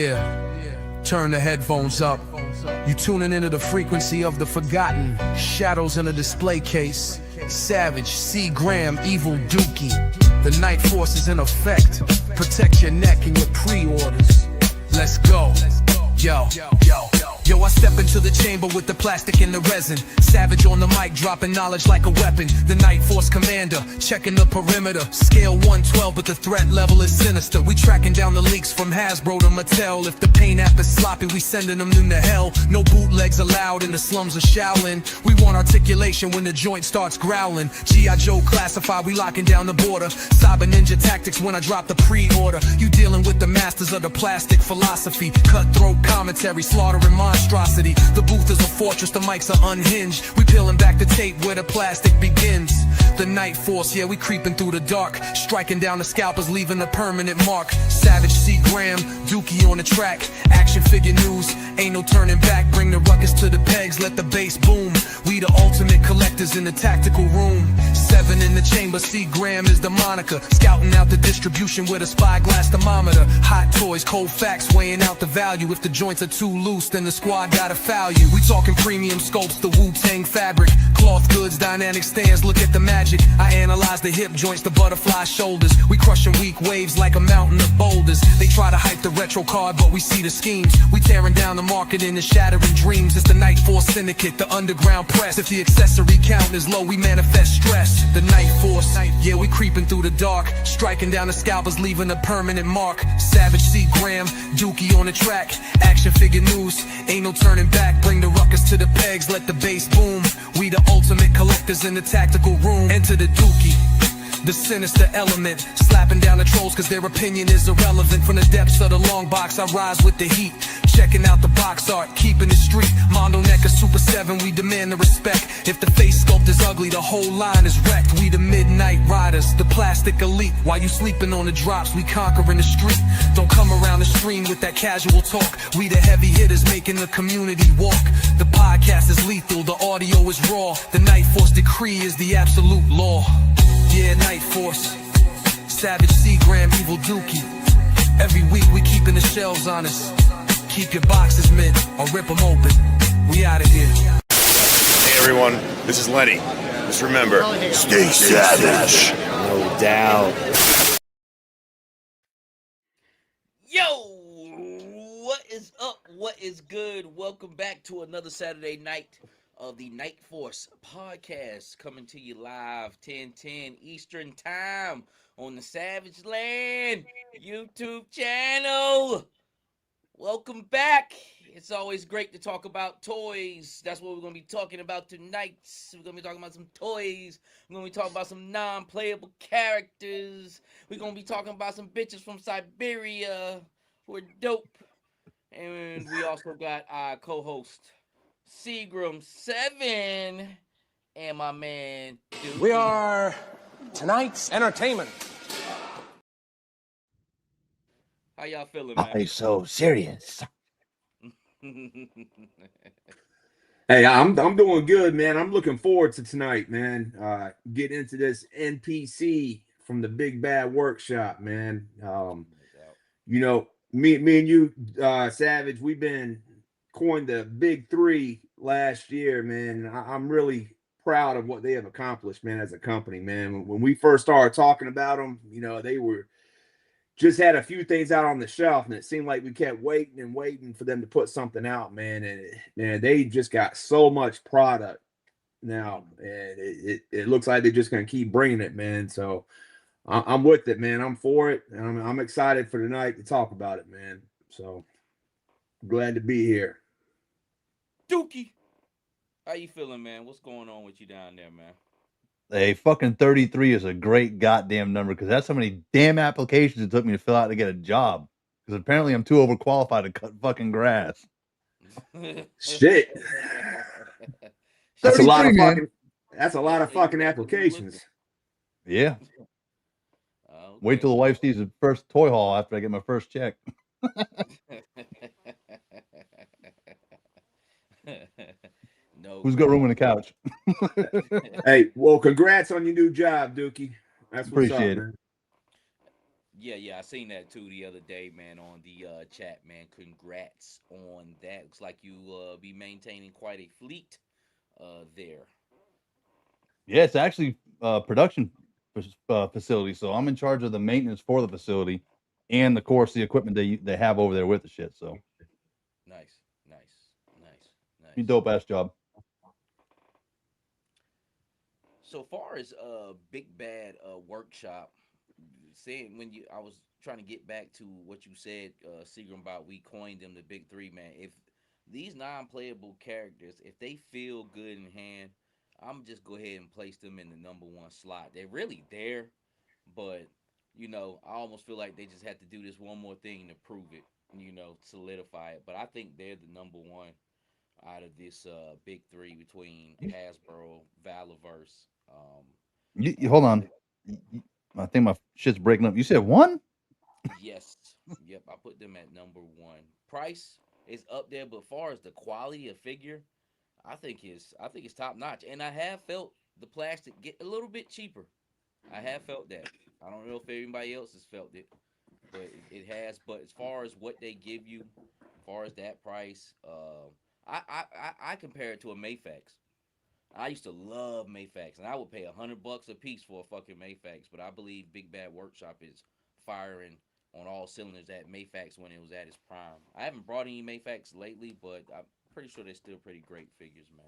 Yeah, turn the headphones up. You tuning into the frequency of the forgotten. Shadows in a display case. Savage, C. Graham, Evil Dookie. The night force is in effect. Protect your neck and your pre-orders. Let's go. Yo. Yo, I step into the chamber with the plastic and the resin. Savage on the mic, dropping knowledge like a weapon. The Night Force commander, checking the perimeter. Scale 112, but the threat level is sinister. We tracking down the leaks from Hasbro to Mattel. If the paint app is sloppy, we sending them into hell. No bootlegs allowed in the slums of Shaolin. We want articulation when the joint starts growling. G.I. Joe classified, we locking down the border. Cyber ninja tactics when I drop the pre-order. You dealing with the masters of the plastic philosophy. Cutthroat commentary, slaughtering monstrosity. The booth is a fortress, the mics are unhinged. We peeling back the tape where the plastic begins. The Night Force, yeah, we creeping through the dark. Striking down the scalpers, leaving a permanent mark. Savage, C. Graham, Dookie on the track. Action figure news, ain't no turning back. Bring the ruckus to the pegs, let the bass boom. We the ultimate collectors in the tactical room. 7 in the chamber, C. Graham is the moniker. Scouting out the distribution with a spyglass thermometer. Hot toys, cold facts, weighing out the value. If the joints are too loose, then the squad gotta foul you. We talking premium scopes, the Wu-Tang fabric. Cloth goods, dynamic stands, look at the magic. I analyze the hip joints, the butterfly shoulders. We crushing weak waves like a mountain of boulders. They try to hype the retro card, but we see the schemes. We tearing down the market in the shattering dreams. It's the Night Force Syndicate, the underground press. If the accessory count is low, we manifest stress. The Night Force, yeah, we creeping through the dark. Striking down the scalpers, leaving a permanent mark. Savage, C. Graham, Dookie on the track. Action figure news, ain't no turning back. Bring the ruckus to the pegs, let the bass boom. We the ultimate collectors in the tactical room. Enter the Dookie, the sinister element. Slapping down the trolls cause their opinion is irrelevant. From the depths of the long box I rise with the heat. Checking out the box art, keeping it street. Mondo Necker Super 7, we demand the respect. If the face sculpt is ugly, the whole line is wrecked. We the midnight riders, the plastic elite. While you sleeping on the drops, we conquering the street. Don't come around the stream with that casual talk. We the heavy hitters making the community walk. The podcast is lethal, the audio is raw. The Night Force decree is the absolute law. Yeah, Night Force, Savage, C. Graham, Evil Dookie. Every week we keeping the shelves on us. Keep your boxes mint or rip them open. We out of here. Hey everyone, this is Lenny. Just remember, stay savage. No doubt. Yo, what is up? What is good? Welcome back to another Saturday night of the Night Force podcast, coming to you live 10:10 Eastern Time on the Savage Land YouTube channel. Welcome back. It's always great to talk about toys. That's what we're going to be talking about tonight. We're going to be talking about some toys. We're going to be talking about some non-playable characters. We're going to be talking about some bitches from Cyberia who are dope. And we also got our co-host, Seagram 7, and my man, Dookie. We are tonight's entertainment. How y'all feeling, man? Why so serious? Hey, I'm doing good, man. I'm looking forward to tonight, man. Get into this NPC from the Big Bad Workshop, man. You know, me and you, Savage, we've been coined the Big Three last year, man. I'm really proud of what they have accomplished, man, as a company, man. When we first started talking about them, you know, they were just had a few things out on the shelf, and it seemed like we kept waiting and waiting for them to put something out, man. And man, they just got so much product now, and it looks like they're just gonna keep bringing it, man. So I'm with it, man. I'm for it, and I'm excited for tonight to talk about it, man. So glad to be here. Dookie, how you feeling, man? What's going on with you down there, man? Hey, fucking 33 is a great goddamn number because that's how many damn applications it took me to fill out to get a job. Because apparently I'm too overqualified to cut fucking grass. Shit. That's a lot of fucking. That's a lot of fucking applications. Yeah. Okay. Wait till the wife sees the first toy haul after I get my first check. No. Who's got room on the couch? Hey, well, congrats on your new job, Dookie. That's what's Appreciate up, it. Yeah, I seen that too the other day, man, on the chat, man. Congrats on that. Looks like you be maintaining quite a fleet there. Yeah, it's actually production facility, so I'm in charge of the maintenance for the facility, and of course the equipment they have over there with the shit. So, Nice, nice, nice, you nice. dope ass job. So far as Big Bad Workshop, saying when you I was trying to get back to what you said, Seagram, about we coined them the big three, man. If these non-playable characters, if they feel good in hand, I'm just go ahead and place them in the number one slot. They're really there, but I almost feel like they just have to do this one more thing to prove it, solidify it. But I think they're the number one out of this big three between Hasbro, Valaverse. You hold on. I think my shit's breaking up. You said one? Yes, yep, I put them at number one. Price is up there, but far as the quality of figure, I think it's top notch. And I have felt the plastic get a little bit cheaper. I have felt that. I don't know if anybody else has felt it, but it has. But as far as what they give you, as far as that price, I compare it to a Mayfax. I used to love Mayfax, and I would pay $100 a piece for a fucking Mayfax. But I believe Big Bad Workshop is firing on all cylinders at Mayfax when it was at its prime. I haven't brought any Mayfax lately, but I'm pretty sure they're still pretty great figures, man.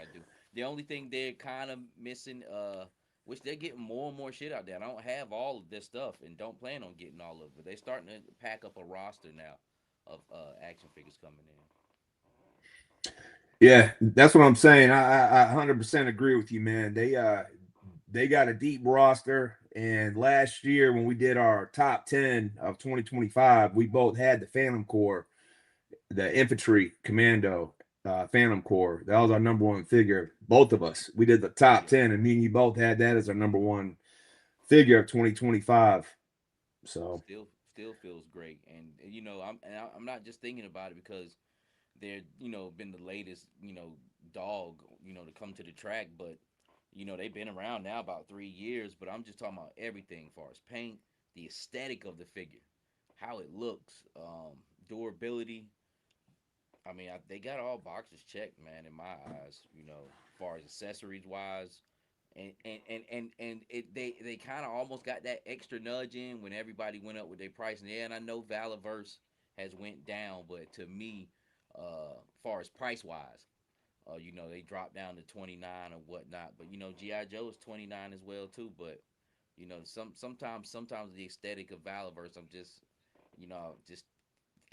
I do. The only thing they're kind of missing, which they're getting more and more shit out there. I don't have all of this stuff, and don't plan on getting all of it. They're starting to pack up a roster now of action figures coming in. Yeah, that's what I'm saying. I 100% agree with you, man. They got a deep roster, and last year when we did our top 10 of 2025, we both had the Phantom Corps, the infantry commando Phantom Corps. That was our number one figure. Both of us, we did the top 10, and me and you both had that as our number one figure of 2025. So Still feels great, and I'm not just thinking about it because they're been the latest dog to come to the track, but they've been around now about 3 years. But I'm just talking about everything, as far as paint, the aesthetic of the figure, how it looks, durability. I mean, they got all boxes checked, man. In my eyes, as far as accessories wise, and they kind of almost got that extra nudge in when everybody went up with their price. And I know Valaverse has went down, but to me, far as price wise, they dropped down to 29 or whatnot. But GI Joe is 29 as well too. But sometimes the aesthetic of Valaverse, I'm just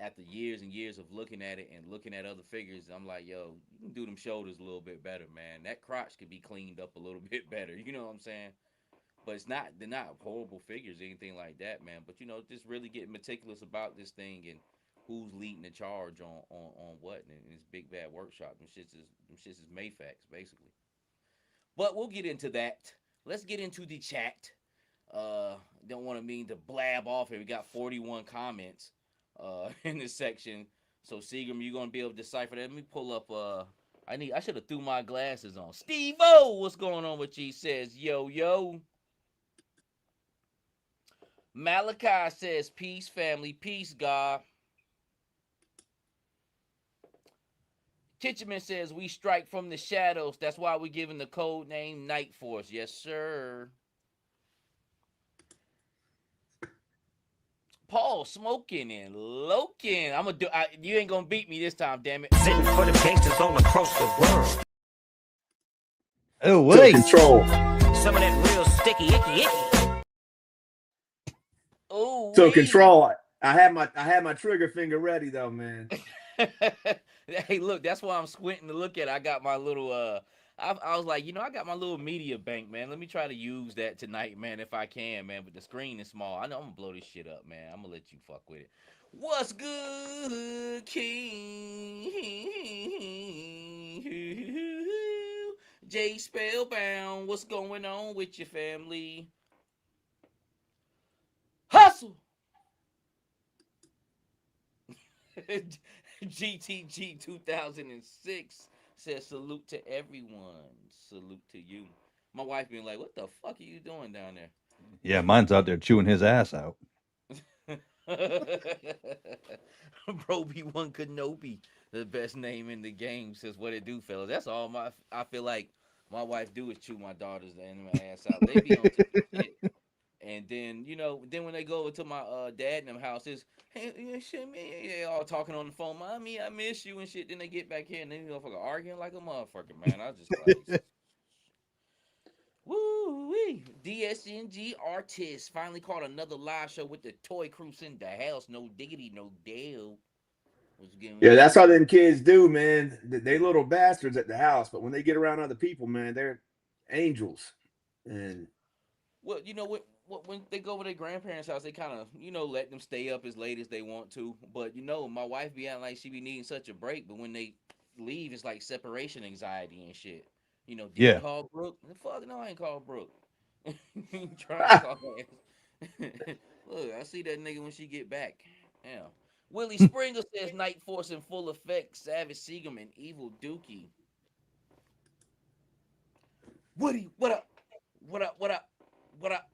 after years and years of looking at it and looking at other figures, I'm like, yo, you can do them shoulders a little bit better, man. That crotch could be cleaned up a little bit better. You know what I'm saying? But they're not horrible figures or anything like that, man. But just really getting meticulous about this thing and who's leading the charge on what, and it's Big Bad Workshop. Them shits is Mayfax basically. But we'll get into that. Let's get into the chat. Don't want to mean to blab off here. We got 41 comments in this section. So Seagram, you're gonna be able to decipher that. Let me pull up. I should have threw my glasses on. Steve O, what's going on with you? He says, yo. Malachi says, peace, family, peace, God. Titchman says, we strike from the shadows. That's why we're giving the code name Night Force. Yes, sir. Paul smoking and loking. You ain't gonna beat me this time, damn it. Sitting for the gangsters all across the world. Oh wait, control. Some of that real sticky, icky. Oh, So control. I had my trigger finger ready though, man. Hey, look, that's why I'm squinting to look at it. I got my little I was like, I got my little media bank, man. Let me try to use that tonight, man, if I can, man. But the screen is small. I know I'm gonna blow this shit up, man. I'm gonna let you fuck with it. What's good, King? Jay Spellbound, what's going on with your family? Hustle! GTG 2006 says salute to everyone. Salute to you. My wife being like, what the fuck are you doing down there? yeah, mine's out there chewing his ass out. Bro B1 Kenobi, the best name in the game, says what it do, fellas. That's all I feel like my wife do is chew my daughter's anime ass out. They be on shit. And then, then when they go over to my dad and them houses, hey, shit, man, they all talking on the phone, mommy, I miss you and shit. Then they get back here and they motherfucker arguing like a motherfucker, man. I just like, woo wee. DSNG artist finally caught another live show with the toy crew in the house. No diggity, no deal. Yeah, that's how them kids do, man. They little bastards at the house, but when they get around other people, man, they're angels. And well, when they go over their grandparents' house, they kind of, let them stay up as late as they want to. But my wife be out like she be needing such a break. But when they leave, it's like separation anxiety and shit. Did you Yeah. call Brooke? Fuck no, I ain't called Brooke. Trying to call her. Look, I see that nigga when she get back. Yeah. Willie Springer says Night Force in full effect. Savage Seagram and Evil Dookie. Woody, what up? What up? What up? What up?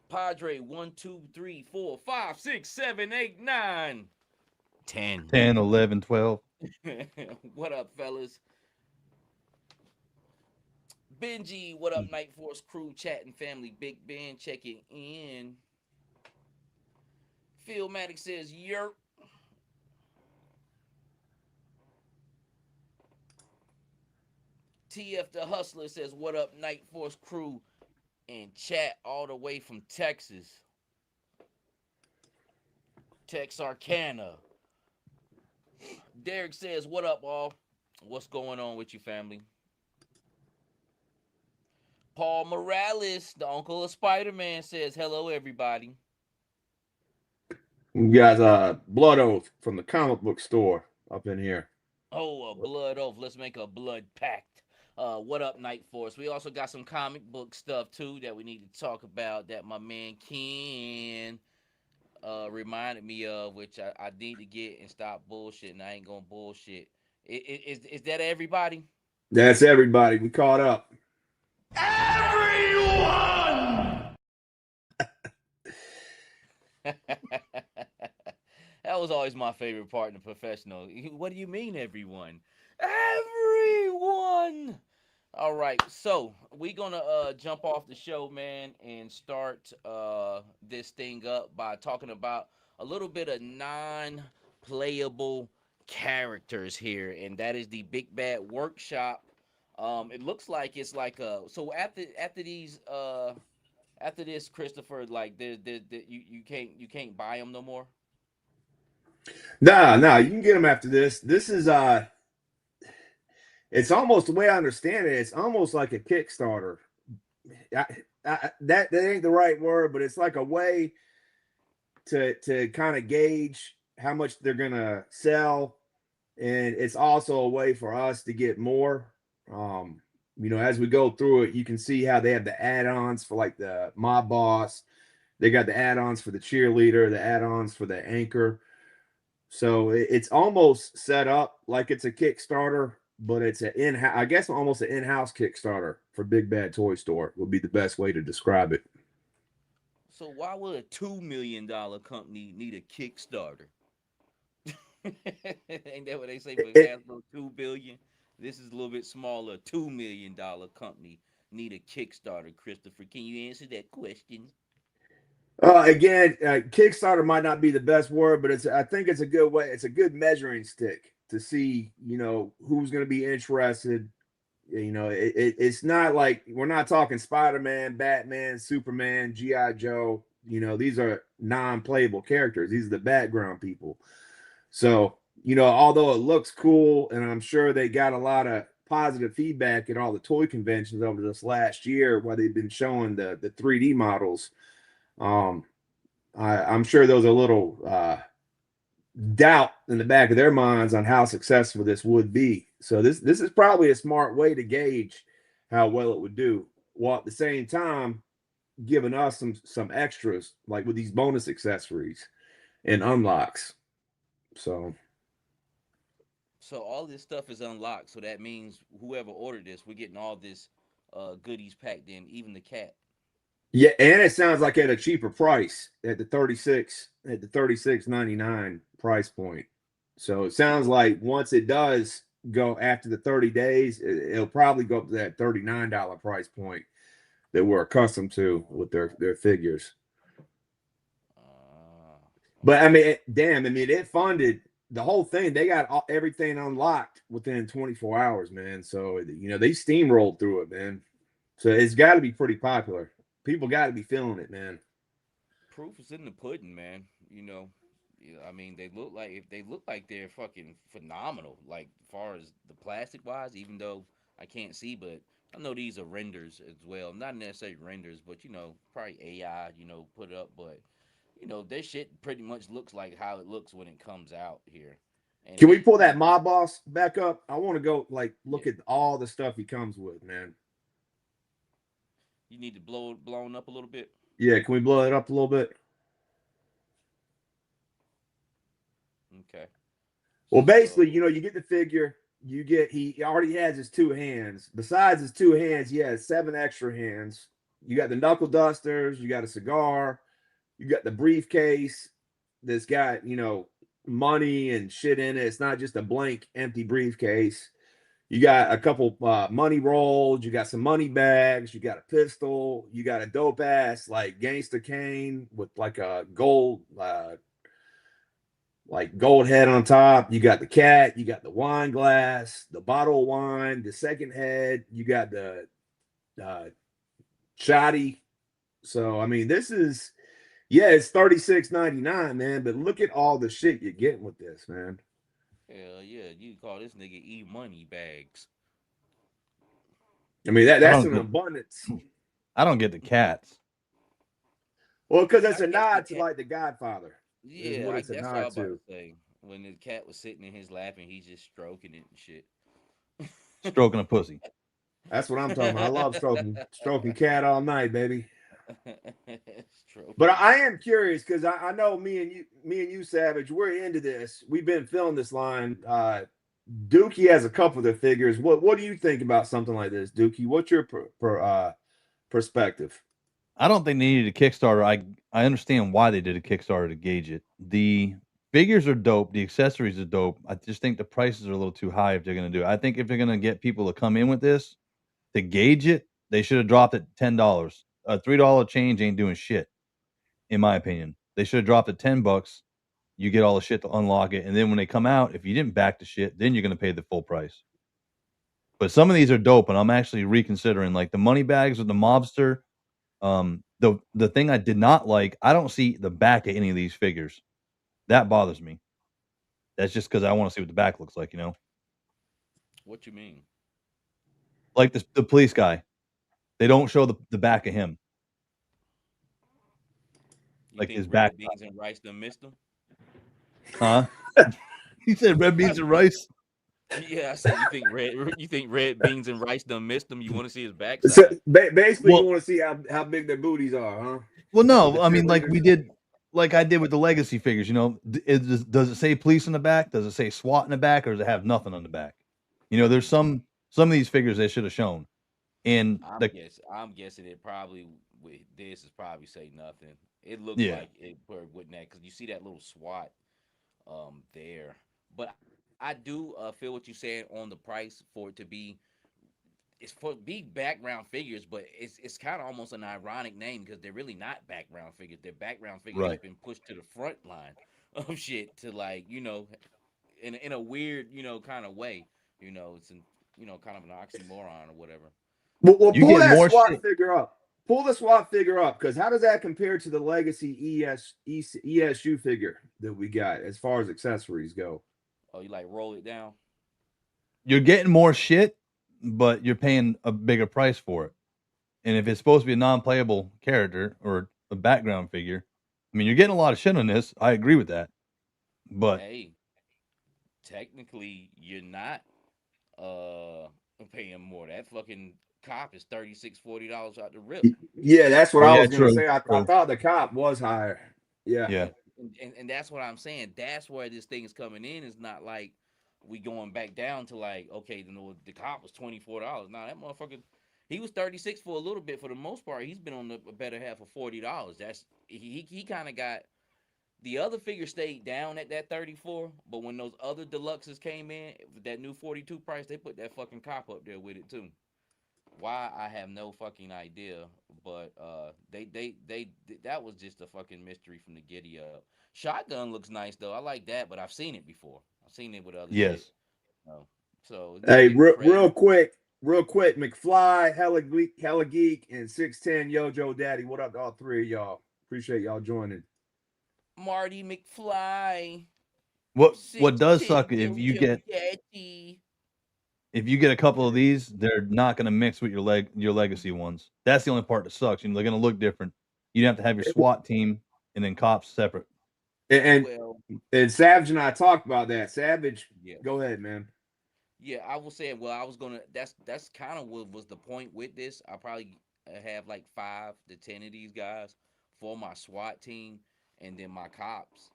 Padre 1, 2, 3, 4, 5, 6, 7, 8, 9, 10. 10, 11, 12. What up, fellas? Benji, what up, Night Force crew, chatting family, Big Ben checking in. Philmatic says, yerp. TF the Hustler says, what up, Night Force crew, and chat all the way from Texas. Texarkana. Derek says, what up, all? What's going on with you, family? Paul Morales, the uncle of Spider-Man, says, hello, everybody. you guys, Blood Oath from the comic book store up in here. Oh, a blood oath. Let's make a blood pact. What up, Night Force? We also got some comic book stuff, too, that we need to talk about that my man Ken reminded me of, which I need to get and stop bullshitting. I ain't gonna bullshit. Is that everybody? That's everybody. We caught up. That was always my favorite part in the professional. What do you mean, everyone? Everyone! All right, so we're gonna jump off the show, man, and start this thing up by talking about a little bit of non-playable characters here, and that is the Big Bad Workshop. It looks like it's like so after these after this, Christopher, like you can't buy them no more. Nah, you can get them after this. This is it's almost the way I understand it. It's almost like a Kickstarter. That ain't the right word, but it's like a way to kind of gauge how much they're gonna sell, and it's also a way for us to get more. As we go through it, you can see how they have the add-ons for like the mob boss. They got the add-ons for the cheerleader, the add-ons for the anchor. So it's almost set up like it's a Kickstarter, but it's I guess almost an in-house Kickstarter for Big Bad Toy Store would be the best way to describe it. So why would a $2 million company need a Kickstarter? Ain't that what they say for Hasbro? $2 billion. This is a little bit smaller. $2 million company need a Kickstarter. Christopher, can you answer that question? Again, Kickstarter might not be the best word, but I think it's a good way. It's a good measuring stick to see, who's going to be interested. It's not like we're not talking Spider-Man, Batman, Superman, G.I. Joe. These are non-playable characters. These are the background people. So, although it looks cool, and I'm sure they got a lot of positive feedback at all the toy conventions over this last year where they've been showing the 3D models. I'm sure there was a little doubt in the back of their minds on how successful this would be. So this is probably a smart way to gauge how well it would do, while at the same time giving us some extras like with these bonus accessories and unlocks. So all this stuff is unlocked. So that means whoever ordered this, we're getting all this goodies packed in, even the cat. Yeah, and it sounds like at a cheaper price at the 36.99 price point. So it sounds like once it does go after the 30 days, it'll probably go up to that $39 price point that we're accustomed to with their figures. But I mean, damn, I mean, it funded the whole thing. They got everything unlocked within 24 hours, man. So they steamrolled through it, man. So it's got to be pretty popular. People got to be feeling it, man. Proof is in the pudding, man. I mean, they look like they're fucking phenomenal. Like far as the plastic wise, even though I can't see, but I know these are renders as well. Not necessarily renders, but probably AI. Put up, but their shit pretty much looks like how it looks when it comes out here. And Can we pull that mob boss back up? I want to go look at all the stuff he comes with, man. You need to blown up a little bit. Yeah, can we blow it up a little bit? Okay. Well, basically, you get the figure. He already has his two hands. Besides his two hands, he has 7 extra hands. You got the knuckle dusters. You got a cigar. You got the briefcase that's got money and shit in it. It's not just a blank, empty briefcase. You got a couple money rolls. You got some money bags. You got a pistol. You got a dope ass gangster cane with a gold gold head on top. You got the cat. You got the wine glass, the bottle of wine, the second head. You got the shoddy. So I mean, this is it's $36.99, man. But look at all the shit you're getting with this, man. Hell yeah, you call this nigga E-money bags. I mean that's an abundance. I don't get the cats. Well, because it's a nod to the Godfather. Yeah, that's what I was about to say. When the cat was sitting in his lap and he's just stroking it and shit. Stroking a pussy. That's what I'm talking about. I love stroking cat all night, baby. But I am curious because I know me and you, Savage, we're into this. We've been filming this line. Dookie has a couple of their figures. What do you think about something like this, Dookie? What's your perspective? I don't think they needed a Kickstarter. I understand why they did a Kickstarter to gauge it. The figures are dope. The accessories are dope. I just think the prices are a little too high if they're going to do it. I think if they're going to get people to come in with this to gauge it, they should have dropped it $10. A $3 change ain't doing shit, in my opinion. They should have dropped it $10. You get all the shit to unlock it, and then when they come out, if you didn't back the shit, then you're going to pay the full price. But some of these are dope, and I'm actually reconsidering, like the money bags with the mobster. The thing I did not like, I don't see the back of any of these figures. That bothers me. That's just because I want to see what the back looks like, What you mean? Like the police guy. They don't show the back of him. You think his back. Beans and rice done missed him? Huh? He said red beans and rice. Yeah, I said you think red beans and rice done missed him? You want to see his backside? So basically, you want to see how big their booties are, huh? Well, no, I mean like I did with the legacy figures. Does it say police in the back? Does it say SWAT in the back, or does it have nothing on the back? There's some of these figures they should have shown. And I'm guessing it probably with this is probably say nothing. It looks like it wouldn't that because you see that little SWAT there. But I do feel what you're saying on the price for it to be. It's for big background figures, but it's kind of almost an ironic name because they're really not background figures. They're background figures that's been pushed to the front line of shit to in a weird kind of way. It's kind of an oxymoron or whatever. Well, pull that SWAT figure up. Pull the SWAT figure up because how does that compare to the legacy ESU figure that we got as far as accessories go? Oh, you roll it down? You're getting more shit, but you're paying a bigger price for it. And if it's supposed to be a non-playable character or a background figure, I mean, you're getting a lot of shit on this. I agree with that. But hey, technically, you're not paying more. That fucking cop is $40 out the rip. Yeah, that's what I was going to say. I thought the cop was higher. Yeah. And that's what I'm saying. That's where this thing is coming in. It's not like we going back down to okay, the cop was $24. Nah, that motherfucker, He was 36 for a little bit. For the most part, he's been on the better half of $40. That's he kind of got the other figure stayed down at that 34, but when those other deluxes came in, that new 42 price, they put that fucking cop up there with it too. Why I have no fucking idea, but they that was just a fucking mystery from the giddy up. Shotgun looks nice though. I like that, but I've seen it before. I've seen it with other shit. Yes. Oh, so Hey, nothing crazy. real quick, McFly, Hella Geek, and 610 Yojo Daddy. What up to all three of y'all? Appreciate y'all joining. Marty McFly, What does 610 suck if you Jojo get Daddy. a couple of these, they're not going to mix with your legacy ones. That's the only part that sucks. They're going to look different. You have to have your SWAT team and then cops separate. And Well, Savage and I talked about that. Savage, yeah. go ahead, man. Yeah, I will say. Well, I was gonna. That's kind of what was the point with this. I probably have like 5 to 10 of these guys for my SWAT team, and then my cops.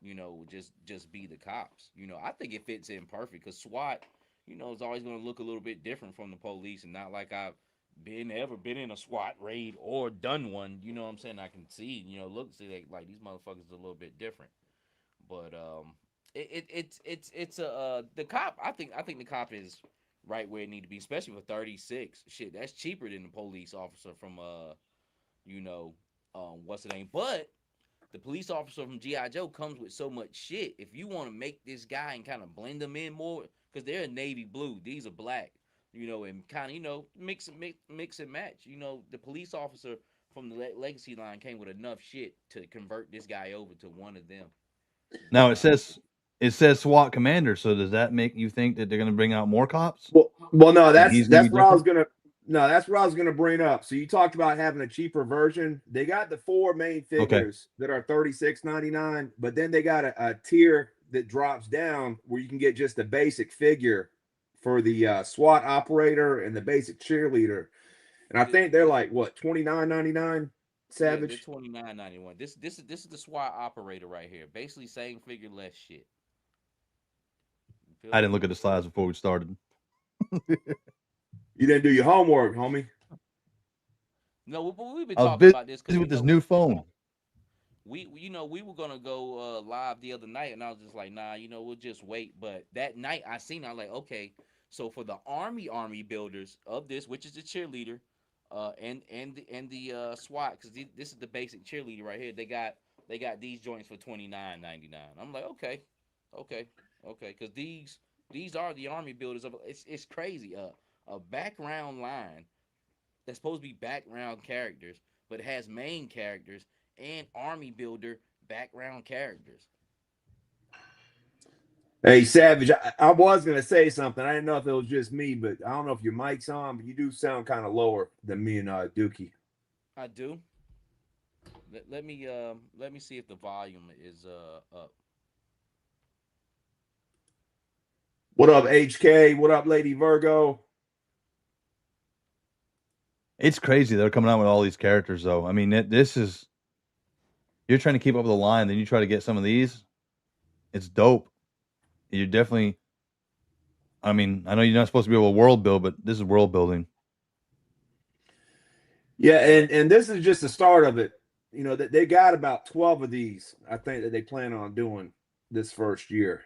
Just be the cops. I think it fits in perfect because SWAT, is always gonna look a little bit different from the police, and not like I've ever been in a SWAT raid or done one. You know what I'm saying? I can see. Look, see like these motherfuckers are a little bit different. But it's the cop. I think the cop is right where it need to be, especially for 36. Shit, that's cheaper than the police officer from you know, what's the name? But the police officer from GI Joe comes with so much shit. If you want to make this guy and kind of blend them in more, because they're navy blue, these are black. And kind of mix and match. The police officer from the legacy line came with enough shit to convert this guy over to one of them. Now it says SWAT commander. So does that make you think that they're going to bring out more cops? Well, no, And he's going to that's be what I was different? gonna. No, that's what I was gonna bring up. So you talked about having a cheaper version. They got the 4 main Okay. figures that are $36.99, but then they got a tier that drops down where you can get just a basic figure for the SWAT operator and the basic cheerleader. And I The, think they're the, like what, $29.99. yeah, they're Savage. 29.91. This is the SWAT operator right here. Basically, same figure, less shit. You feel I me? didn't look at the slides before we started. You didn't do your homework, homie. No, we've been I was talking about this busy because with this new phone. we were gonna go live the other night, and I was just like, nah, we'll just wait. But that night I seen, I was like, okay, so for the army builders of this, which is the cheerleader, and the SWAT, because this is the basic cheerleader right here. They got these joints for $29.99. I'm like, okay, because these are the army builders of it's crazy. A background line that's supposed to be background characters, but has main characters and army builder background characters. Hey, Savage, I was going to say something. I didn't know if it was just me, but I don't know if your mic's on, but you do sound kind of lower than me and Dookie. I do. Let me see if the volume is up. What up, HK? What up, Lady Virgo? It's crazy. They're coming out with all these characters, though. I mean, this is you're trying to keep up with the line, then you try to get some of these. It's dope. You're definitely. I mean, I know you're not supposed to be able to world build, but this is world building. Yeah, and this is just the start of it. That they got about 12 of these, I think, that they plan on doing this first year.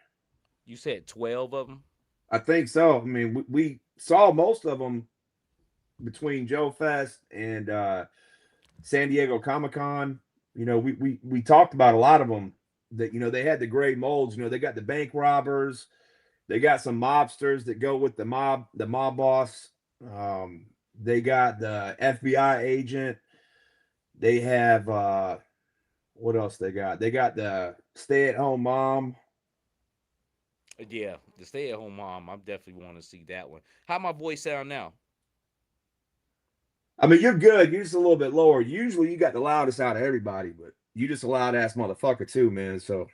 You said 12 of them. I think so. I mean, we saw most of them between Joe Fest and San Diego Comic Con. We talked about a lot of them that they had the gray molds. They got the bank robbers, they got some mobsters that go with the mob boss. They got the FBI agent. They have what else they got? They got the stay-at-home mom. Yeah, the stay-at-home mom. I definitely want to see that one. How my voice sound now? I mean, you're good. You're just a little bit lower. Usually, you got the loudest out of everybody, but you just a loud ass motherfucker too, man. So,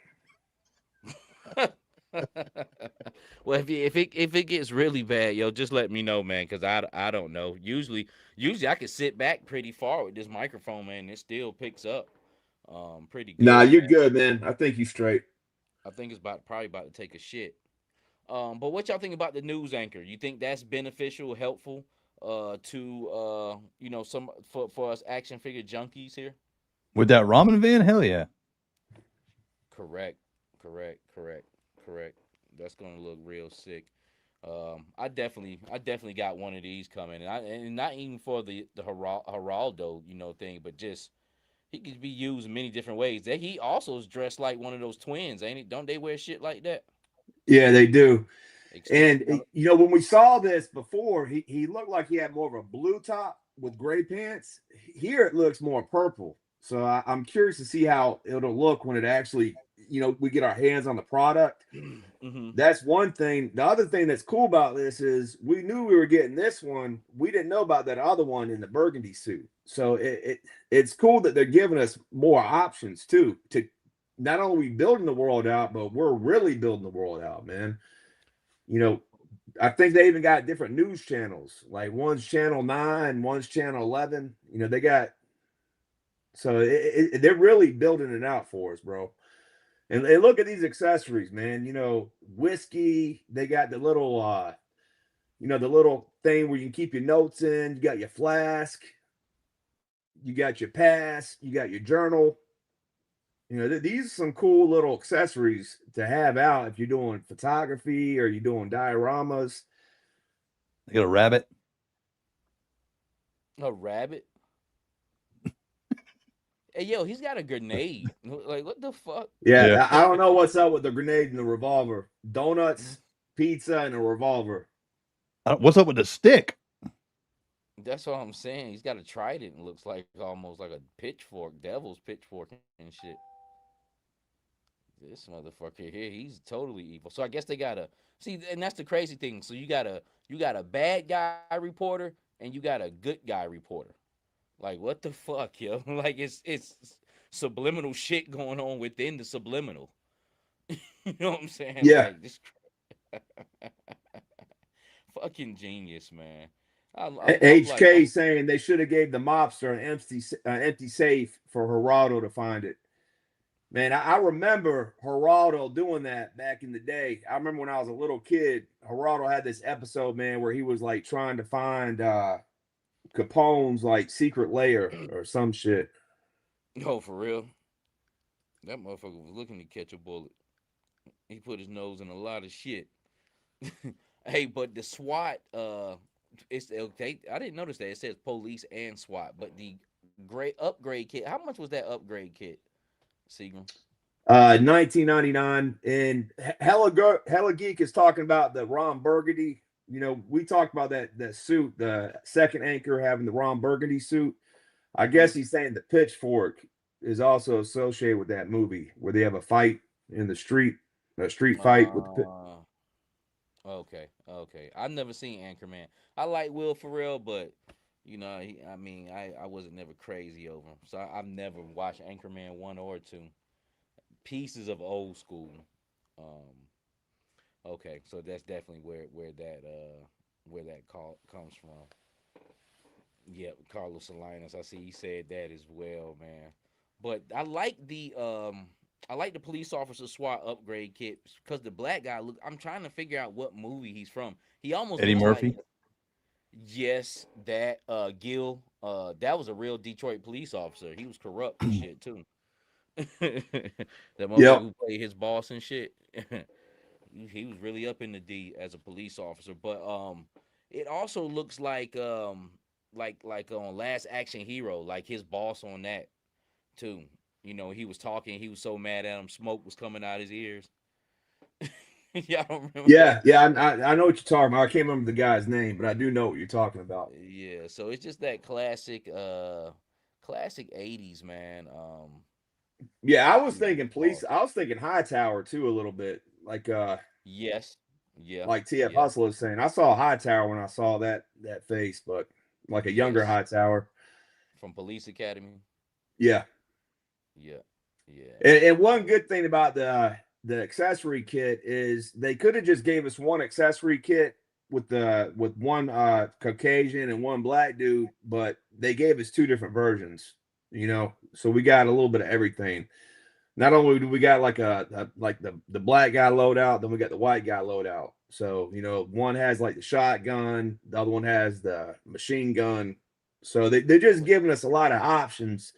Well, if it gets really bad, yo, just let me know, man, because I don't know. Usually I can sit back pretty far with this microphone, man, and it still picks up pretty nah, good, you're man. good, man. I think you straight. I think it's probably about to take a shit. But what y'all think about the news anchor? You think that's beneficial, helpful? to some for us action figure junkies here. With that ramen van, hell yeah. Correct, correct. That's gonna look real sick. I definitely got one of these coming, and not even for the Geraldo, thing, but just he could be used in many different ways. That he also is dressed like one of those twins, ain't it? Don't they wear shit like that? Yeah, they do. Extension. And when we saw this before, he looked like he had more of a blue top with gray pants. Here it looks more purple. So I'm curious to see how it'll look when it actually, we get our hands on the product. Mm-hmm. That's one thing. The other thing that's cool about this is we knew we were getting this one. We didn't know about that other one in the burgundy suit. So it's cool that they're giving us more options too, to not only building the world out, but we're really building the world out, man. I think they even got different news channels. Like one's channel 9, one's channel 11. They got, so they're really building it out for us, bro. And look at these accessories, man. Whiskey. They got the little, the little thing where you can keep your notes in. You got your flask. You got your pass. You got your journal. These are some cool little accessories to have out if you're doing photography or you're doing dioramas. They got a rabbit. A rabbit. Hey, yo, he's got a grenade. Like, what the fuck? Yeah. I don't know what's up with the grenade and the revolver. Donuts, pizza, and a revolver. What's up with the stick? That's what I'm saying. He's got a trident and looks like almost like a pitchfork, devil's pitchfork and shit. This motherfucker here, he's totally evil. So I guess they gotta see, and that's the crazy thing. So you got a bad guy reporter and you got a good guy reporter. Like, what the fuck, yo? Like, it's subliminal shit going on within the subliminal. You know what I'm saying? Yeah. Like, this fucking genius, man. HK saying they should have gave the mobster an empty safe for Geraldo to find it. Man, I remember Geraldo doing that back in the day. I remember when I was a little kid, Geraldo had this episode, man, where he was like trying to find Capone's like secret lair or some shit. Oh, for real? That motherfucker was looking to catch a bullet. He put his nose in a lot of shit. Hey, but the SWAT, it's okay. I didn't notice that it says police and SWAT, but the upgrade kit. How much was that upgrade kit, Seagram? $19.99. And Hella Geek is talking about the Ron Burgundy. We talked about that suit, the second anchor having the Ron Burgundy suit. I guess he's saying the pitchfork is also associated with that movie where they have a fight in the street, a street fight with the Okay. I've never seen Anchorman. I like Will Ferrell, but I wasn't never crazy over him. So I've never watched Anchorman 1 or 2. Pieces of old school. Okay, so that's definitely where that call comes from. Yep, Carlos Salinas. I see he said that as well, man. But I like the police officer SWAT upgrade kit because the black guy look. I'm trying to figure out what movie he's from. He almost Eddie looks Murphy. Like, yes, that Gil. That was a real Detroit police officer. He was corrupt and shit too. That motherfucker who played his boss and shit. He was really up in the D as a police officer. But it also looks like on Last Action Hero, like his boss on that too. He was talking. He was so mad at him. Smoke was coming out his ears. Y'all don't remember? Yeah. I know what you're talking about. I can't remember the guy's name, but I do know what you're talking about. Yeah. So it's just that classic 80s, man. Yeah, I was thinking police. I was thinking Hightower too a little bit. Like yes. Yeah. Like TF Hustle is saying. I saw Hightower when I saw that face, but like a younger Hightower. From Police Academy. Yeah. Yeah. And one good thing about the accessory kit is they could have just gave us one accessory kit with one Caucasian and one black dude, but they gave us two different versions, so we got a little bit of everything. not only do we got like like the black guy loadout, then we got the white guy loadout. So one has like the shotgun, the other one has the machine gun. So they're just giving us a lot of options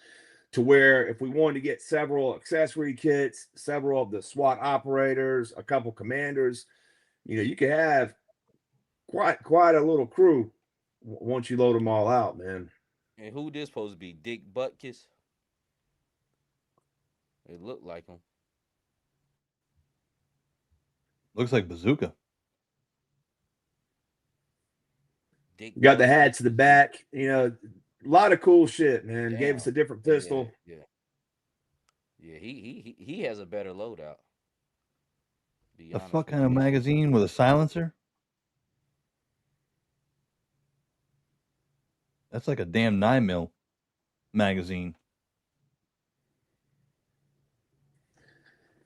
to where if we wanted to get several accessory kits, several of the SWAT operators, a couple commanders, you could have quite a little crew once you load them all out, man. And who this supposed to be? Dick Butkus? It looked like him. Looks like Bazooka. Dick You got the Butkus. hat to the back, a lot of cool shit, man. Damn. Gave us a different pistol. Yeah. He has a better loadout. Be The honest fuck with kind of you. magazine with a silencer? That's like a damn 9mm magazine.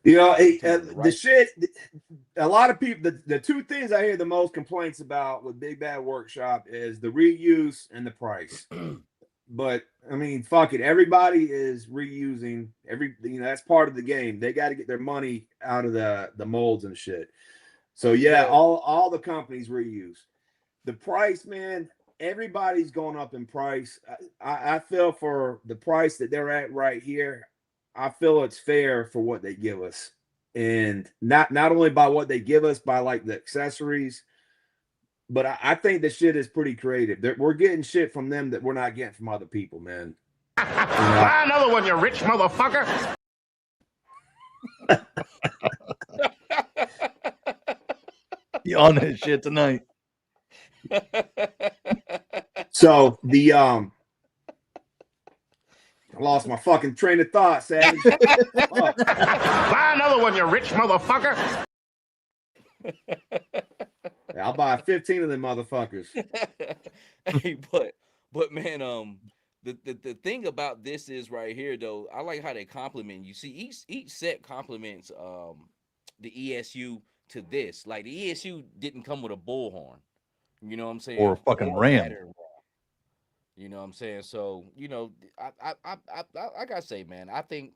The shit, a lot of people, the two things I hear the most complaints about with Big Bad Workshop is the reuse and the price. But I mean, fuck it. Everybody is reusing that's part of the game. They got to get their money out of the molds and shit. So yeah, all the companies reuse. The price, man, everybody's going up in price. I feel for the price that they're at right here. I feel it's fair for what they give us, and not only by what they give us, by like the accessories, but I think the shit is pretty creative. We're getting shit from them that we're not getting from other people, man. Another one, you rich motherfucker. You on that shit tonight? So I lost my fucking train of thought, Savage. Buy another one, you rich motherfucker. I'll buy 15 of them motherfuckers. Hey, but man, the thing about this is right here though. I like how they compliment you. See, each set compliments the ESU to this. Like the ESU didn't come with a bullhorn. You know what I'm saying? Or a fucking ram. battering ram. You know what I'm saying? So I gotta say, man, I think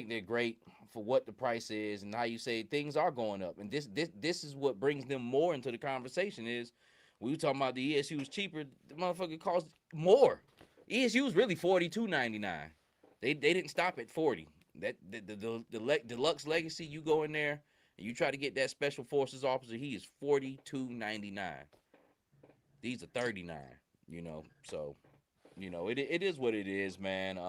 they're great for what the price is and how you say things are going up. And this is what brings them more into the conversation. Is we were talking about the ESU was cheaper, the motherfucker cost more. ESU was really $42.99. They didn't stop at 40. That the deluxe legacy, you go in there and you try to get that special forces officer, he is $42.99. These are $39. So it is what it is, man.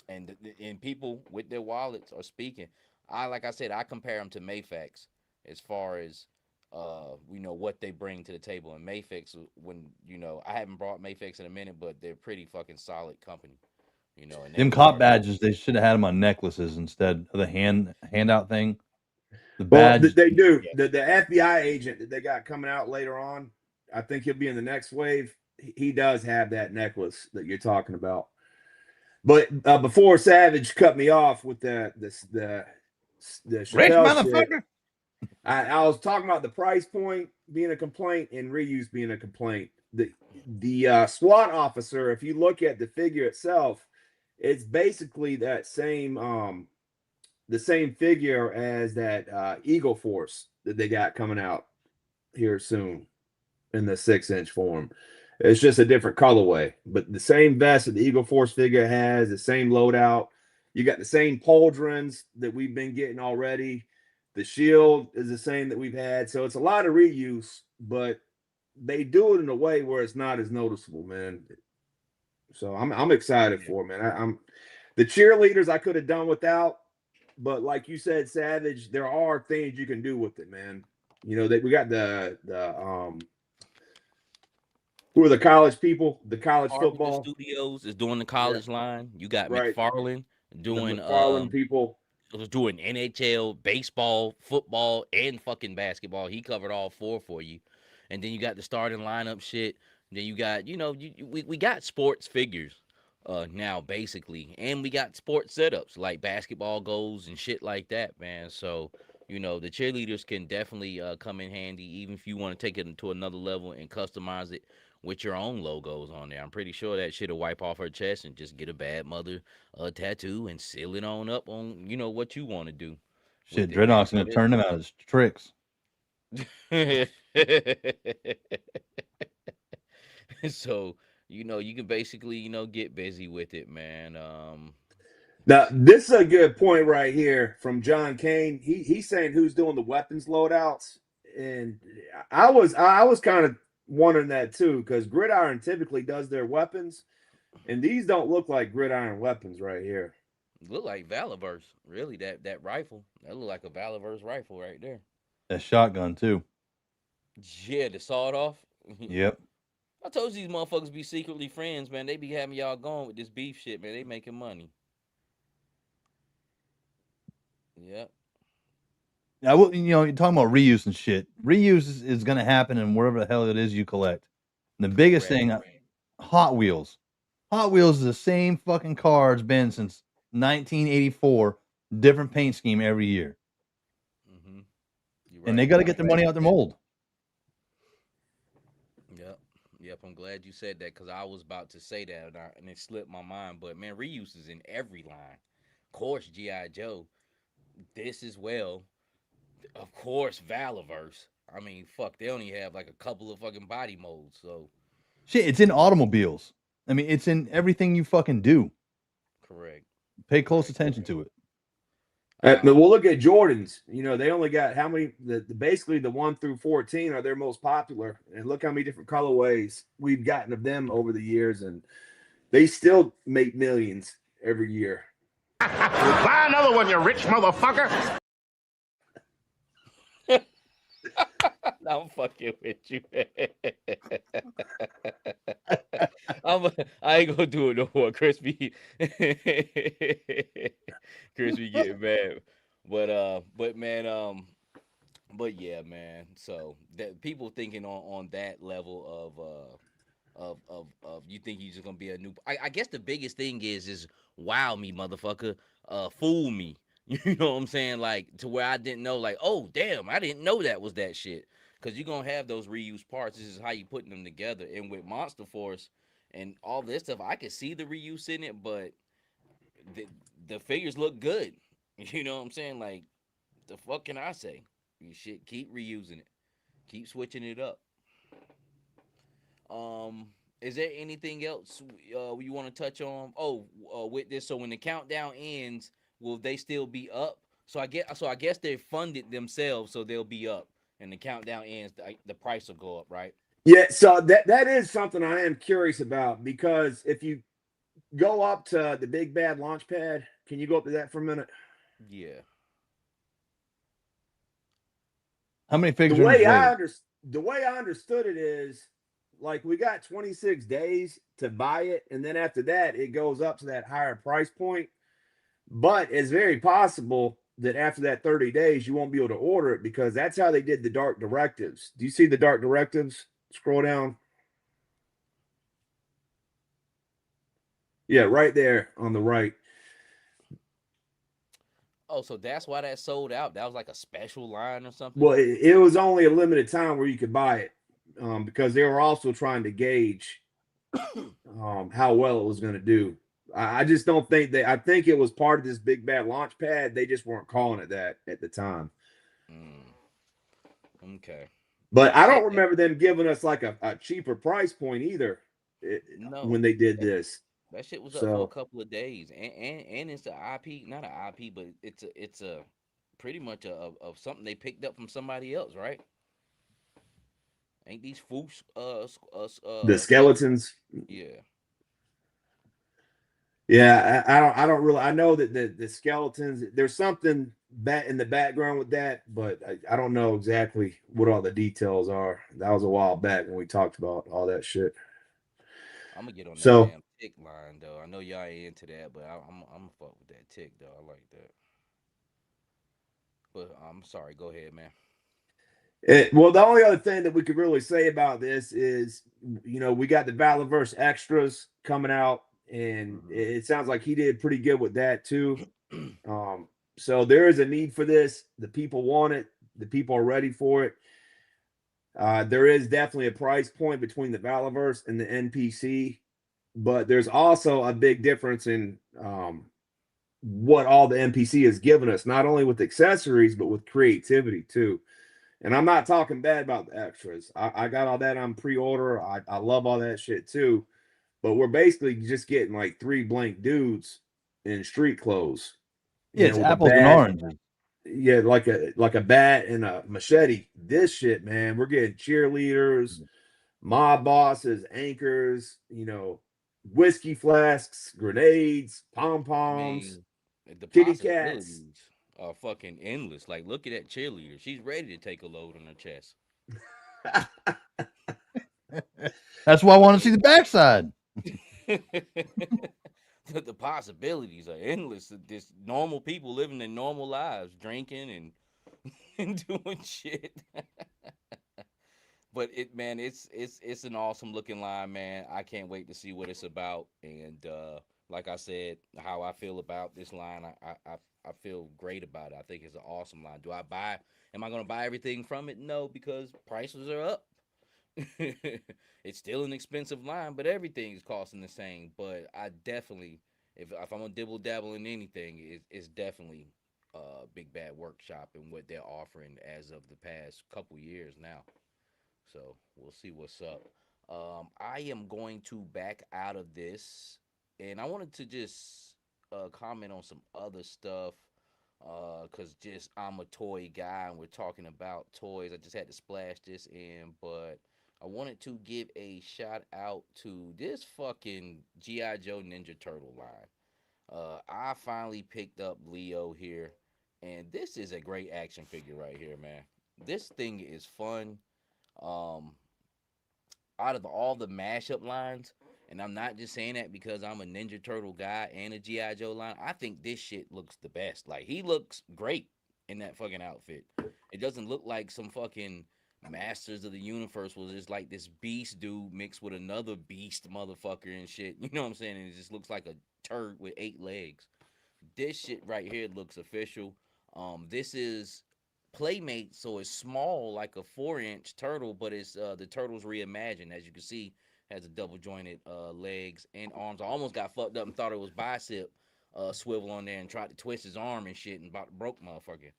And people with their wallets are speaking. Like I said, I compare them to Mayfax as far as what they bring to the table. And Mayfax, when I haven't brought Mayfax in a minute, but they're pretty fucking solid company. And Them cop badges, they should have had them on necklaces instead of the handout thing. The badge, well, they do. The FBI agent that they got coming out later on, I think he'll be in the next wave. He does have that necklace that you're talking about. But before Savage cut me off with the Chappelle shit, I was talking about the price point being a complaint and reuse being a complaint. The SWAT officer, if you look at the figure itself, it's basically that same the same figure as that Eagle Force that they got coming out here soon in the 6-inch form. It's just a different colorway, but the same vest that the Eagle Force figure has, the same loadout. You got the same pauldrons that we've been getting already. The shield is the same that we've had. So it's a lot of reuse, but they do it in a way where it's not as noticeable, man. So I'm excited for it, man. I'm the cheerleaders I could have done without, but like you said, Savage, there are things you can do with it, man. That we got the who are the college people? The college football Studios is doing the college line. You got right. McFarland doing the McFarland people. Was doing NHL, baseball, football, and fucking basketball. He covered all four for you. And then you got the starting lineup shit. Then you got, we got sports figures now, basically. And we got sports setups like basketball goals and shit like that, man. So, the cheerleaders can definitely come in handy, even if you want to take it to another level and customize it with your own logos on there. I'm pretty sure that shit'll wipe off her chest and just get a bad mother tattoo and seal it on up on what you want to do Shit, with it, man. Dreadnought's gonna turn them out as tricks. So you can basically get busy with it, man. Now, this is a good point right here from John Kane. He's saying who's doing the weapons loadouts, and I was kind of wondering that too, because Gridiron typically does their weapons, and these don't look like Gridiron weapons right here. Look like Valorverse, really. That rifle, that look like a Valorverse rifle right there. That shotgun too. Yeah, the sawed off. Yep. I told you these motherfuckers be secretly friends, man. They be having y'all going with this beef shit, man. They making money. Yep. Now, you're talking about reuse and shit. Reuse is going to happen in wherever the hell it is you collect. And the biggest thing, Hot Wheels. Hot Wheels is the same fucking car it's been since 1984. Different paint scheme every year. Mm-hmm. And they got to get their money out their mold. Yep. I'm glad you said that because I was about to say that and it slipped my mind. But man, reuse is in every line. Of course, G.I. Joe. This as well. Of course, Valorverse. I mean, fuck, they only have like a couple of fucking body molds, so. Shit, it's in automobiles. I mean, it's in everything you fucking do. Correct. Pay close attention to it. But we'll look at Jordans. They only got how many? Basically, the 1 through 14 are their most popular, and look how many different colorways we've gotten of them over the years, and they still make millions every year. Buy another one, you rich motherfucker. I'm fucking with you. I ain't gonna do it no more. Crispy getting mad. But yeah, man. So that people thinking on that level of you think you're just gonna be a new. I guess the biggest thing is wow me, motherfucker, fool me. You know what I'm saying? Like to where I didn't know, like, oh damn, I didn't know that was that shit. Cause you're gonna have those reused parts. This is how you putting them together. And with Monster Force and all this stuff, I can see the reuse in it, but the figures look good. You know what I'm saying? Like, the fuck can I say? You shit, keep reusing it, keep switching it up. Is there anything else you want to touch on? Oh, with this, so when the countdown ends, will they still be up? So I guess they funded themselves, so they'll be up. And the countdown ends, the price will go up, right? Yeah, so that is something I am curious about, because if you go up to the big bad launch pad, can you go up to that for a minute? Yeah. How many figures? The way I understood it is, like, we got 26 days to buy it, and then after that, it goes up to that higher price point. But it's very possible that after that 30 days, you won't be able to order it, because that's how they did the dark directives. Do you see the dark directives? Scroll down. Yeah, right there on the right. Oh, so that's why that sold out. That was like a special line or something? Well, it was only a limited time where you could buy it, because they were also trying to gauge how well it was going to do. I just don't think I think it was part of this big bad launch pad. They just weren't calling it that at the time. Okay. But I don't remember them giving us like a cheaper price point either. When they did this. That shit was up for a couple of days, and it's an IP, not an IP, but it's a pretty much of something they picked up from somebody else, right? Ain't these fools the skeletons? Yeah. Yeah, I don't really. I know that the skeletons. There's something in the background with that, but I don't know exactly what all the details are. That was a while back when we talked about all that shit. I'm gonna get on that damn tick line though. I know y'all ain't into that, but I'm gonna fuck with that tick though. I like that. But I'm sorry. Go ahead, man. Well, the only other thing that we could really say about this is, we got the Valorverse extras coming out, and it sounds like he did pretty good with that too. So there is a need for this. The people want it. The people are ready for it. There is definitely a price point between the Valaverse and the NPC, but there's also a big difference in what all the NPC has given us, not only with accessories, but with creativity too. And I'm not talking bad about the extras. I got all that on pre-order. I love all that shit too. But we're basically just getting like 3 blank dudes in street clothes, Yeah, it's with a apples and bat. oranges. Yeah, like a bat and a machete. This shit, man, we're getting cheerleaders, mob bosses, anchors, whiskey flasks, grenades, pom I poms, mean, the kitty cats. possibilities are fucking endless. Like, look at that cheerleader. She's ready to take a load on her chest. That's why I want to see the backside. The possibilities are endless. This normal people living their normal lives, drinking and doing shit. But it's an awesome looking line, man. I can't wait to see what it's about. And like I said, how I feel about this line, I feel great about it. I think it's an awesome line. Am I gonna buy everything from it? No, because prices are up. It's still an expensive line, but everything is costing the same. But I definitely, if I'm gonna dibble dabble in anything, it's definitely Big Bad Workshop and what they're offering as of the past couple years now. So we'll see what's up. I am going to back out of this, and I wanted to just comment on some other stuff. Cause just I'm a toy guy, and we're talking about toys. I just had to splash this in, but I wanted to give a shout out to this fucking GI Joe Ninja Turtle line. I finally picked up Leo here, and this is a great action figure right here, man. This thing is fun. Um, Out of all the mashup lines, and I'm not just saying that because I'm a Ninja Turtle guy and a GI Joe line. I think this shit looks the best. Like, he looks great in that fucking outfit. It doesn't look like some fucking Masters of the Universe was just like this beast dude mixed with another beast motherfucker and shit. You know what I'm saying? And it just looks like a turd with 8 legs. This shit right here looks official. This is Playmate, so it's small, like a 4-inch turtle, but it's the turtle's reimagined. As you can see, has a double jointed legs and arms. I almost got fucked up and thought it was bicep swivel on there and tried to twist his arm and shit and about broke motherfucker.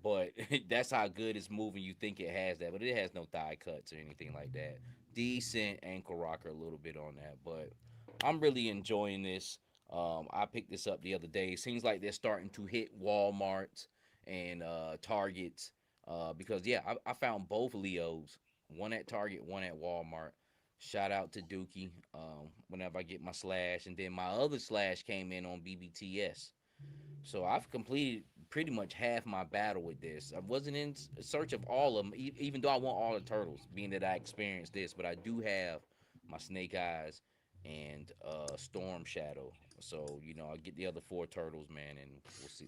But that's how good it's moving. You think it has that, but it has no thigh cuts or anything like that. Decent ankle rocker a little bit on that, but I'm really enjoying this. I picked this up the other day. Seems like they're starting to hit Walmart and Targets. Because yeah, I found both Leos, one at Target, one at Walmart. Shout out to Dookie. Whenever I get my slash, and then my other slash came in on BBTS. So I've completed pretty much half my battle with this. I wasn't in search of all of them, even though I want all the turtles, being that I experienced this. But I do have my Snake Eyes and Storm Shadow. So I'll get the other 4 turtles, man, and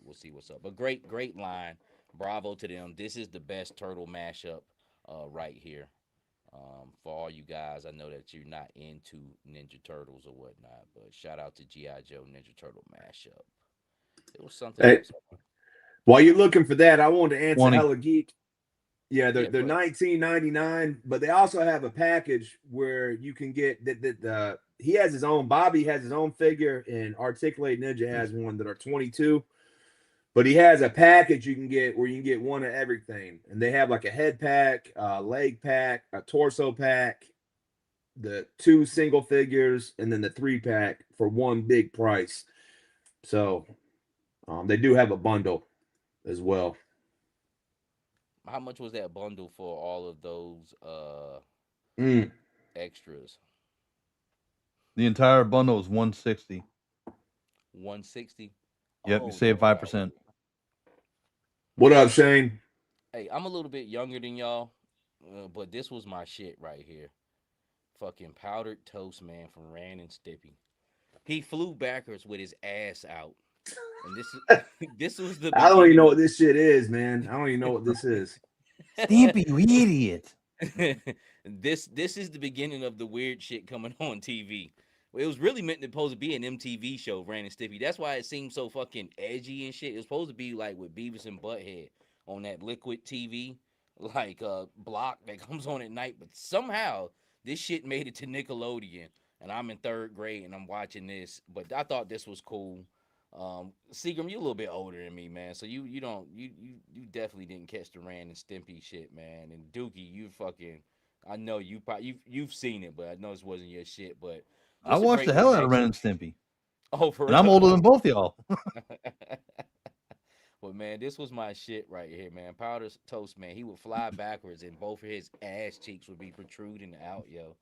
we'll see what's up. But great line. Bravo to them. This is the best turtle mashup right here. For all you guys, I know that you're not into Ninja Turtles or whatnot, but shout out to GI Joe Ninja Turtle mashup. It was something Hey, else. while you're looking for that, I wanted to answer 20. Hella Geek. Yeah, they're Yeah, they're go ahead. 19.99, but they also have a package where you can get that. He has his own. Bobby has his own figure, and Articulate Ninja has one that are 22. But he has a package you can get where you can get one of everything, and they have like a head pack, a leg pack, a torso pack, the 2 single figures, and then the 3-pack for one big price. So they do have a bundle as well. How much was that bundle for all of those Mm. extras? The entire bundle is 160. 160. Yep, you Oh save no. 5%. What up, Shane? Hey, I'm a little bit younger than y'all, but this was my shit right here. Fucking powdered toast man from Ran and Stippy. He flew backwards with his ass out, and this is this was the I don't even know beginning what this shit is, man. I don't even know what this is. Stampy, you idiot. of this is the beginning of the weird shit coming on TV. It was really meant to supposed to be an MTV show, Ran and Stippy. That's why it seemed so fucking edgy and shit. It was supposed to be like with Beavis and Butthead on that liquid TV. like block that comes on at night, but somehow this shit made it to Nickelodeon, and I'm in 3rd grade and I'm watching this. But I thought this was cool. Seagram, you a little bit older than me, man, so you don't you definitely didn't catch the Ren and Stimpy shit, man. And Dookie, you fucking, I know you probably you've seen it, but I know this wasn't your shit. But I just a watched great the little hell out of Ren action. and Stimpy, Oh, for and I'm real? older than both y'all. Well, man, this was my shit right here, man. Powder Toast, man. He would fly backwards, and both of his ass cheeks would be protruding out, yo.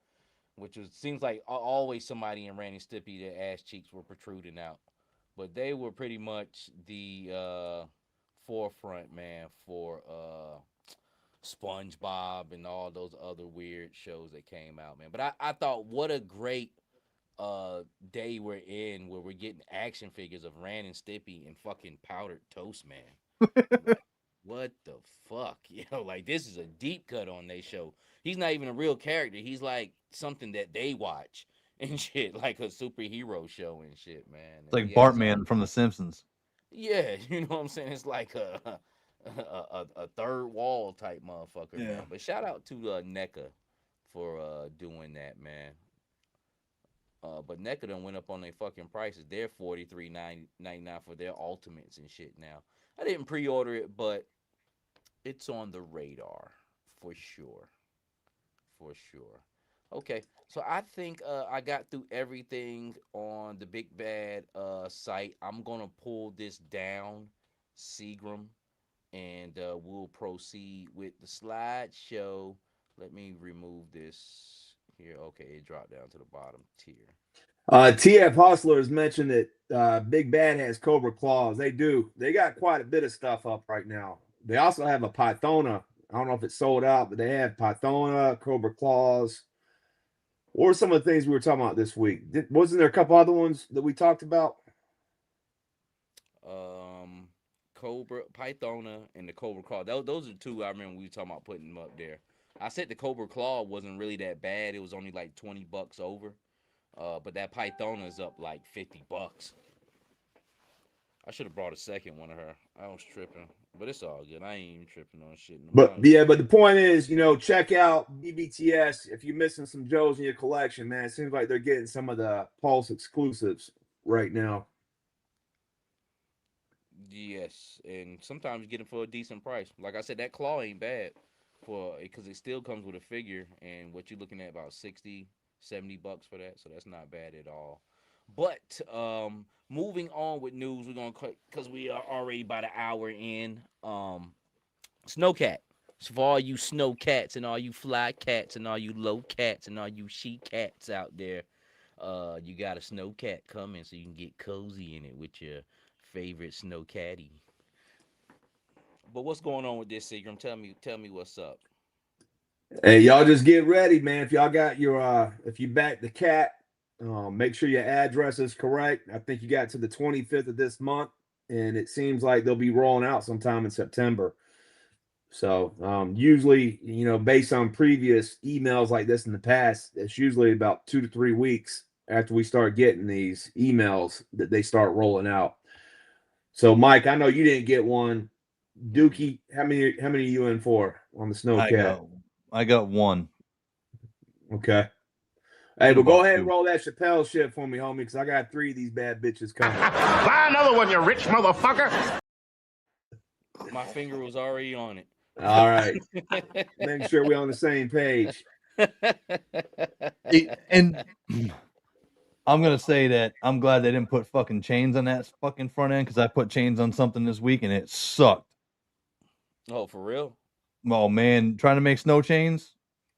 Which was seems like always somebody in Randy Stimpy, their ass cheeks were protruding out, but they were pretty much the forefront, man, for SpongeBob and all those other weird shows that came out, man. But I thought, what a great day we're in, where we're getting action figures of Ran and Stimpy and fucking Powdered Toast, man. Like, what the fuck? Like, this is a deep cut on they show. He's not even a real character. He's like something that they watch and shit, like a superhero show and shit, man. It's And like he has all, Bartman from The Simpsons. yeah, you know what I'm saying? It's like a third wall type motherfucker, man. But shout out to NECA for doing that, man. But NECA done went up on their fucking prices. They're $43.99 for their ultimates and shit now. I didn't pre-order it, but it's on the radar for sure. For sure. Okay, so I think I got through everything on the Big Bad site. I'm gonna pull this down, Seagram, and we'll proceed with the slideshow. Let me remove this here. Okay, it dropped down to the bottom tier. TF Hustler has mentioned that Big Bad has Cobra Claws. They do. They got quite a bit of stuff up right now. They also have a Pythona. I don't know if it's sold out, but they have Pythona, Cobra Claws. What were some of the things we were talking about this week? Wasn't there a couple other ones that we talked about? Cobra, Pythona, and the Cobra Claw. Those are two I remember we were talking about putting them up there. I said the Cobra Claw wasn't really that bad. It was only like $20 over. But that Pythona is up like $50. I should have brought a second one of her. I was tripping, but it's all good. I ain't even tripping on shit. But the point is, check out BBTS if you're missing some Joes in your collection, man. It seems like they're getting some of the Pulse exclusives right now. Yes, and sometimes you get them for a decent price. Like I said, that claw ain't bad because it still comes with a figure, and what you're looking at about $60-$70 for that, so that's not bad at all. But moving on with news, we're gonna because we are already about an hour in. Snowcat. So for all you snow cats and all you fly cats and all you low cats and all you she cats out there, you got a snow cat coming, so you can get cozy in it with your favorite snow catty. But what's going on with this, Seagram? Tell me what's up. Hey, y'all just get ready, man. If y'all got if you back the cat, make sure your address is correct. I think you got to the 25th of this month, and it seems like they'll be rolling out sometime in September. So usually, based on previous emails like this in the past, it's usually about 2 to 3 weeks after we start getting these emails that they start rolling out. So, Mike, I know you didn't get one. Dookie, how many are you in for on the Snowcat? I got one. Okay. Hey, but go ahead and roll that Chappelle shit for me, homie, because I got 3 of these bad bitches coming. Buy another one, you rich motherfucker. My finger was already on it. All right. Make sure we're on the same page. And I'm going to say that I'm glad they didn't put fucking chains on that fucking front end, because I put chains on something this week and it sucked. Oh, for real? Oh, man. Trying to make snow chains?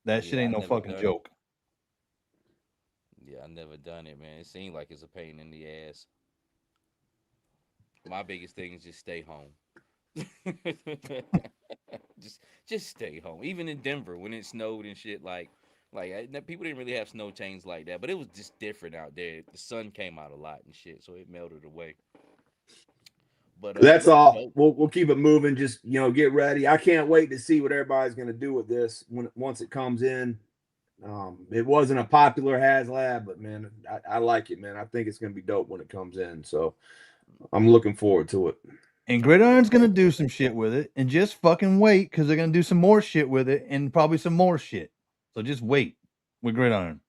That shit ain't no fucking joke. Yeah, I never done it, man. It seems like it's a pain in the ass. My biggest thing is just stay home. just stay home. Even in Denver, when it snowed and shit, like people didn't really have snow chains like that, but it was just different out there. The sun came out a lot and shit, so it melted away. But that's all. We'll keep it moving. Just get ready. I can't wait to see what everybody's gonna do with this once it comes in. It wasn't a popular HasLab, but man, I like it, man. I think it's gonna be dope when it comes in. So I'm looking forward to it. And Gridiron's gonna do some shit with it, and just fucking wait, because they're gonna do some more shit with it, and probably some more shit. So just wait with Gridiron.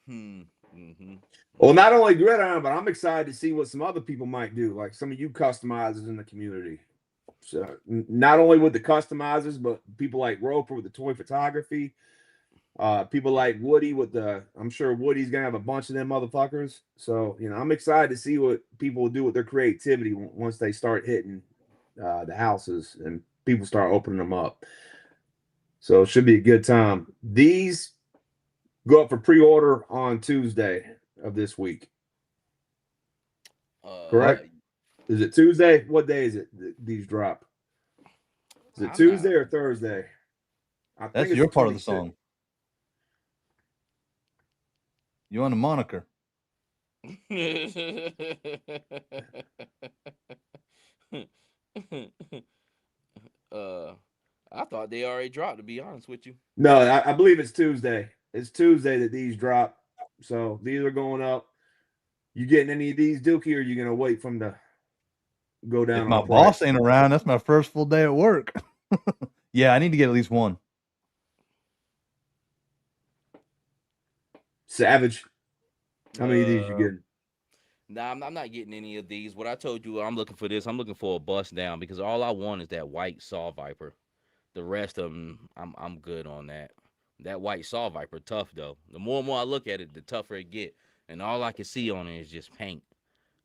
Well, not only Gridiron, but I'm excited to see what some other people might do, like some of you customizers in the community. So not only with the customizers, but people like Roper with the toy photography. People like Woody with the, I'm sure Woody's gonna have a bunch of them motherfuckers. So I'm excited to see what people will do with their creativity once they start hitting the houses and people start opening them up. So it should be a good time. These go up for pre-order on Tuesday of this week. Correct? Is it Tuesday? What day is it? These drop? Is it Tuesday or Thursday? I That's think your it's part of the 26th. song. You on a moniker? I thought they already dropped, to be honest with you. No, I believe it's Tuesday. It's Tuesday that these drop. So these are going up. You getting any of these, Dookie, or are you gonna wait for them to go down? If on my price? boss ain't around, that's my first full day at work. Yeah, I need to get at least one. Savage. How many of these you getting? Nah, I'm not getting any of these. What I told you, I'm looking for this. I'm looking for a bust down because all I want is that white Saw Viper. The rest of them, I'm good on that. That white Saw Viper, tough though. The more and more I look at it, the tougher it get. And all I can see on it is just paint,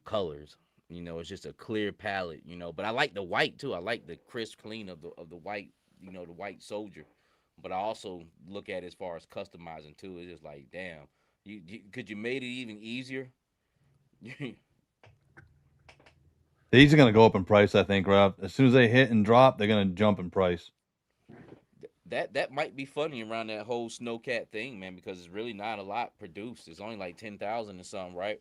colors. It's just a clear palette. But I like the white too. I like the crisp clean of the white. The white soldier. But I also look at it as far as customizing too. It's just like, damn, could you made it even easier? These are gonna go up in price, I think, Rob. As soon as they hit and drop, they're gonna jump in price. That might be funny around that whole Snowcat thing, man, because it's really not a lot produced. It's only like 10,000 or something, right?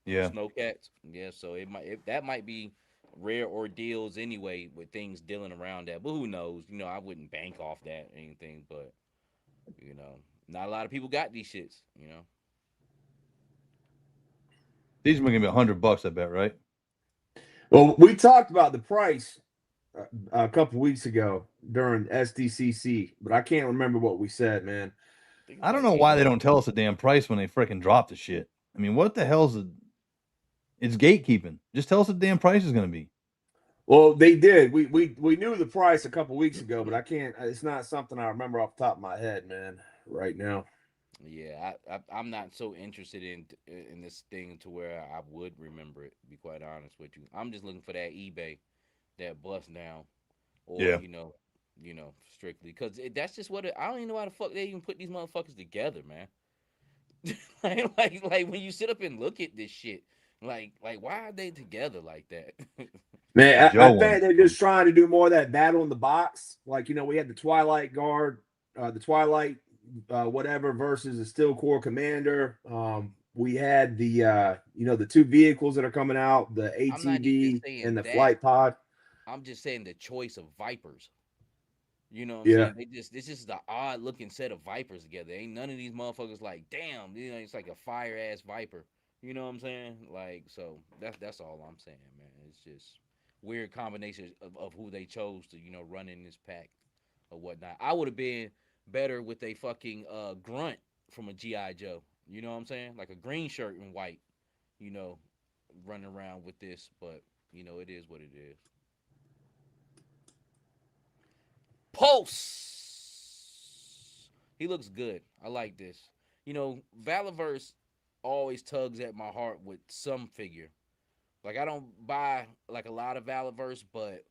Yeah. Snowcats. Yeah, so that might be rare ordeals anyway with things dealing around that. But who knows? I wouldn't bank off that or anything, but not a lot of people got these shits, These are gonna be $100, I bet, right? Well, we talked about the price a couple weeks ago during SDCC, but I can't remember what we said, man. I don't know why they don't tell us the damn price when they freaking drop the shit. I mean, what the hell's it? It's gatekeeping. Just tell us what the damn price is gonna be. Well, they did. We knew the price a couple weeks ago, but I can't. It's not something I remember off the top of my head, man. Right now. Yeah, I'm not so interested in this thing to where I would remember it. To be quite honest with you, I'm just looking for that eBay, that bust down, or Yeah. strictly because that's just what I don't even know how the fuck they even put these motherfuckers together, man. like when you sit up and look at this shit, like why are they together like that? Man, I Joe think one. they're just trying to do more of that battle in the box. Like, we had the Twilight Guard, the Twilight whatever versus the Steel Corps Commander. We had the the two vehicles that are coming out, the I'm not even ATV saying and the that. Flight Pod. I'm just saying the choice of Vipers. You know what I'm Yeah. saying? This is the odd looking set of Vipers together. Ain't none of these motherfuckers like, damn, it's like a fire ass Viper. You know what I'm saying? Like, so that's all I'm saying, man. It's just weird combinations of who they chose to, run in this pack or whatnot. I would have been better with a fucking grunt from a G.I. Joe. You know what I'm saying? Like a green shirt and white, running around with this, but it is what it is. Pulse. He looks good. I like this. Valaverse always tugs at my heart with some figure. Like I don't buy like a lot of Valaverse, but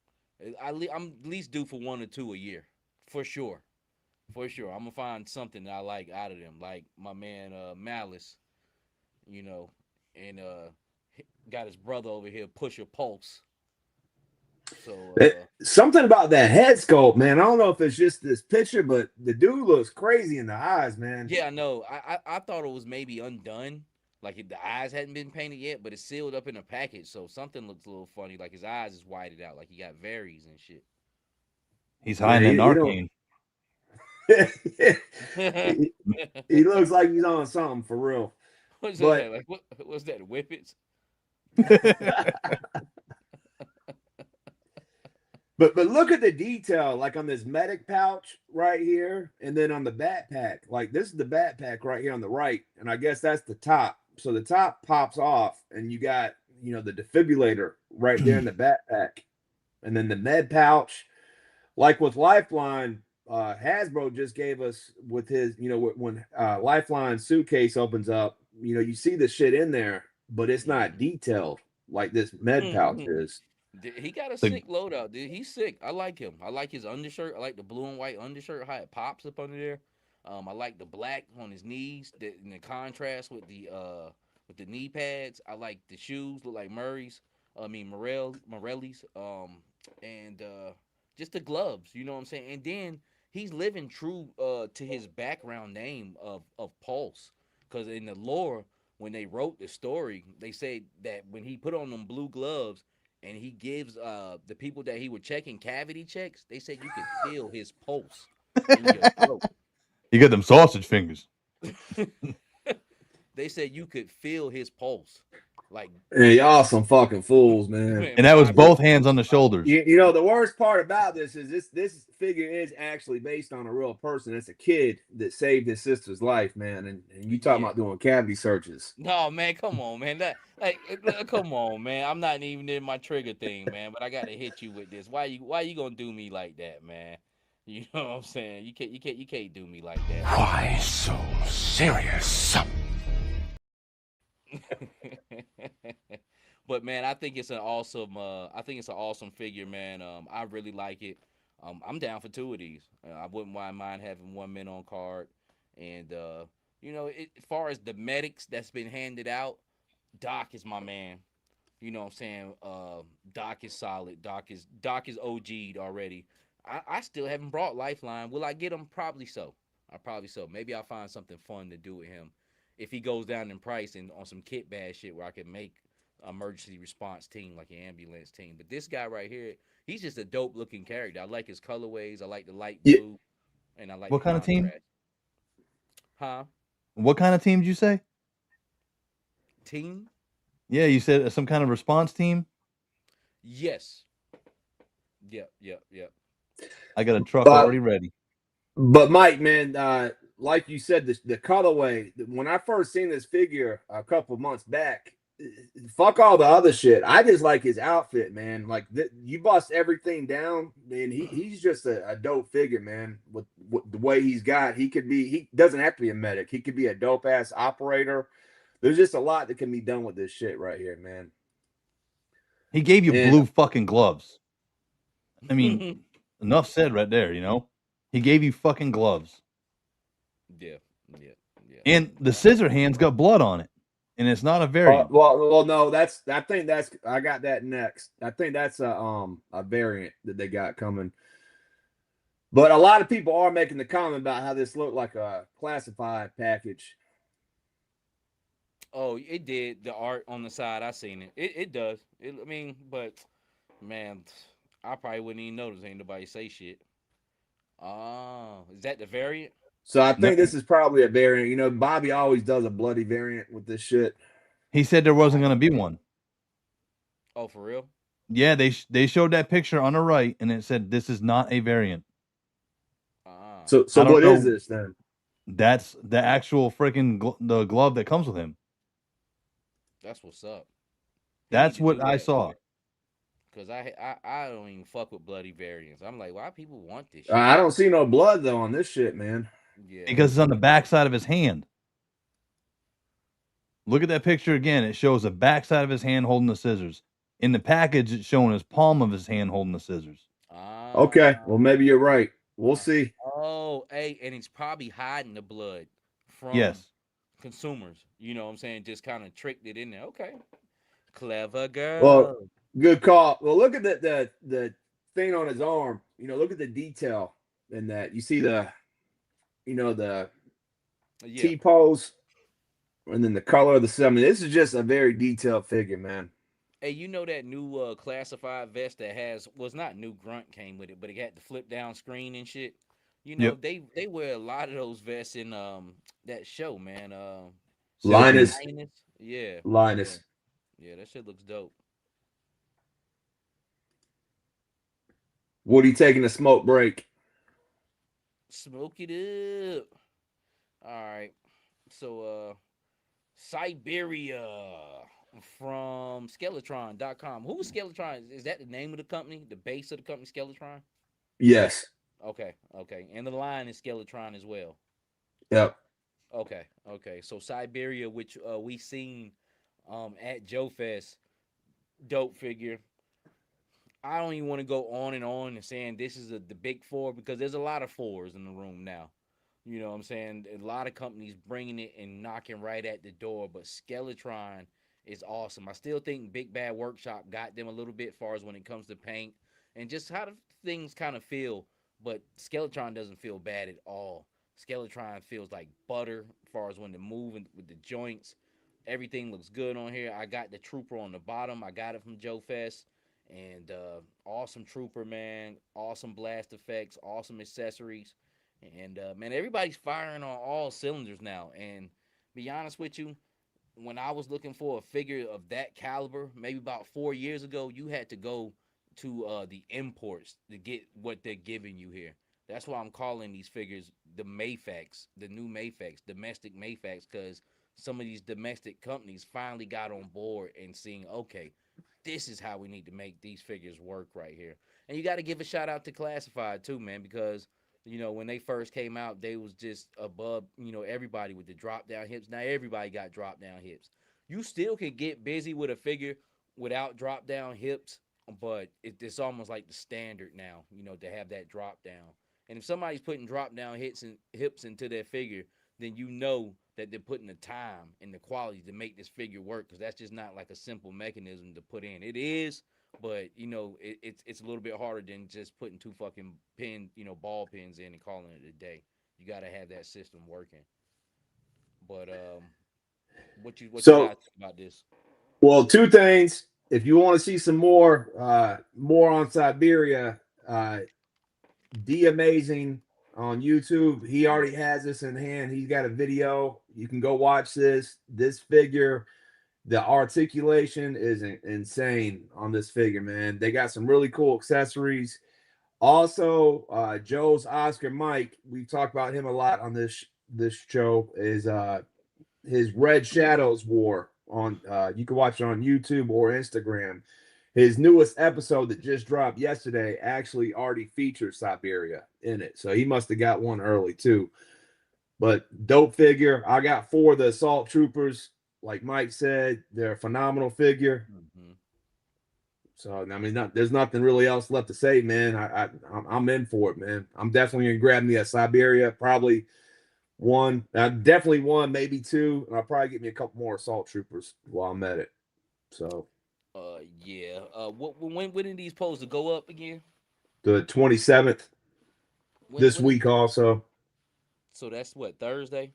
I'm at least due for one or two a year, for sure. For sure, I'm gonna find something that I like out of them. Like my man Malice, and got his brother over here, Pusher Pulse. So something about that head sculpt, man. I don't know if it's just this picture, but the dude looks crazy in the eyes, man. yeah, I know. I thought it was maybe undone, like the eyes hadn't been painted yet, but it's sealed up in a package, so something looks a little funny. Like his eyes is whited out, like he got varies and shit. He's hiding that Narcan. He looks like he's on something for real. What's that? Like what's that? Whippets? But look at the detail, like on this medic pouch right here, and then on the backpack. Like this is the backpack right here on the right, and I guess that's the top. So the top pops off, and you got the defibrillator right there in the backpack, and then the med pouch. Like with Lifeline, Hasbro just gave us with his, when Lifeline suitcase opens up, you see the shit in there, but it's not detailed like this med pouch is. He got a sick loadout, dude. He's sick. I like him. I like his undershirt. I like the blue and white undershirt, how it pops up under there. I like the black on his knees, in the contrast with the knee pads. I like the shoes, look like Morelli's. And just the gloves, you know what I'm saying? And then he's living true to his background name of Pulse. Because in the lore, when they wrote the story, they say that when he put on them blue gloves, and he gives the people that he was checking cavity checks, they said you could feel his pulse in your throat. You got them sausage fingers. They said you could feel his pulse. Like, hey, y'all some fucking fools, man. And that was both hands on the shoulders. The worst part about this is this figure is actually based on a real person. It's a kid that saved his sister's life, man. And you talking about doing cavity searches. No, man, come on, man. Come on, man. I'm not even in my trigger thing, man. But I gotta hit you with this. Why you gonna do me like that, man? You know what I'm saying? You can't do me like that. Why so serious? But man, I think it's an awesome figure, man. I really like it. I'm down for 2 of these. I wouldn't mind having 1 min on card. And as far as the medics that's been handed out, Doc is my man. You know what I'm saying? Doc is solid. Doc is OG'd already. I still haven't brought Lifeline. Will I get him? Probably so. Maybe I'll find something fun to do with him. If he goes down in price and on some Kitbash shit where I can make emergency response team like an ambulance team. But this guy right here, he's just a dope looking character. I like his colorways. I like the light blue, and I like what kind of team? Huh? What kind of team did you say? Team? Yeah, you said some kind of response team. Yes. Yep. I got a truck already ready. But Mike, man, like you said, the colorway. When I first seen this figure a couple months back, fuck all the other shit. I just like his outfit, man. Like you bust everything down, and he's just a dope figure, man. With the way he's got, he doesn't have to be a medic. He could be a dope ass operator. There's just a lot that can be done with this shit right here, man. He gave you blue fucking gloves. I mean, enough said right there, He gave you fucking gloves. Yeah. And the scissor hands got blood on it. And it's not a variant. Well, no, I got that next. I think that's a variant that they got coming. But a lot of people are making the comment about how this looked like a classified package. Oh, it did. The art on the side, I seen it. It does. But man, I probably wouldn't even notice. Ain't nobody say shit. Oh, is that the variant? So I think this is probably a variant. Bobby always does a bloody variant with this shit. He said there wasn't going to be one. Oh, for real? Yeah, they showed that picture on the right, and it said this is not a variant. So what is this then? That's the actual freaking the glove that comes with him. That's what's up. That's what I saw. Because I don't even fuck with bloody variants. I'm like, why people want this shit? I don't see no blood though on this shit, man. Yeah. Because it's on the back side of his hand. Look at that picture again. It shows the back side of his hand holding the scissors. In the package, it's showing his palm of his hand holding the scissors. Okay, well maybe you're right. We'll see. Oh, hey, and he's probably hiding the blood from consumers. You know what I'm saying? Just kind of tricked it in there. Okay. Clever girl. Well, good call. Well, look at the thing on his arm. Look at the detail in that. You see the T-pose and then the color of the semen. This is just a very detailed figure, man. Hey, that new classified vest that it's not new, Grunt came with it, but it had the flip down screen and shit. They wear a lot of those vests in that show, man. Linus. Yeah. Linus. Yeah, that shit looks dope. Woody taking a smoke break. Smoke it up. All right. So, Cyberia from Skeletron.com. Who's Skeletron? Is that the name of the company? The base of the company, Skeletron? Yes. Okay. And the line is Skeletron as well. Yep. Okay. So Cyberia, which we seen at Joe Fest, dope figure. I don't even want to go on and saying this is the big four because there's a lot of fours in the room now. You know what I'm saying? A lot of companies bringing it and knocking right at the door, but Skeletron is awesome. I still think Big Bad Workshop got them a little bit far as when it comes to paint and just how the things kind of feel, but Skeletron doesn't feel bad at all. Skeletron feels like butter as far as when the moving with the joints. Everything looks good on here. I got the Trooper on the bottom. I got it from Joe Fest. And awesome Trooper, man. Awesome blast effects. Awesome accessories. And man, everybody's firing on all cylinders now. And be honest with you, when I was looking for a figure of that caliber, maybe about 4 years ago, you had to go to the imports to get what they're giving you here. That's why I'm calling these figures the Mayfax, the new Mayfax, domestic Mayfax, because some of these domestic companies finally got on board and seeing, okay, this is how we need to make these figures work right here. And you got to give a shout out to Classified too, man, because when they first came out, they was just above, everybody with the drop down hips. Now everybody got drop down hips. You still can get busy with a figure without drop down hips, but it's almost like the standard now, to have that drop down. And if somebody's putting drop down hips into their figure, then you know that they're putting the time and the quality to make this figure work, because that's just not like a simple mechanism to put in. It is, but it's a little bit harder than just putting two fucking ball pins in and calling it a day. You got to have that system working. But what you guys think about this? Well, two things. If you want to see some more on Cyberia, D Amazing on YouTube. He already has this in hand. He's got a video. You can go watch this. This figure, the articulation is insane on this figure, man. They got some really cool accessories. Also, Joe's Oscar Mike, we talked about him a lot on this show, is his Red Shadows War on you can watch it on YouTube or Instagram. His newest episode that just dropped yesterday actually already features Cyberia in it. So he must have got one early too. But dope figure. I got 4 of the Assault Troopers. Like Mike said, they're a phenomenal figure. Mm-hmm. So I mean, there's nothing really else left to say, man. I'm in for it, man. I'm definitely gonna grab me a Cyberia, probably one. Definitely one, maybe 2, and I'll probably get me a couple more Assault Troopers while I'm at it. So yeah. When are these supposed to go up again? the 27th this week also. So that's what, Thursday?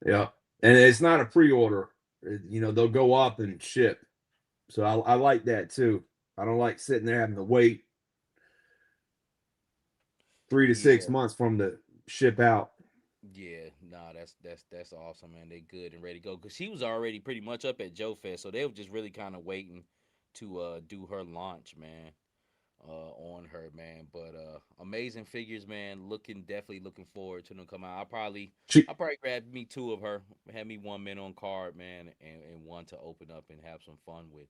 Yeah, and it's not a pre-order. They'll go up and ship. So I like that too. I don't like sitting there having to wait 3 to 6 months from the ship out. Yeah, nah, that's awesome, man. They good and ready to go, because she was already pretty much up at Joe Fest, so they were just really kind of waiting to do her launch, man, on her, man. But amazing figures, man. Definitely looking forward to them come out. I'll probably grab me 2 of her, have me 1 min on card, man, and 1 to open up and have some fun with.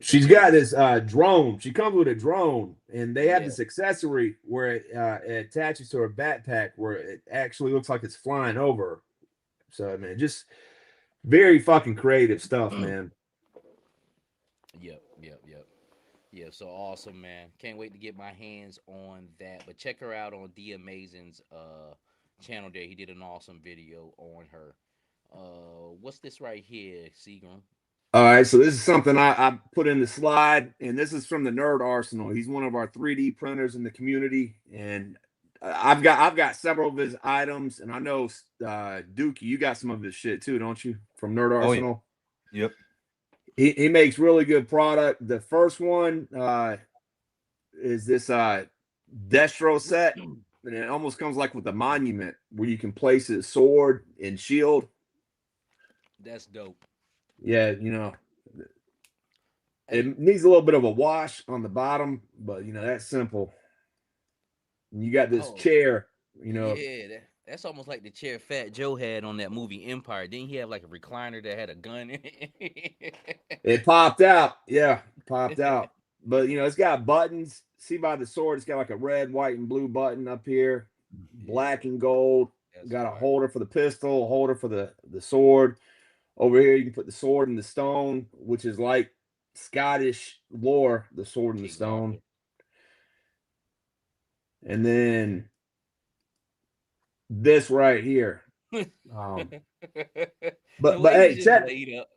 She's got this drone. She comes with a drone, and they have this accessory where it attaches to her backpack, where it actually looks like it's flying over. So, man, just very fucking creative stuff, man. Yep. Yeah, so awesome, man. Can't wait to get my hands on that. But check her out on D Amazing's channel there. He did an awesome video on her. What's this right here, Seagram? All right, so this is something I put in the slide, and this is from the Nerd Arsenal. He's one of our 3D printers in the community, and I've got several of his items, and I know Dookie, you got some of his shit too, don't you? From Nerd Arsenal. Yeah. Yep. He makes really good product. The first one is this Destro set, and it almost comes like with a monument where you can place his sword and shield. That's dope. Yeah, it needs a little bit of a wash on the bottom, but that's simple. And you got this Oh, chair, you know. yeah, that's almost like the chair Fat Joe had on that movie Empire. Didn't he have like a recliner that had a gun in it? It popped out. Yeah, popped out. But it's got buttons. See by the sword, it's got like a red, white, and blue button up here, black Yeah, and gold. that's Got a fire. holder for the pistol, a holder for the sword. Over here, you can put the sword in the stone, which is like Scottish lore, the sword in the King stone. Arthur. And then this right here. Um, The but way hey, he's just check laid up.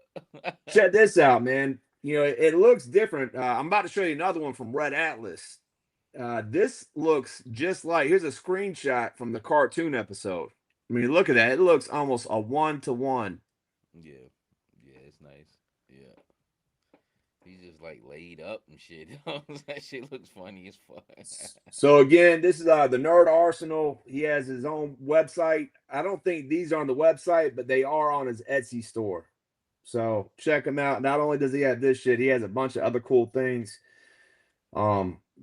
check this out, man. It looks different. I'm about to show you another one from Red Atlas. This looks just like, here's a screenshot from the cartoon episode. I mean, look at that. It looks almost a 1-to-1. Yeah, yeah, it's nice. Yeah, he's just like laid up and shit. That shit looks funny as fuck. So again, this is the Nerd Arsenal. He has his own website. I don't think these are on the website, but they are on his Etsy store. So check him out. Not only does he have this shit, he has a bunch of other cool things.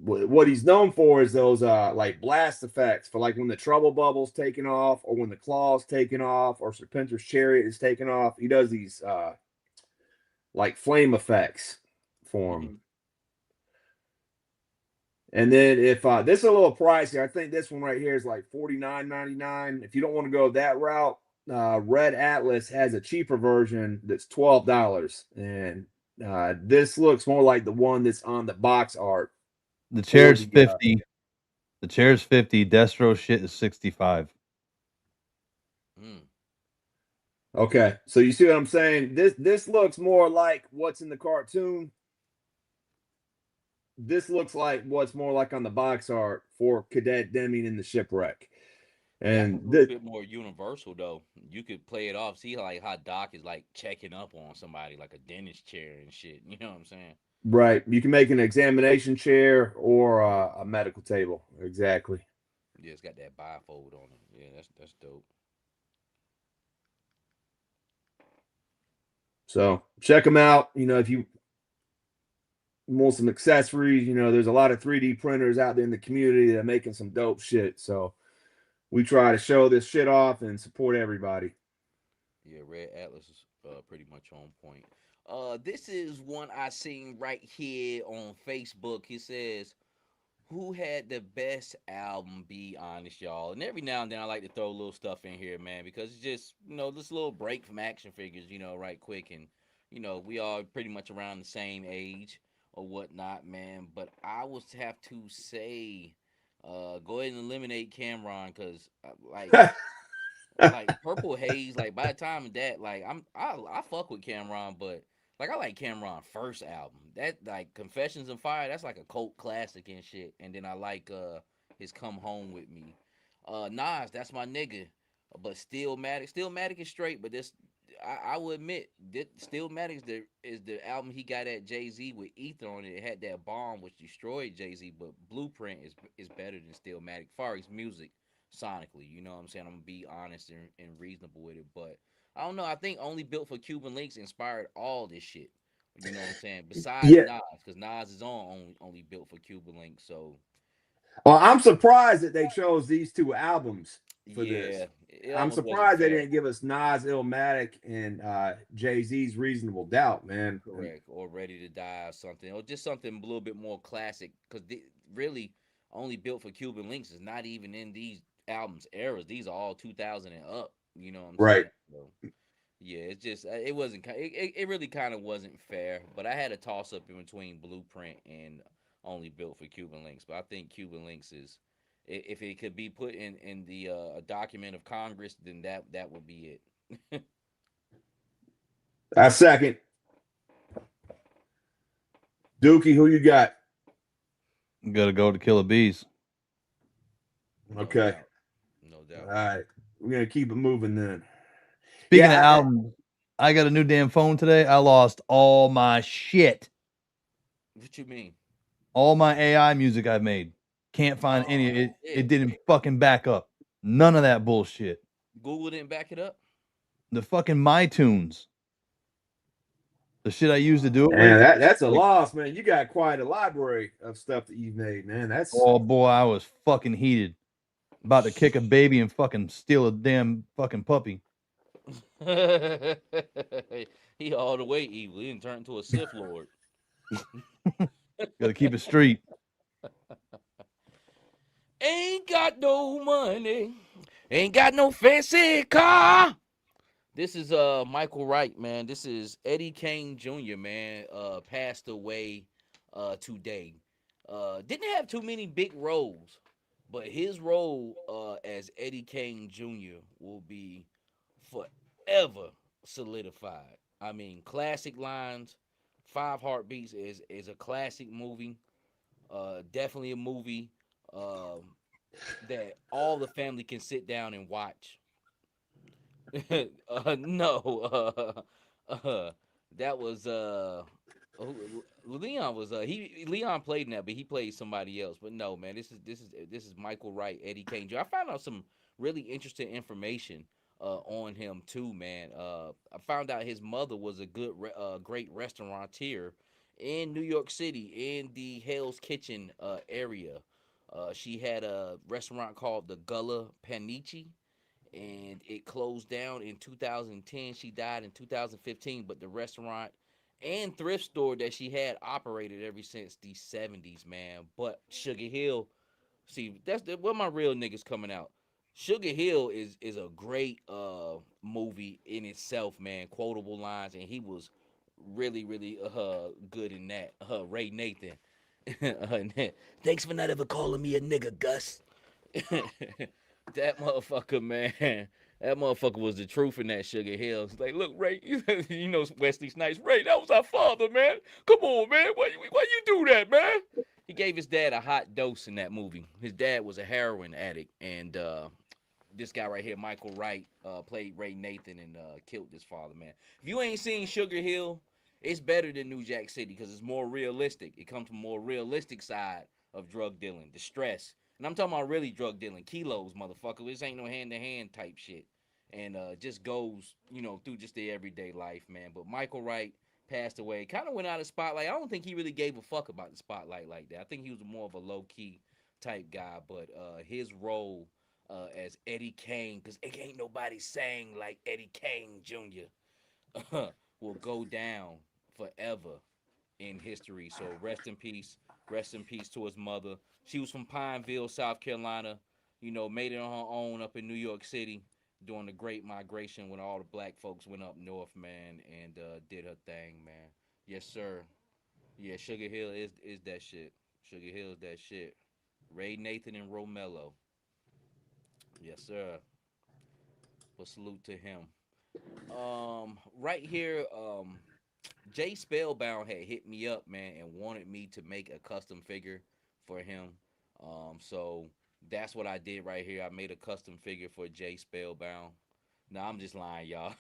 What he's known for is those like blast effects for like when the trouble bubble's taken off, or when the claw's taken off, or Serpentor's chariot is taken off. He does these like flame effects for him. Mhm. And then if this is a little pricey, I think this one right here is like $49.99. If you don't want to go that route, Red Atlas has a cheaper version that's $12, and this looks more like the one that's on the box art. The chair's the, 50. The chair's 50. Destro shit is 65. Mm. Okay, so you see what I'm saying? This looks more like what's in the cartoon. This looks like what's more like on the box art for Cadet Deming in the shipwreck. That one's And a little bit more universal though. You could play it off. See like how Doc is like checking up on somebody, like a dentist chair and shit. You know what I'm saying? right, you can make an examination chair or a medical table. Exactly. Yeah, it's got that bifold on it. Yeah, that's dope. So check them out. If you want some accessories, there's a lot of 3D printers out there in the community that are making some dope shit. So we try to show this shit off and support everybody. Yeah, Red Atlas is pretty much on point. This is one I seen right here on Facebook. It says, "Who had the best album?" Be honest, y'all. And every now and then I like to throw a little stuff in here, man, because it's just this little break from action figures, right quick, and we all pretty much around the same age or whatnot, man. But I would have to say, go ahead and eliminate Cameron, because like Purple Haze, like by the time of that, like I fuck with Cameron, but like I like Cameron first album. That like Confessions of Fire, that's like a cult classic and shit. And then I like his Come Home With Me. Nas, that's my nigga. But Stillmatic is straight, but this I will admit that Stillmatic is the album he got at Jay-Z with Ether on it. It had that bomb which destroyed Jay-Z, but Blueprint is better than Stillmatic far as music sonically. You know what I'm saying? I'm gonna be honest and reasonable with it, but I don't know. I think Only Built for Cuban Links inspired all this shit. You know what I'm saying? Besides Yeah. Nas, because Nas is on only Built for Cuban Links. So Well, I'm surprised that they chose these two albums for this. yeah, it I'm almost wasn't surprised they fair. didn't give us Nas Illmatic and Jay-Z's Reasonable Doubt, man. Correct. Or Ready to Die or something. Or just something a little bit more classic. Because really, Only Built for Cuban Links is not even in these albums eras. These are all 2000 and up. You know what I'm Right. saying? So, yeah, it's just, it wasn't, it really kind of wasn't fair. But I had a toss up in between Blueprint and Only Built for Cuban Links. But I think Cuban Links is, if it could be put in the document of Congress, then that would be it. I second. Dookie, who you got? Gotta go to Killer Bees. No Okay. doubt. No doubt. All right. We're going to keep it moving then. Speaking of albums, I got a new damn phone today. I lost all my shit. What you mean? All my AI music I've made. Can't find any of it. Yeah. It didn't fucking back up. None of that bullshit. Google didn't back it up. The fucking MyTunes. The shit I used to do it Man, with. that's a loss, man. You got quite a library of stuff that you've made, man. That's Oh boy, I was fucking heated. About to kick a baby and fucking steal a damn fucking puppy. He all the way evil. He didn't turn into a Sith Lord. Gotta keep it street. Ain't got no money. Ain't got no fancy car. This is Michael Wright, man. This is Eddie Kane Jr., man. Passed away today. Didn't have too many big roles, but his role as Eddie Kane Jr. will be forever solidified. I mean, classic lines. Five Heartbeats is a classic movie. Definitely a movie that all the family can sit down and watch. No, that was Leon was Leon played in that, but he played somebody else. But no, man, this is Michael Wright, Eddie Kane Jr. I found out some really interesting information on him too, man. I found out his mother was a great restaurateur in New York City in the Hell's Kitchen area. She had a restaurant called the Gullah Panichi, and it closed down in 2010. She died in 2015, but the restaurant and thrift store that she had operated ever since the 70s, man. But Sugar Hill, see, where my real niggas coming out. Sugar Hill is a great movie in itself, man. Quotable lines, and he was really good in that. Ray Nathan. Thanks for not ever calling me a nigga, Gus. That motherfucker, man. That motherfucker was the truth in that Sugar Hill. It's like, look, Ray, you know Wesley Snipes. Ray, that was our father, man. Come on, man. Why you do that, man? He gave his dad a hot dose in that movie. His dad was a heroin addict, and this guy right here, Michael Wright, played Ray Nathan and killed his father, man. If you ain't seen Sugar Hill, it's better than New Jack City because it's more realistic. It comes from a more realistic side of drug dealing, the stress. And I'm talking about really drug dealing, kilos, motherfucker. This ain't no hand-to-hand type shit. And just goes, through just the everyday life, man. But Michael Wright passed away. Kind of went out of spotlight. I don't think he really gave a fuck about the spotlight like that. I think he was more of a low-key type guy. But his role as Eddie Kane, because it ain't nobody sang like Eddie Kane Jr., will go down forever in history. So rest in peace. Rest in peace to his mother. She was from Pineville, South Carolina. Made it on her own up in New York City during the Great Migration when all the black folks went up north, man, and did her thing, man. Yes, sir. Yeah, Sugar Hill is that shit. Sugar Hill is that shit. Ray Nathan and Romello. Yes, sir. But salute to him. Right here, Jay Spellbound had hit me up, man, and wanted me to make a custom figure for him. So that's what I did right here. I made a custom figure for Jay Spellbound. No, I'm just lying, y'all.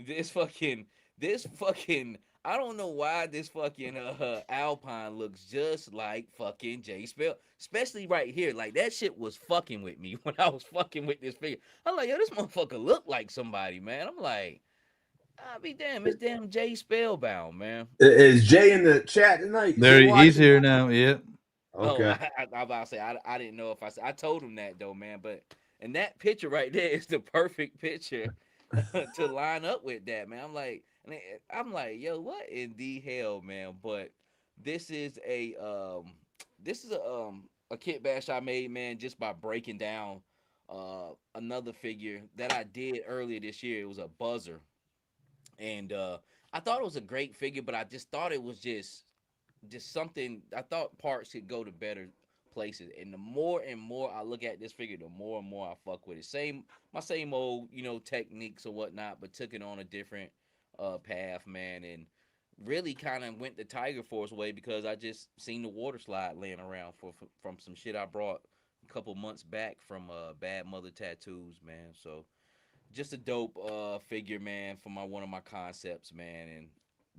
this fucking, this fucking, I don't know why this fucking Alpine looks just like fucking Jay Spell, especially right here. Like that shit was fucking with me when I was fucking with this figure. I'm like, yo, this motherfucker look like somebody, man. I'm like, I'll be damn, it's damn Jay Spellbound, man. is Jay in the chat tonight? Is There he he's watching? here now. Yep. Oh, Okay. I about to say I didn't know if I told him that though, man. But and that picture right there is the perfect picture to line up with that, man. I'm like, yo, what in the hell, man? But this is a kit bash I made, man, just by breaking down another figure that I did earlier this year. It was a buzzer, and I thought it was a great figure, but I just thought it was just something. I thought parts could go to better places, and the more and more I look at this figure, the more and more I fuck with it. My same old techniques or whatnot, but took it on a different path, man, and really kind of went the Tiger Force way because I just seen the water slide laying around from some shit I brought a couple months back from Bad Mother Tattoos, man. So just a dope figure, man, for one of my concepts, man, and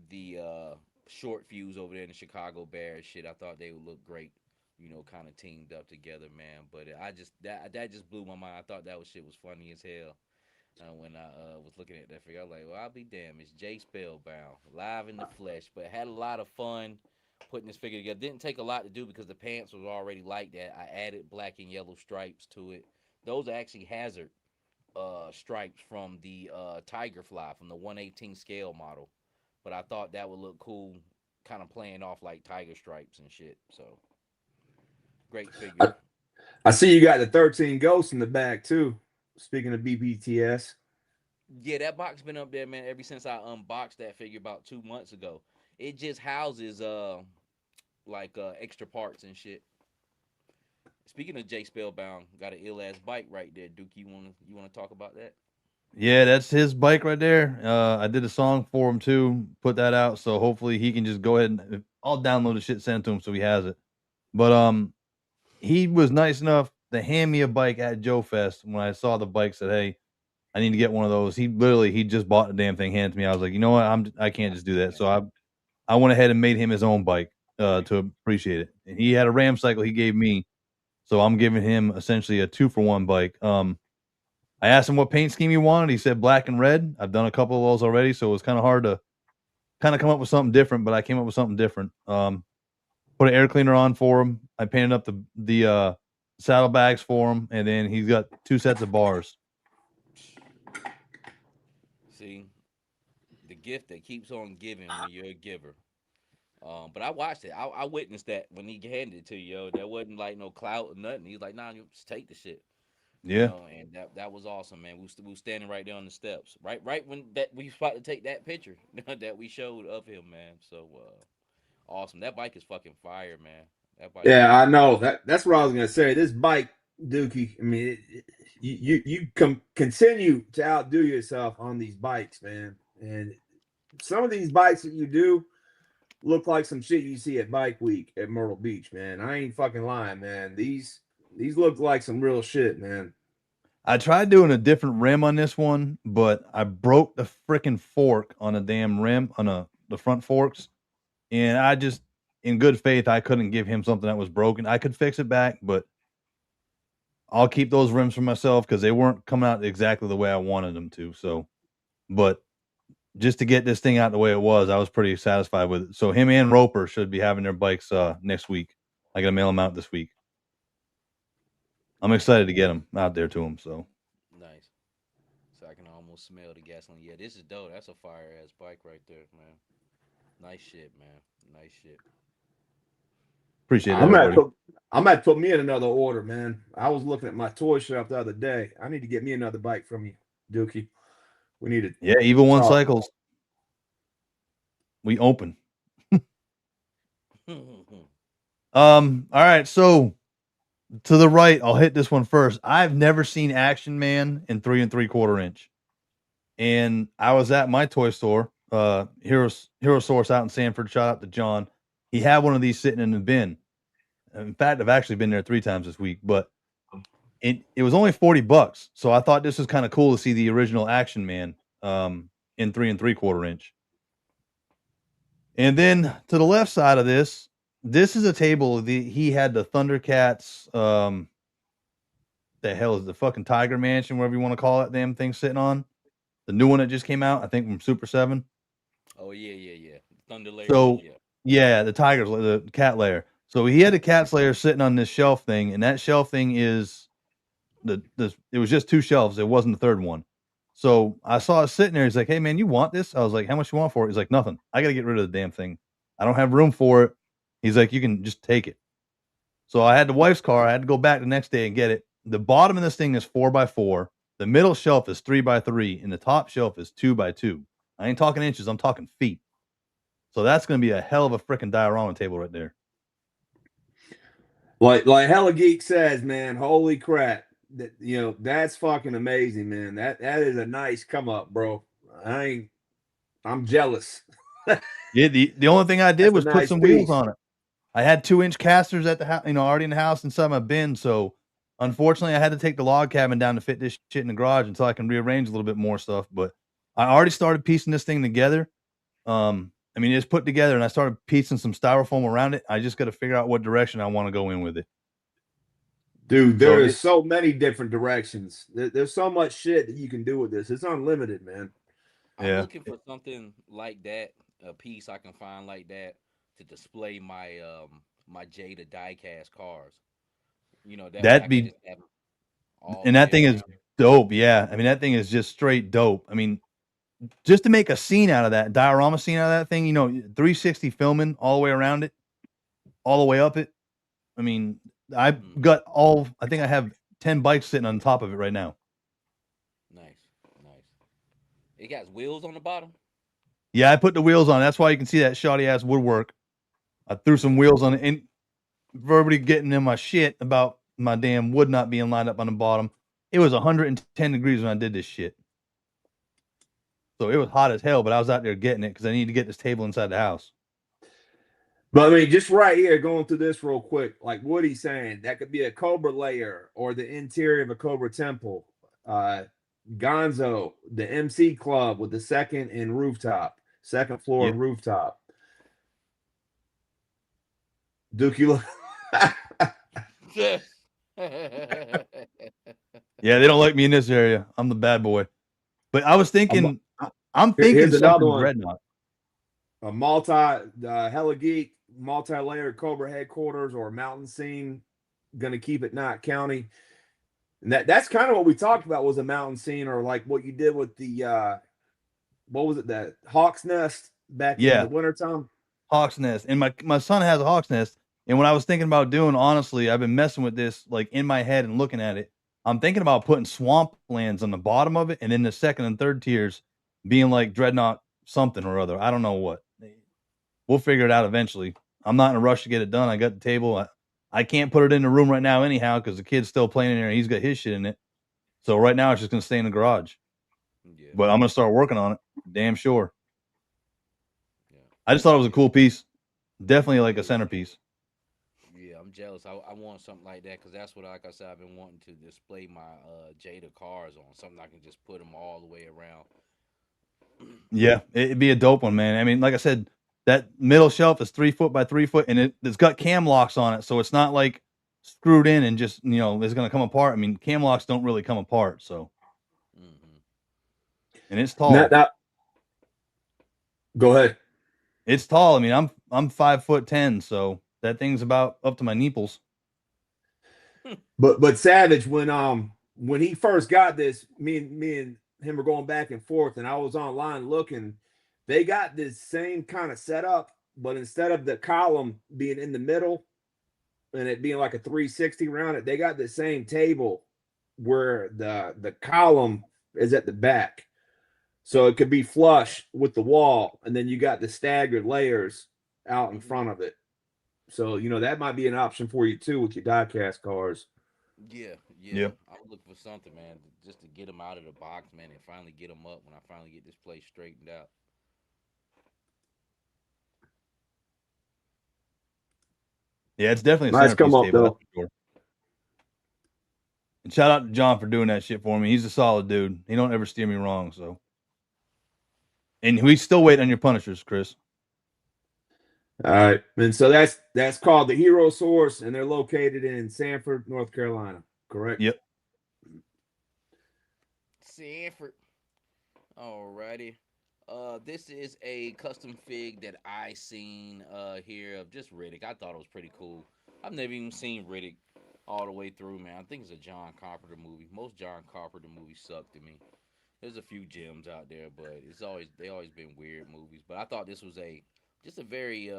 the short fuse over there in the Chicago Bears shit. I thought they would look great, kind of teamed up together, man. But I just that just blew my mind. I thought that shit was funny as hell. When I was looking at that figure, I was like, well, I'll be damned. It's Jay Spellbound, live in the flesh, but had a lot of fun putting this figure together. Didn't take a lot to do because the pants was already like that. I added black and yellow stripes to it. Those are actually Hazard stripes from the Tiger Fly from the 118 scale model. But I thought that would look cool, kind of playing off like tiger stripes and shit. So great figure. I see you got the 13 Ghosts in the back too. Speaking of BBTS. Yeah, that box been up there, man, ever since I unboxed that figure about 2 months ago. It just houses extra parts and shit. Speaking of Jay Spellbound, got an ill ass bike right there. Duke, you wanna talk about that? Yeah, that's his bike right there. I did a song for him too, put that out. So hopefully he can just go ahead and I'll download the shit, send it to him so he has it. But he was nice enough to hand me a bike at Joe Fest when I saw the bike. Said, "Hey, I need to get one of those." He just bought the damn thing, handed to me. I was like, you know what, I can't just do that. So I went ahead and made him his own bike to appreciate it. And he had a Ram cycle he gave me, so I'm giving him essentially a 2-for-1 bike. I asked him what paint scheme he wanted. He said black and red. I've done a couple of those already, so it was kind of hard to kind of come up with something different. But I came up with something different. Put an air cleaner on for him. I painted up the saddlebags for him, and then he's got 2 sets of bars. See, the gift that keeps on giving when you're a giver. But I watched it. I witnessed that when he handed it to you, yo. There wasn't like no clout or nothing. He's like, nah, you just take the shit. You Yeah. know, and that was awesome, man. We was standing right there on the steps, right when that we was about to take that picture that we showed of him, man. So awesome. That bike is fucking fire, man. That bike. Yeah, I know. That's what I was gonna say. This bike, Dookie. I mean, you continue to outdo yourself on these bikes, man. And some of these bikes that you do look like some shit you see at Bike Week at Myrtle Beach, man. I ain't fucking lying, man. These look like some real shit, man. I tried doing a different rim on this one, but I broke the freaking fork on a damn rim on the front forks, and I just, in good faith, I couldn't give him something that was broken. I could fix it back, but I'll keep those rims for myself because they weren't coming out exactly the way I wanted them to. So, but just to get this thing out the way it was, I was pretty satisfied with it. So him and Roper should be having their bikes next week. I gotta mail them out this week. I'm excited to get them out there to him. So Nice. So I can almost smell the gasoline. Yeah, this is dope. That's a fire ass bike right there, man. Nice shit, man. Nice shit. appreciate it, I'm gonna everybody. put me in another order, man. I was looking at my toy shop the other day. I need to get me another bike from you, Dookie. We need to Yeah, Evil One talk. Cycles. We open. All right, so to the right, I'll hit this one first. I've never seen Action Man in 3 3/4 inch. And I was at my toy store, Hero Source out in Sanford. Shout out to John. He had one of these sitting in the bin. In fact, I've actually been there 3 times this week, but it was only $40. So I thought this was kind of cool to see the original Action Man in 3 3/4 inch. And then to the left side of this is a table. He had the Thundercats. The hell is the fucking Tiger Mansion, whatever you want to call it, damn thing sitting on. The new one that just came out, I think from Super 7. Oh yeah. Thunder Layer. So Yeah. yeah, the cat layer. So he had a cat's layer sitting on this shelf thing, and that shelf thing is it was just 2 shelves. It wasn't the third one. So I saw it sitting there. He's like, "Hey man, you want this?" I was like, "How much you want for it?" He's like, "Nothing. I got to get rid of the damn thing. I don't have room for it." He's like, "You can just take it." So I had the wife's car. I had to go back the next day and get it. The bottom of this thing is 4x4. The middle shelf is 3x3, and the top shelf is 2x2. I ain't talking inches. I'm talking feet. So that's going to be a hell of a freaking diorama table right there. Like Hella Geek says, man, holy crap. That's fucking amazing, man. That is a nice come up, bro. I'm jealous. Yeah, the only thing I did That's a was put nice some piece. wheels on it. I had 2-inch casters at the house, already in the house inside my bin. So unfortunately, I had to take the log cabin down to fit this shit in the garage until I can rearrange a little bit more stuff. But I already started piecing this thing together. It's put together, and I started piecing some styrofoam around it. I just got to figure out what direction I want to go in with it. Dude, So there is so many different directions. There's so much shit that you can do with this. It's unlimited, man. I'm Yeah. looking for something like that, a piece I can find like that to display my Jada diecast cars. You know, that way I That'd can be, just have them all the and that way thing is around. dope. Yeah. I mean, that thing is just straight dope. I mean, just to make a scene out of that diorama scene out of that thing, 360 filming all the way around it, all the way up it. I mean, I got I think I have 10 bikes sitting on top of it right now. Nice, nice. It got wheels on the bottom. Yeah, I put the wheels on. That's why you can see that shoddy ass woodwork. I threw some wheels on it, and for everybody getting in my shit about my damn wood not being lined up on the bottom, it was 110 degrees when I did this shit. So it was hot as hell, but I was out there getting it because I needed to get this table inside the house. But I mean, just right here, going through this real quick, like Woody's saying, that could be a Cobra layer or the interior of a Cobra temple. Gonzo, the MC Club with the second floor Yep. rooftop. Duke, you look. Yes. Yeah, they don't like me in this area. I'm the bad boy. But I was thinking, I'm thinking Here's another something one. dreadnought. A hella geek, multi-layered Cobra headquarters or mountain scene, gonna keep it Knott County. And that's kind of what we talked about, was a mountain scene, or like what you did with the what was it, that Hawk's Nest back in Yeah, the wintertime? Hawk's Nest. And my son has a Hawk's Nest. And what I was thinking about doing, honestly, I've been messing with this like in my head and looking at it. I'm thinking about putting swamp lands on the bottom of it, and then the second and third tiers being like dreadnought something or other. I don't know what. We'll figure it out eventually. I'm not in a rush to get it done. I got the table. I can't put it in the room right now anyhow because the kid's still playing in there and he's got his shit in it. So right now it's just gonna stay in the garage. Yeah. But I'm gonna start working on it. Damn sure. Yeah. I just thought it was a cool piece. Definitely like a centerpiece. Yeah, I'm jealous. I want something like that because that's what, like I said, I've been wanting to display my Jada cars on. Something I can just put them all the way around. Yeah, it'd be a dope one, man. I mean, like I said, that middle shelf is 3 foot by 3 foot, and it's got cam locks on it, so it's not like screwed in and just it's gonna come apart. I mean, cam locks don't really come apart, so. And it's tall. Go ahead. It's tall. I mean, I'm 5'10", so that thing's about up to my nipples. But Savage, when he first got this, me and him were going back and forth, and I was online looking. They got this same kind of setup, but instead of the column being in the middle and it being like a 360 around it, they got the same table where the column is at the back. So it could be flush with the wall, and then you got the staggered layers out in front of it. So, that might be an option for you too with your diecast cars. Yeah. Yep. I'm looking for something, man, just to get them out of the box, man, and finally get them up when I finally get this place straightened out. Yeah, it's definitely a Nice centerpiece come up, table, though. that's for sure. And shout out to John for doing that shit for me. He's a solid dude. He don't ever steer me wrong, so. And we still wait on your punishers, Chris. All right. And so that's called the Hero Source, and they're located in Sanford, North Carolina. Correct? Yep. Sanford. Alrighty. This is a custom fig that I seen here of just Riddick. I thought it was pretty cool. I've never even seen Riddick all the way through, man. I think it's a John Carpenter movie. Most John Carpenter movies suck to me. There's a few gems out there, but they always been weird movies. But I thought this was just a very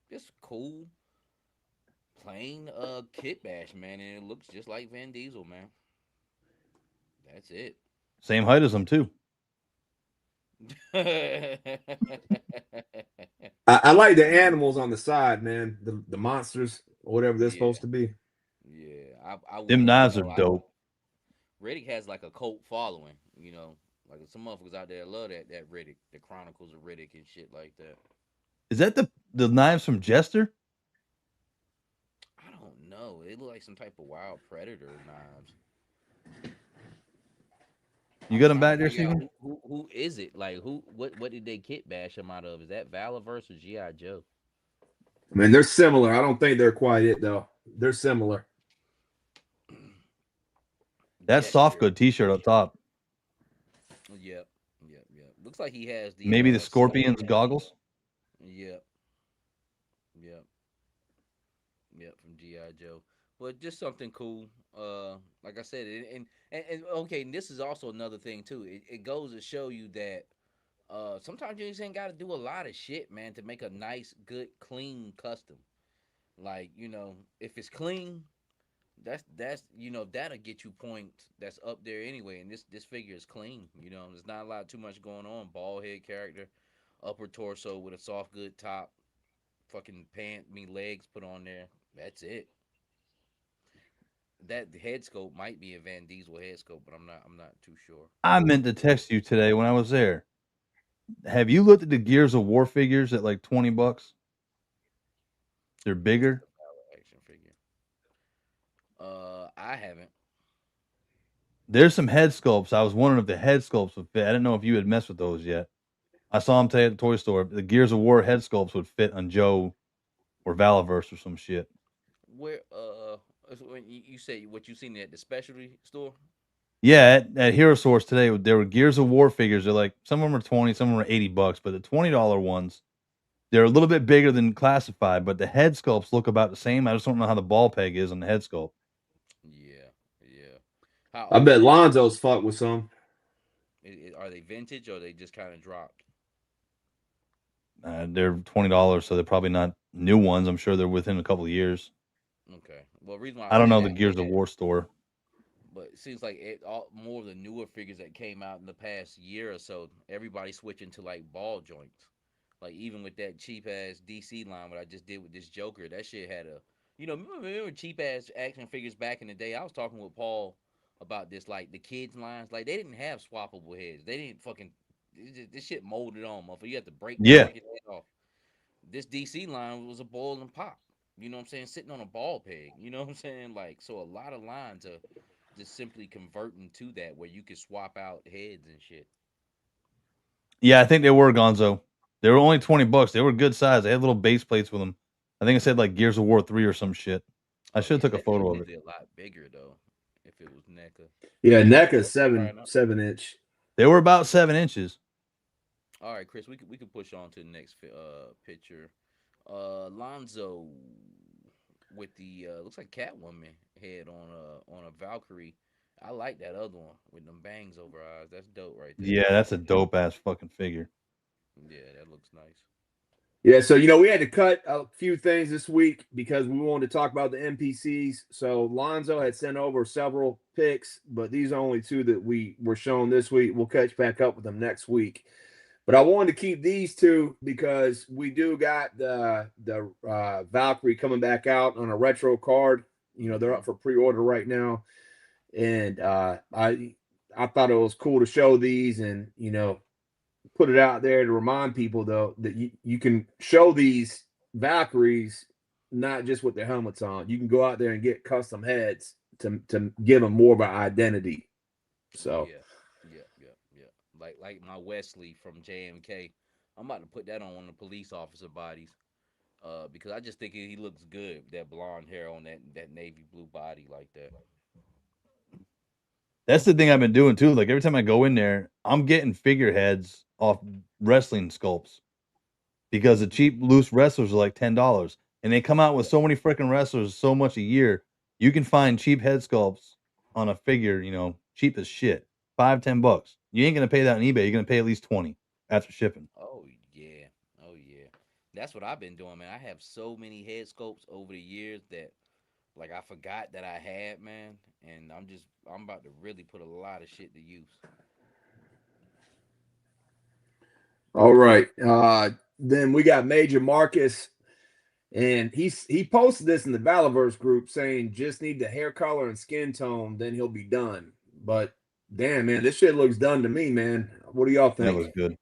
just cool plain Kitbash, man, and it looks just like Vin Diesel, man. That's it. Same height as him, too. I like the animals on the side, man. The monsters, or whatever they're supposed to be. Yeah, I Them want, knives are dope. Riddick has like a cult following, like some motherfuckers out there love that Riddick, the Chronicles of Riddick and shit like that. Is that the knives from Jester? I don't know. They look like some type of wild predator knives. You got them back there, Steven? Who is it? Like what did they kit bash him out of? Is that Valaverse or G.I. Joe? I mean, they're similar. I don't think they're quite it, though. They're similar. That soft gesture. good T-shirt up top. Yep, yep. Looks like he has the Maybe the silver Scorpions hat. goggles. Yep, yep, yep. From GI Joe, but just something cool. Like I said, and okay. And this is also another thing too. It goes to show you that sometimes you just ain't got to do a lot of shit, man, to make a nice, good, clean custom. Like, if it's clean, that's that'll get you points. That's up there anyway. And this figure is clean. There's not a lot too much going on. Bald head character, upper torso with a soft good top, fucking legs put on there. That's it. That head scope might be a Van Diesel head scope, but I'm not too sure. I meant to text you today when I was there. Have you looked at the Gears of War figures at like $20? They're bigger. Action figure. I haven't. There's some head sculpts. I was wondering if the head sculpts would fit. I didn't know if you had messed with those yet. I saw them today at the toy store. The Gears of War head sculpts would fit on Joe or Valaverse or some shit. Where when you say what you seen at the specialty store? Yeah, at Hero Source today, there were Gears of War figures. They're like some of them are 20, some of them are $80, but the $20 ones, they're a little bit bigger than classified, but the head sculpts look about the same. I just don't know how the ball peg is on the head sculpt. Yeah, yeah. How I old bet are they? Lonzo's fucked with some. Are they vintage or they just kind of dropped? They're $20, so they're probably not new ones. I'm sure they're within a couple of years. Okay. Well, reason why I I don't say know the that, Gears of War store. but it seems like more of the newer figures that came out in the past year or so, everybody's switching to like ball joints. Like even with that cheap ass DC line, what I just did with this Joker, that shit had remember cheap ass action figures back in the day. I was talking with Paul about this, like the kids lines, like they didn't have swappable heads. They didn't fucking this shit molded on, motherfucker. You have to break that Yeah. fucking head off. This DC line was a boil and pop. You know what I'm saying? Sitting on a ball peg. You know what I'm saying? Like, so a lot of lines are just simply converting to that where you can swap out heads and shit. Yeah, I think they were Gonzo. They were only $20. They were good size. They had little base plates with them. I think it said like Gears of War 3 or some shit. I Oh should yeah, have took a that shit photo of it. usually a lot bigger though. If it was NECA. Yeah, NECA's What you seven find out? 7 inch. They were about 7 inches. All right, Chris, we could push on to the next picture. Lonzo with the looks like Catwoman head on a Valkyrie. I like that other one with them bangs over her eyes. That's dope right there. Yeah, that's a dope ass fucking figure. Yeah, that looks nice. Yeah, so we had to cut a few things this week because we wanted to talk about the NPCs. So Lonzo had sent over several picks, but these are only two that we were shown this week. We'll catch back up with them next week. But I wanted to keep these two because we do got the Valkyrie coming back out on a retro card. They're up for pre-order right now, and I thought it was cool to show these and put it out there to remind people though that you can show these Valkyries not just with their helmets on. You can go out there and get custom heads to give them more of an identity. Oh So yeah, yeah. Like my Wesley from JMK. I'm about to put that on one of the police officer bodies. Because I just think he looks good. That blonde hair on that navy blue body like that. That's the thing I've been doing too. Like every time I go in there, I'm getting figureheads off wrestling sculpts because the cheap loose wrestlers are like $10, and they come out with so many freaking wrestlers so much a year. You can find cheap head sculpts on a figure, cheap as shit, $5-10. You ain't gonna pay that on eBay. You're gonna pay at least 20 after shipping. Oh yeah, oh yeah. That's what I've been doing, man. I have so many head sculpts over the years that like I forgot that I had, man. And I'm about to really put a lot of shit to use. all right. Then we got Major Marcus, and he posted this in the Valaverse group saying just need the hair color and skin tone, then he'll be done. But damn, man, this shit looks done to me, man. What do y'all That think? was good.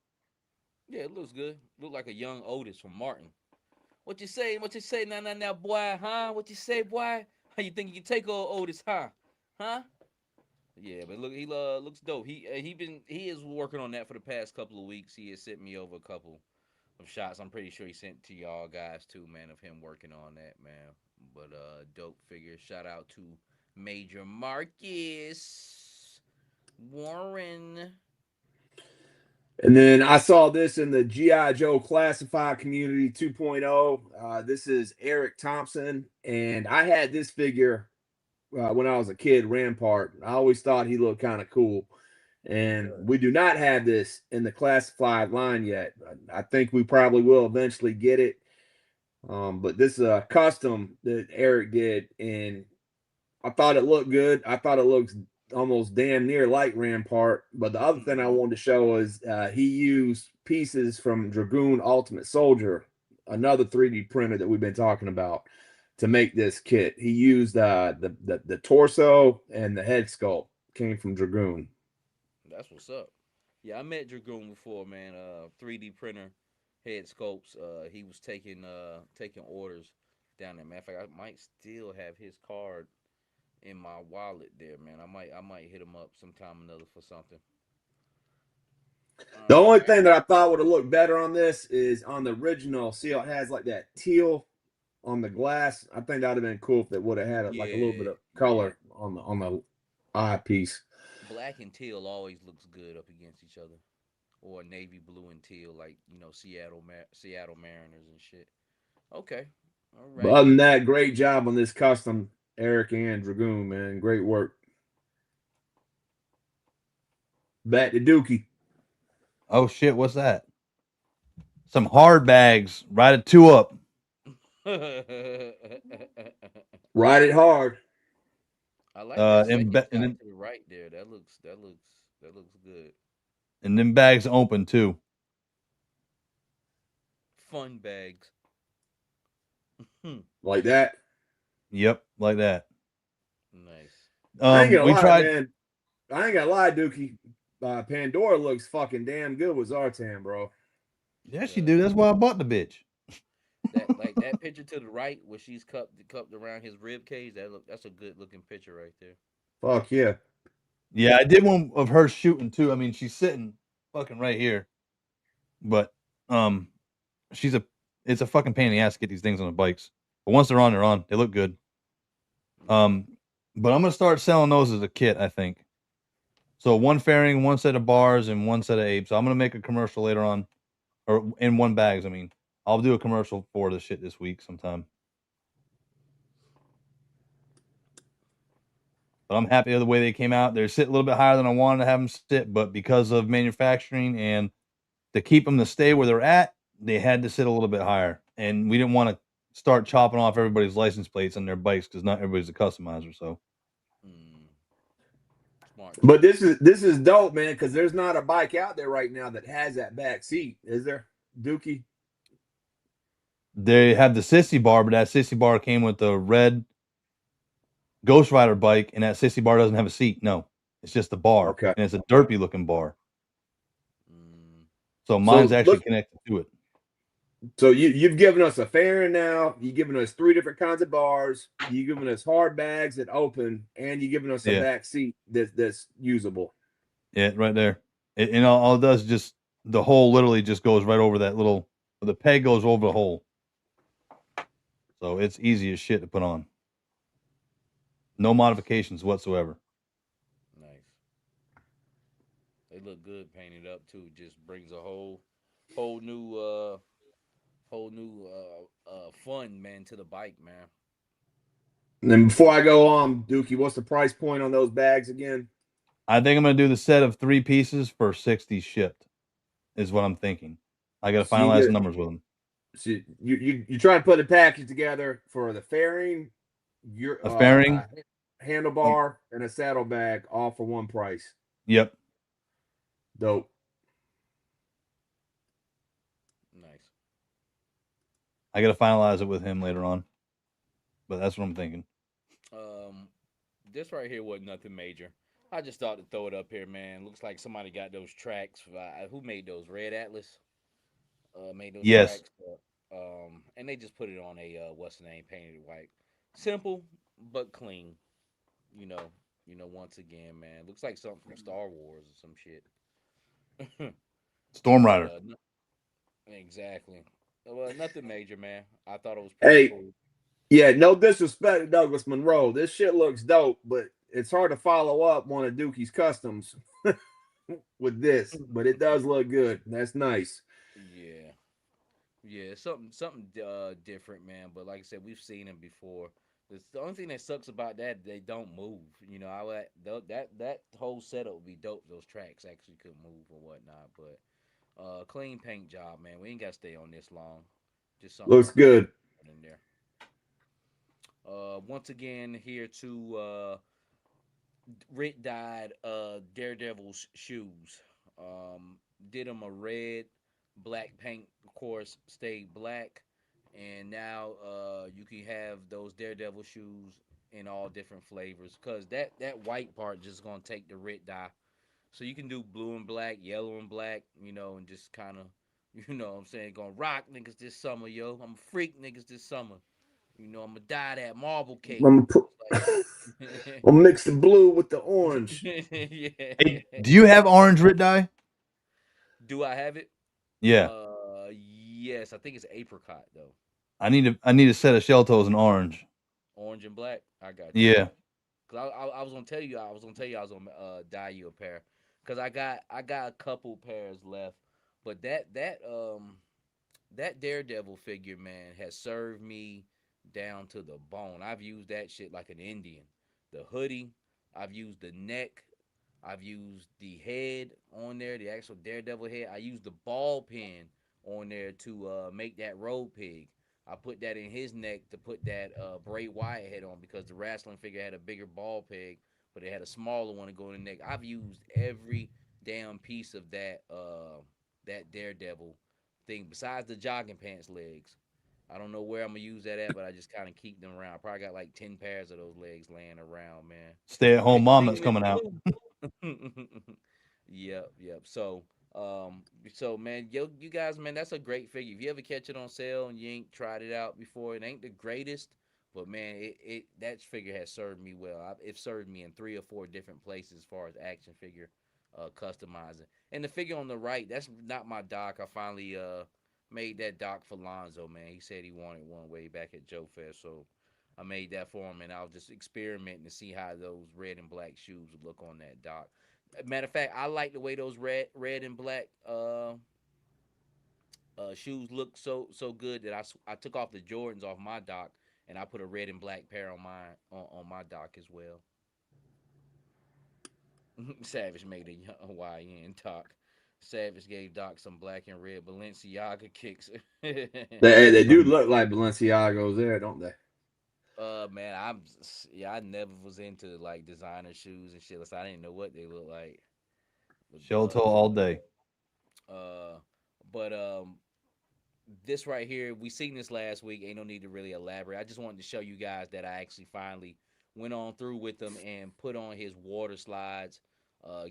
Yeah, it looks good. Look like a young Otis from Martin. What you say? What you say? Now, boy, huh? What you say, boy? How you think you can take old Otis, huh? Huh? Yeah, but look, he looks dope. He is working on that for the past couple of weeks. He has sent me over a couple of shots. I'm pretty sure he sent to y'all guys too, man, of him working on that, man. But dope figure. Shout out to Major Marcus Warren. And then I saw this in the G.I. Joe Classified Community 2.0. This is Eric Thompson. And I had this figure when I was a kid, Rampart. I always thought he looked kind of cool. And we do not have this in the classified line yet. I think we probably will eventually get it. But this is a custom that Eric did, and I thought it looked good. I thought it looks almost damn near like Rampart. But the other thing I wanted to show is he used pieces from Dragoon Ultimate Soldier, another 3D printer that we've been talking about, to make this kit. He used the torso and the head sculpt came from Dragoon. That's what's up. Yeah, I met Dragoon before, man. 3D printer head sculpts. He was taking orders down there. Matter of fact, I might still have his card in my wallet there, man. I might hit him up sometime or another for something. The only thing that I thought would have looked better on this is on the original. See how it has like that teal on the glass. I think that'd have been cool if it would have had like a little bit of color on the eye piece. Black and teal always looks good up against each other, or navy blue and teal, like Seattle Mariners and shit. Okay, all right. But other than that, great job on this custom, Eric and Dragoon, man. Great work. Back to Dookie. Oh shit, what's that? Some hard bags. Ride it 2 up. Ride it hard. I like that second shot and then, to the right there. That looks good. And them bags open too. Fun bags. Like that. Yep, like that. Nice. I ain't gonna We lie, tried. man. I ain't gonna lie, Dookie. Pandora looks fucking damn good with Zartan, bro. Yeah, she do. That's why I bought the bitch. That picture to the right where she's cupped around his rib cage. That's a good looking picture right there. Fuck yeah. Yeah, I did one of her shooting too. I mean, she's sitting fucking right here, but it's a fucking pain in the ass to get these things on the bikes. But once they're on, they're on. They look good. But I'm gonna start selling those as a kit, I think. So one fairing, one set of bars, and one set of apes. So I'm gonna make a commercial later on, or in one bags. I mean, I'll do a commercial for this shit this week sometime. But I'm happy with the way they came out. They're sitting a little bit higher than I wanted to have them sit, but because of manufacturing and to keep them to stay where they're at, they had to sit a little bit higher. And we didn't want to start chopping off everybody's license plates on their bikes because not everybody's a customizer. So, Smart. But this is dope, man, because there's not a bike out there right now that has that back seat, is there, Dookie? they have the Sissy bar, but that Sissy bar came with the red Ghost Rider bike, and that Sissy bar doesn't have a seat. No, it's just a bar. Okay. And it's a derpy looking bar. So mine's actually connected to it. So you've given us a fairing now. You've given us 3 different kinds of bars. You've given us hard bags that open, and you've given us a back seat that's usable. Yeah, right there. And all it does is just the hole literally just goes right over that little. The peg goes over the hole. So it's easy as shit to put on. No modifications whatsoever. Nice. They look good painted up too. Just brings a whole new fun, man, to the bike, man. And then before I go on, Dookie, what's the price point on those bags again? I think I'm gonna do the set of 3 pieces for 60 shipped. Is what I'm thinking. I gotta finalize the numbers with them. So you try and put a package together for the fairing, a fairing, handlebar, and a saddlebag, all for one price. Yep. Dope. Nice. I gotta finalize it with him later on, but that's what I'm thinking. This right here wasn't nothing major. I just thought to throw it up here, man. Looks like somebody got those tracks. Who made those? Red Atlas. Made those tracks. And they just put it on a what's the name, painted white. Simple but clean. You know. Once again, man, looks like something from Star Wars or some shit. Storm Rider. Exactly. Well, nothing major, man. I thought it was pretty cool. Yeah, no disrespect to Douglas Monroe. This shit looks dope, but it's hard to follow up one of Dookie's customs with this. But it does look good. That's nice. Yeah, yeah, something different, man. But like I said, we've seen them before. The only thing that sucks about that, they don't move. You know, that whole setup would be dope. Those tracks actually could move or whatnot. But clean paint job, man. We ain't got to stay on this long. Just something Looks good. in there. Once again, here to Rick dyed Daredevil's shoes. Did him a red, black paint, of course, stayed black. And now you can have those Daredevil shoes in all different flavors. Cause that white part just gonna take the red dye. So you can do blue and black, yellow and black, and just kind of, what I'm saying, gonna rock niggas this summer, yo. I'm a freak niggas this summer. I'm gonna dye that marble cake. I'm Like, I'll mix the blue with the orange. yeah. Hey, do you have orange red dye? Do I have it? Yeah. Yes. I think it's apricot though. I need a set of shell toes in orange. Orange and black. I got you. Yeah. Cause I was gonna tell you, I was gonna dye you a pair. Cause I got a couple pairs left, but that Daredevil figure, man, has served me down to the bone. I've used that shit like an Indian. The hoodie, I've used the neck, I've used the head on there, the actual Daredevil head. I used the ball pin on there to make that road pig. I put that in his neck to put that Bray Wyatt head on because the wrestling figure had a bigger ball peg, but it had a smaller one to go in the neck. I've used every damn piece of that Daredevil thing besides the jogging pants legs. I don't know where I'm gonna use that at, but I just kind of keep them around. I probably got like 10 pairs of those legs laying around, man. Stay at But home mom that's coming out. Yep. So man, you guys, man, that's a great figure. If you ever catch it on sale and you ain't tried it out before, it ain't the greatest, but man, it that figure has served me well. It served me in 3 or 4 different places as far as action figure customizing. And the figure on the right, that's not my doc. I finally made that doc for Lonzo, man. He said he wanted one way back at Joe Fest, so I made that for him, and I was just experimenting to see how those red and black shoes would look on that dock. Matter of fact, I like the way those red and black shoes look so good that I took off the Jordans off my dock and I put a red and black pair on my dock as well. Savage made a YN dock. Savage gave Doc some black and red Balenciaga kicks. They do look like Balenciagos there, don't they? Man, I never was into like designer shoes and shit. So I didn't know what they look like. Shell toe all day. Uh, but this right here, we seen this last week. Ain't no need to really elaborate. I just wanted to show you guys that I actually finally went on through with him and put on his water slides.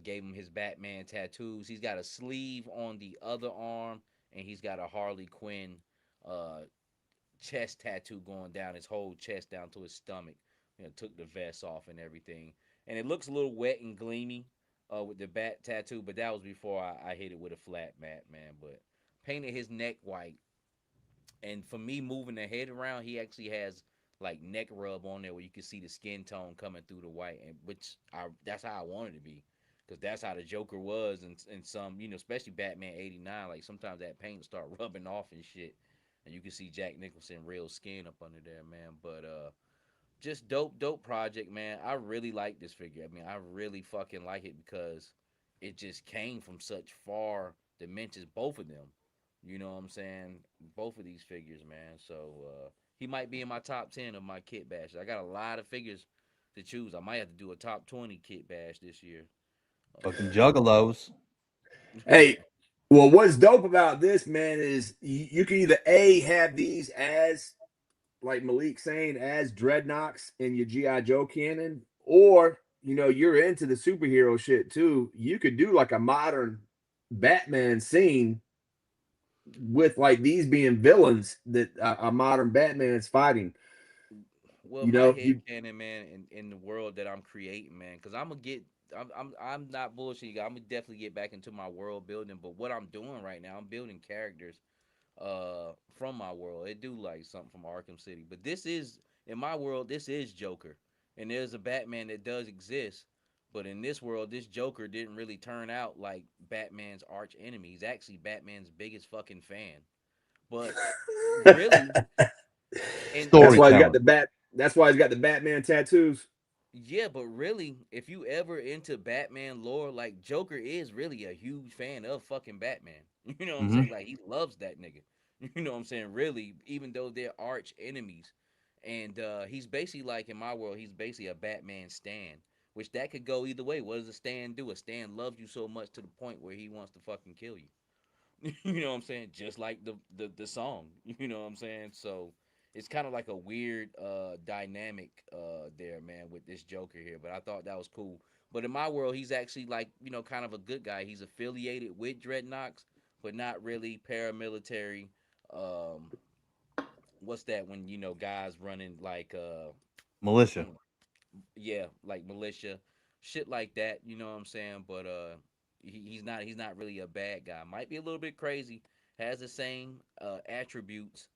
Gave him his Batman tattoos. He's got a sleeve on the other arm, and he's got a Harley Quinn uh, chest tattoo going down his whole chest down to his stomach. Took the vest off and everything, and it looks a little wet and gleamy with the bat tattoo. But that was before I hit it with a flat mat, man. But painted his neck white, and for me moving the head around, he actually has like neck rub on there where you can see the skin tone coming through the white, and that's how I wanted to be. Cause that's how the Joker was, and some, especially Batman '89. Like sometimes that paint will start rubbing off and shit, and you can see Jack Nicholson real skin up under there, man. But just dope project, man. I really like this figure. I mean, I really fucking like it because it just came from such far dimensions, both of them. You know what I'm saying? Both of these figures, man. So he might be in my top 10 of my kit bash. I got a lot of figures to choose. I might have to do a top 20 kit bash this year. Fucking juggalos. Hey, well, what's dope about this, man, is you can either have these as, like Malik saying, as dreadnoughts in your GI Joe canon, or you're into the superhero shit too. You could do like a modern Batman scene with like these being villains that a modern Batman's fighting. Well, You my know, head you canon, man, in the world that I'm creating, man, because I'm not bullshit. I'm gonna definitely get back into my world building. But what I'm doing right now, I'm building characters from my world. It do like something from Arkham City, but this is in my world, this is Joker, and there's a Batman that does exist. But in this world, this Joker didn't really turn out like Batman's arch enemy. He's actually Batman's biggest fucking fan. But really, and That's why he's got Storytelling. the bat. That's why he's got the Batman tattoos. yeah, but really, if you ever into Batman lore, like Joker is really a huge fan of fucking Batman. You know what I'm Hmm. saying? Like he loves that nigga. You know what I'm saying? Really, even though they're arch enemies. And he's basically like in my world, he's basically a Batman stan. Which that could go either way. What does a stan do? A stan loves you so much to the point where he wants to fucking kill you. You know what I'm saying? Just like the song. You know what I'm saying? So it's kind of like a weird dynamic there, man, with this Joker here. But I thought that was cool. But in my world, he's actually like, kind of a good guy. He's affiliated with Dreadnoks, but not really paramilitary. Um, what's that when guys running like Militia. yeah, like militia, shit like that. You know what I'm saying? But he's not really a bad guy. Might be a little bit crazy. Has the same attributes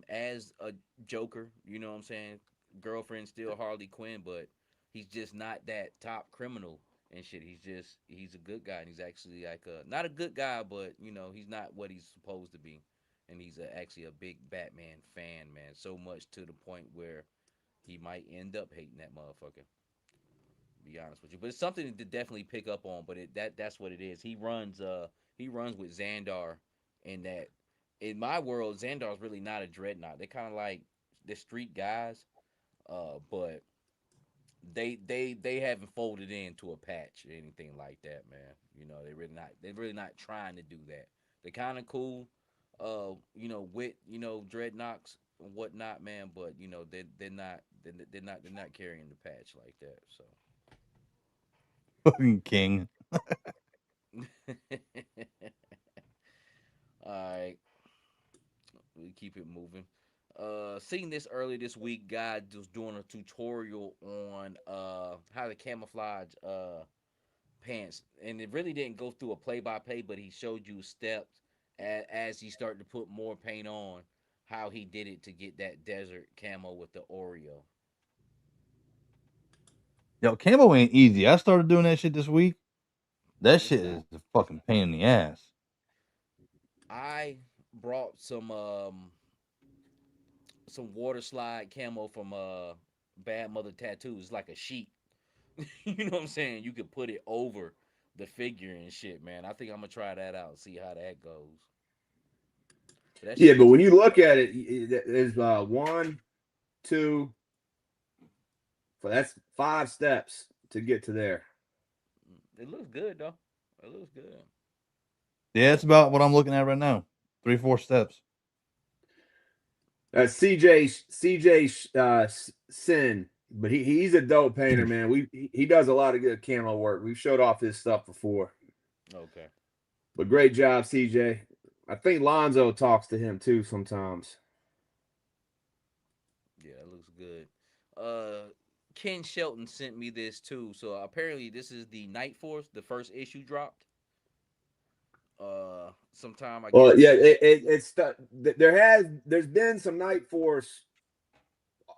as a Joker. You know what I'm saying? Girlfriend still Harley Quinn, but he's just not that top criminal and shit. He's a good guy, and he's actually like not a good guy, but he's not what he's supposed to be. And he's actually a big Batman fan, man. So much to the point where he might end up hating that motherfucker. Be honest with you, but it's something to definitely pick up on. But that's what it is. He runs with Xandar, and that in my world, Xandar's really not a dreadnought. They're kind of like the street guys, but they haven't folded into a patch or anything like that, man. They're really not trying to do that. They're kind of cool, with dreadnoughts and whatnot, man. But they're not carrying the patch like that. So Fucking king. all right, we keep it moving. Seen this earlier this week. Guy was doing a tutorial on how to camouflage pants, and it really didn't go through a play by play, but he showed you steps as he started to put more paint on, how he did it to get that desert camo with the Oreo. Yo, camo ain't easy. I started doing that shit this week. That It's shit not. is a fucking pain in the ass. I brought some water slide camo from Bad Mother Tattoos. It's like a sheet. You know what I'm saying? You could put it over the figure and shit, man. I think I'm gonna try that out and see how that goes. But that Yeah, shit but looks when you look at it, there's one, two, that's 5 steps to get to there. it looks good though. It looks good. Yeah, it's about what I'm looking at right now. 3-4 steps. That's CJ Sin, but he's a dope painter, man. He does a lot of good camo work. We've showed off his stuff before, Okay. but great job, CJ. I think Lonzo talks to him too sometimes. Yeah, it looks good. Ken Shelton sent me this too. So apparently this is the Night Force. The first issue dropped. Sometime I Well, guess. yeah, there's been some Night Force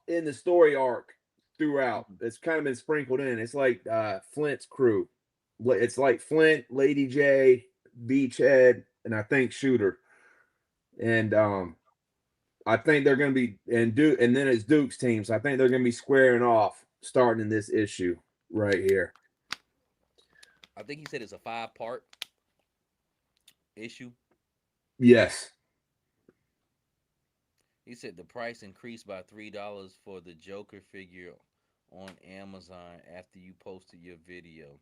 in the story arc throughout. Mhm. It's kind of been sprinkled in. It's like Flint's crew. It's like Flint, Lady J, Beachhead, and I think Shooter. And I think they're going to be and then it's Duke's team. So I think they're going to be squaring off starting in this issue right here. I think he said it's a 5-part issue. Yes. He said the price increased by $3 for the Joker figure on Amazon after you posted your video.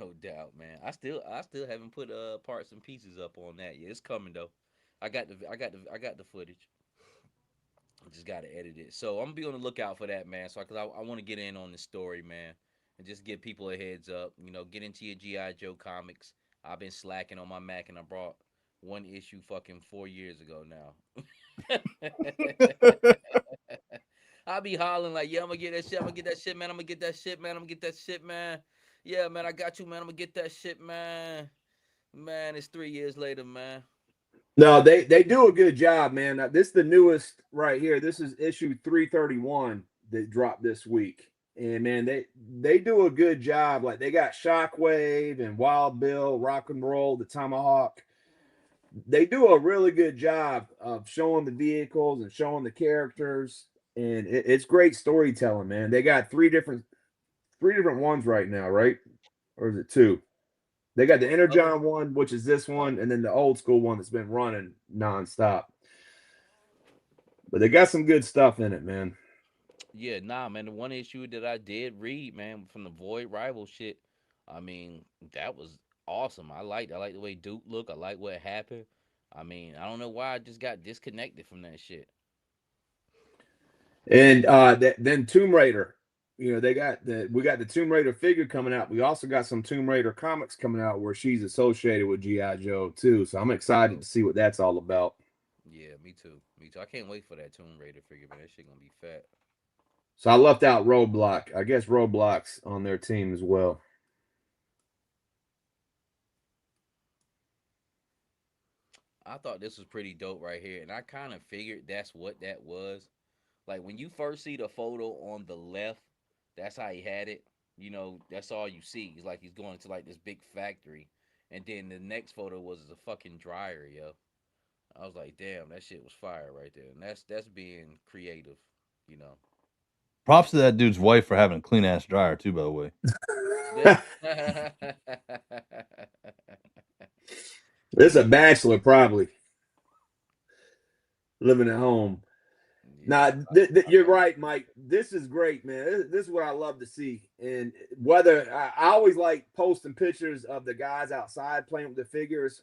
No doubt, man. I still haven't put parts and pieces up on that yet. It's coming though. I got the footage. I just gotta edit it. So I'm gonna be on the lookout for that, man. So because I want to get in on the story, man, and just give people a heads up. Get into your GI Joe comics. I've been slacking on my Mac, and I brought one issue fucking 4 years ago now. I be hollering like, yeah, I'm gonna get that shit. I'm gonna get that shit, man. I'm gonna get that shit, man. I'm gonna get that shit, man. Yeah, man, I got you, man. I'm gonna get that shit, man. Man, it's 3 years later, man. No, they do a good job, man. This is the newest right here. This is issue 331 that dropped this week. And man, they do a good job. Like they got Shockwave and Wild Bill, Rock and Roll, the Tomahawk. They do a really good job of showing the vehicles and showing the characters, and it's great storytelling, man. They got three different ones right now, right? Or is it two? They got the Energon one, which is this one, and then the old school one that's been running nonstop. But they got some good stuff in it, man. Yeah, nah, man. The one issue that I did read, man, from the Void Rival shit, I mean, that was awesome. I like the way Duke looked. I like what happened. I mean, I don't know why I just got disconnected from that shit. And then Tomb Raider, we got the Tomb Raider figure coming out. We also got some Tomb Raider comics coming out where she's associated with GI Joe too. So I'm excited to see what that's all about. Yeah, me too. Me too. I can't wait for that Tomb Raider figure, man. That shit gonna be fat. So I left out Roadblock. I guess Roadblock's on their team as well. I thought this was pretty dope right here, and I kind of figured that's what that was. Like when you first see the photo on the left, that's how he had it. You know, that's all you see. He's like he's going to like this big factory, and then the next photo was a fucking dryer, yo. I was like, damn, that shit was fire right there, and that's being creative, you know. Props to that dude's wife for having a clean ass dryer too, by the way. This is a bachelor, probably living at home. Now, you're right, Mike. This is great, man. This is what I love to see. And whether I always like posting pictures of the guys outside playing with the figures.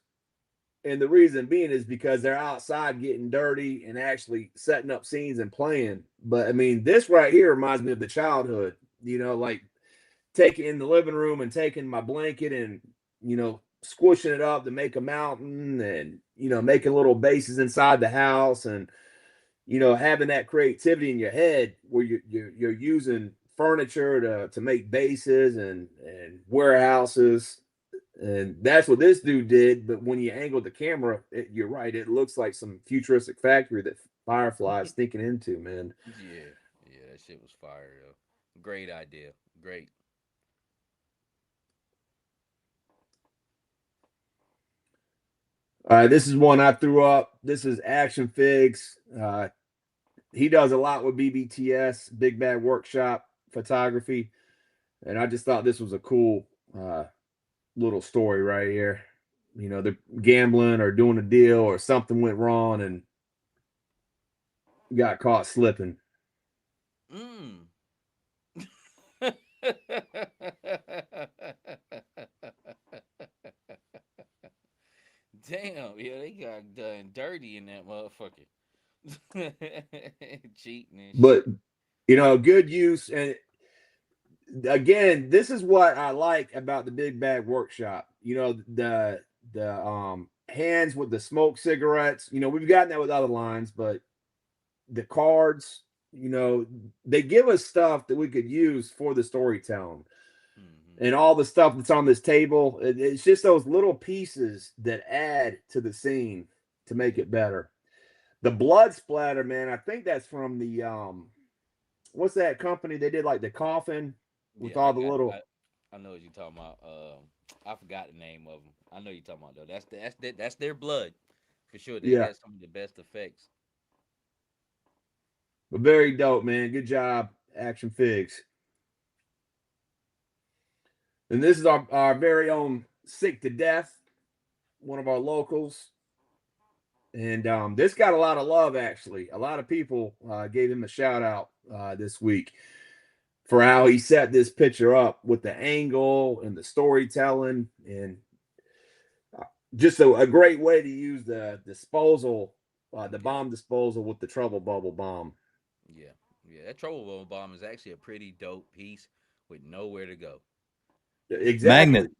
And the reason being is because they're outside getting dirty and actually setting up scenes and playing. But I mean, this right here reminds me of the childhood, like taking in the living room and taking my blanket and, squishing it up to make a mountain and, making little bases inside the house and, having that creativity in your head where you're using furniture to make bases and warehouses, and that's what this dude did. But when you angle the camera, you're right, it looks like some futuristic factory that Firefly is thinking into, man. Yeah, that shit was fire, yo. Great idea, great. All right, this is one I threw up. This is Action Figs. He does a lot with BBTS, Big Bad Workshop photography, and I just thought this was a cool little story right here. They're gambling or doing a deal or something went wrong and got caught slipping. Mm. Damn, yeah, they got done dirty in that motherfucker. Cheating and But shit. good use. And again, this is what I like about the Big Bag Workshop. The hands with the smoke cigarettes. We've gotten that with other lines, but the cards, they give us stuff that we could use for the storytelling. And all the stuff that's on this table, it's just those little pieces that add to the scene to make it better. The blood splatter, man, I think that's from the what's that company? They did like the coffin with Yeah, all the little. I know what you're talking about. I forgot the name of them. I know you're talking about though. That's their blood for sure. They Yeah, had some of the best effects. but very dope, man. Good job, Action Figs. And this is our very own Sick to Death, one of our locals. And this got a lot of love, actually. A lot of people gave him a shout out this week for how he set this picture up with the angle and the storytelling, and just a great way to use the disposal, the bomb disposal with the trouble bubble bomb. Yeah, yeah. That trouble bomb is actually a pretty dope piece with nowhere to go. Exactly. Magnet.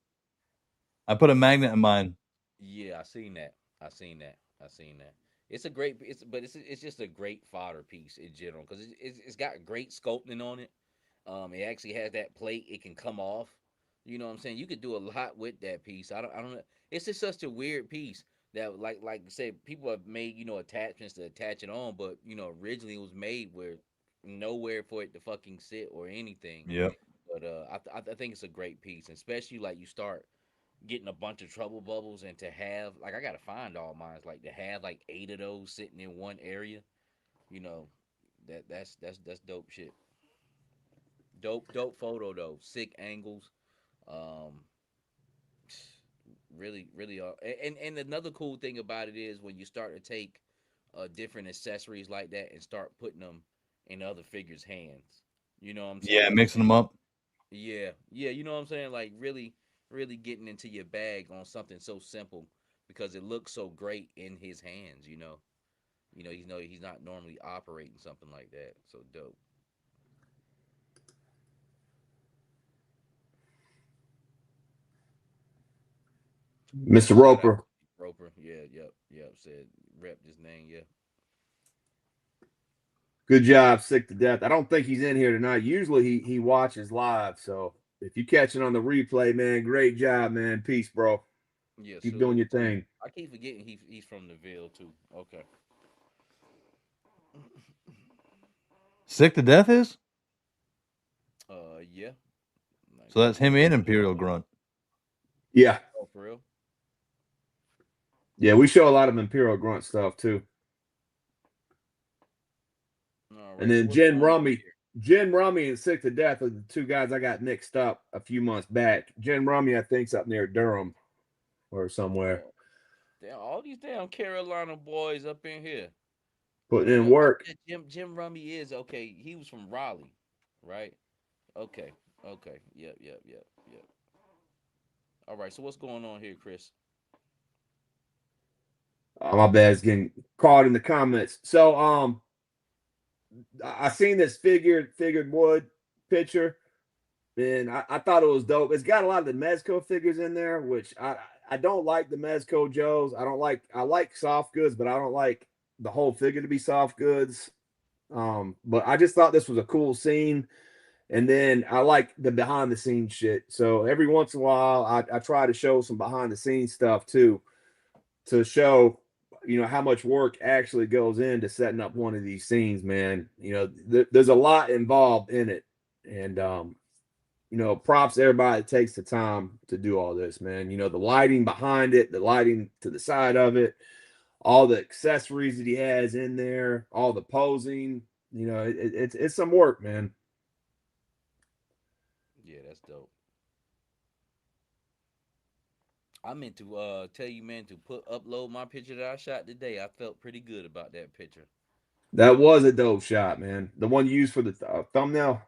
I put a magnet in mine. Yeah, I seen that. I seen that. I seen that. It's a great. It's just a great fodder piece in general because it's got great sculpting on it. It actually has that plate. It can come off. You know what I'm saying? You could do a lot with that piece. I don't know. It's just such a weird piece. that like I said, people have made, attachments to attach it on, but originally it was made where nowhere for it to fucking sit or anything. Yep. But I think it's a great piece, especially like you start getting a bunch of trouble bubbles, and to have like, I gotta find all mine, like to have like 8 of those sitting in one area, you know, that's dope shit. Dope photo though, sick angles. Um, really, and another cool thing about it is when you start to take different accessories like that and start putting them in other figures' hands. You know what I'm Yeah, saying? mixing them up. Yeah, you know what I'm saying? Like really getting into your bag on something so simple because it looks so great in his hands. He's not normally operating something like that. So dope. Mr. Shout out Roper. to Roper. Yeah, yep. Said rep this name. Yeah. Good job, Sick to Death. I don't think he's in here tonight. Usually he watches live. So if you catch it on the replay, man, great job, man. Peace, bro. Yeah, Keep doing salute. your thing. I keep forgetting he's from the Ville too. Okay. Sick to death is? Yeah. So that's him 1980. and Imperial Grunt. Yeah. Oh, for real? Yeah, we show a lot of Imperial Grunt stuff too. All And right. So then what's going on here? Jen Rummy and Sick to Death are the two guys I got mixed up a few months back. Jen Rummy, I think's up near Durham or somewhere. Oh, damn, all these damn Carolina boys up in here. Putting in Oh, work. yeah, Jim Rummy is okay. He was from Raleigh, right? Okay. Okay. Yep. All right. So what's going on here, Chris? My bad, is getting caught in the comments. So I seen this figured wood picture, and I thought it was dope. It's got a lot of the Mezco figures in there, which I don't like the Mezco Joes. I like soft goods, but I don't like the whole figure to be soft goods. But I just thought this was a cool scene. And then I like the behind the scenes shit. So every once in a while, I try to show some behind the scenes stuff too, to show how much work actually goes into setting up one of these scenes, man. There's a lot involved in it, and props to everybody that takes the time to do all this, man. The lighting behind it, the lighting to the side of it, all the accessories that he has in there, all the posing. It's some work, man. Yeah, that's dope. I meant to tell you, man, to upload my picture that I shot today. I felt pretty good about that picture. That was a dope shot, man. The one you used for the thumbnail.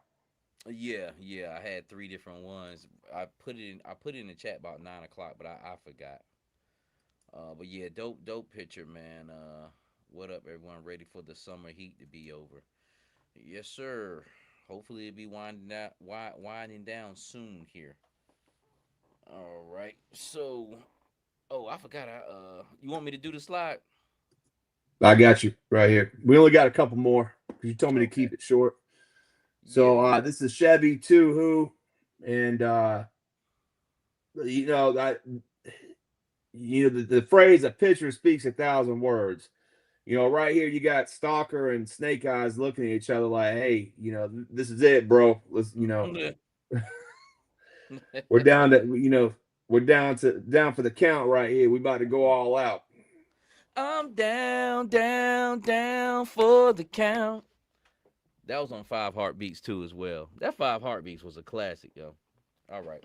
Yeah. I had 3 different ones. I put it in the chat about 9 o'clock, but I forgot. But yeah, dope picture, man. What up, everyone? Ready for the summer heat to be over? Yes, sir. Hopefully it'll be winding down soon here. All right. So, oh, I forgot. You want me to do the slide? I got you right here. We only got a couple more because you told me to Okay. keep it short. Yeah. So this is Chevy 2 Who, and you know that the phrase "a picture speaks 1,000 words." Right here you got Stalker and Snake Eyes looking at each other like, "Hey, this is it, bro. Let's, we're down to, we're down for the count right here. We about to go all out." I'm down for the count. That was on Five Heartbeats too, as well. That Five Heartbeats was a classic, yo. All right.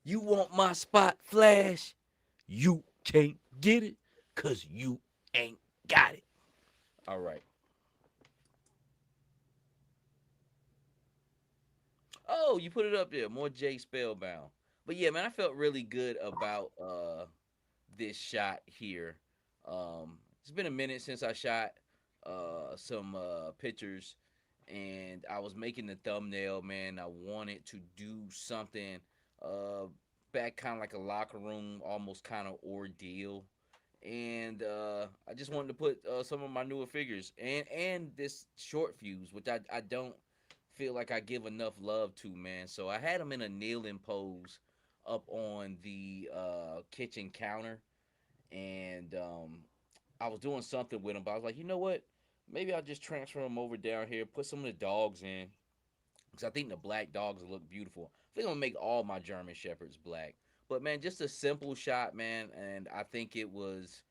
You want my spot flash? You can't get it because you ain't got it. All right. Oh, you put it up there. More J Spellbound. But yeah, man, I felt really good about this shot here. It's been a minute since I shot some pictures, and I was making the thumbnail, man. I wanted to do something uh back kind of like a locker room, almost kind of ordeal. And I just wanted to put some of my newer figures and this short fuse, which I don't feel like I give enough love to, man. So I had them in a kneeling pose up on the kitchen counter, and I was doing something with them, but I was like, you know what? Maybe I'll just transfer them over down here, put some of the dogs in, because I think the black dogs look beautiful. I think I'm gonna make all my German shepherds black. But man, just a simple shot, man, and I think it was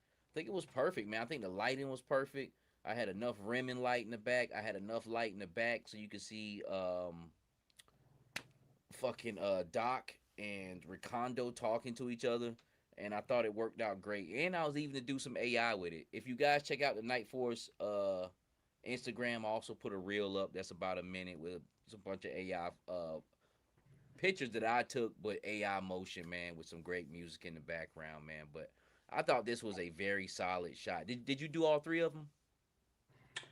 perfect, man. I think the lighting was perfect. I had enough rim and light in the back. I had enough light in the back so you could see fucking Doc and Ricondo talking to each other, and I thought it worked out great. And I was even to do some AI with it. If you guys check out the Night Force Instagram, I also put a reel up that's about a minute with a bunch of AI pictures that I took, but AI motion, man, with some great music in the background, man. But I thought this was a very solid shot. Did you do all three of them?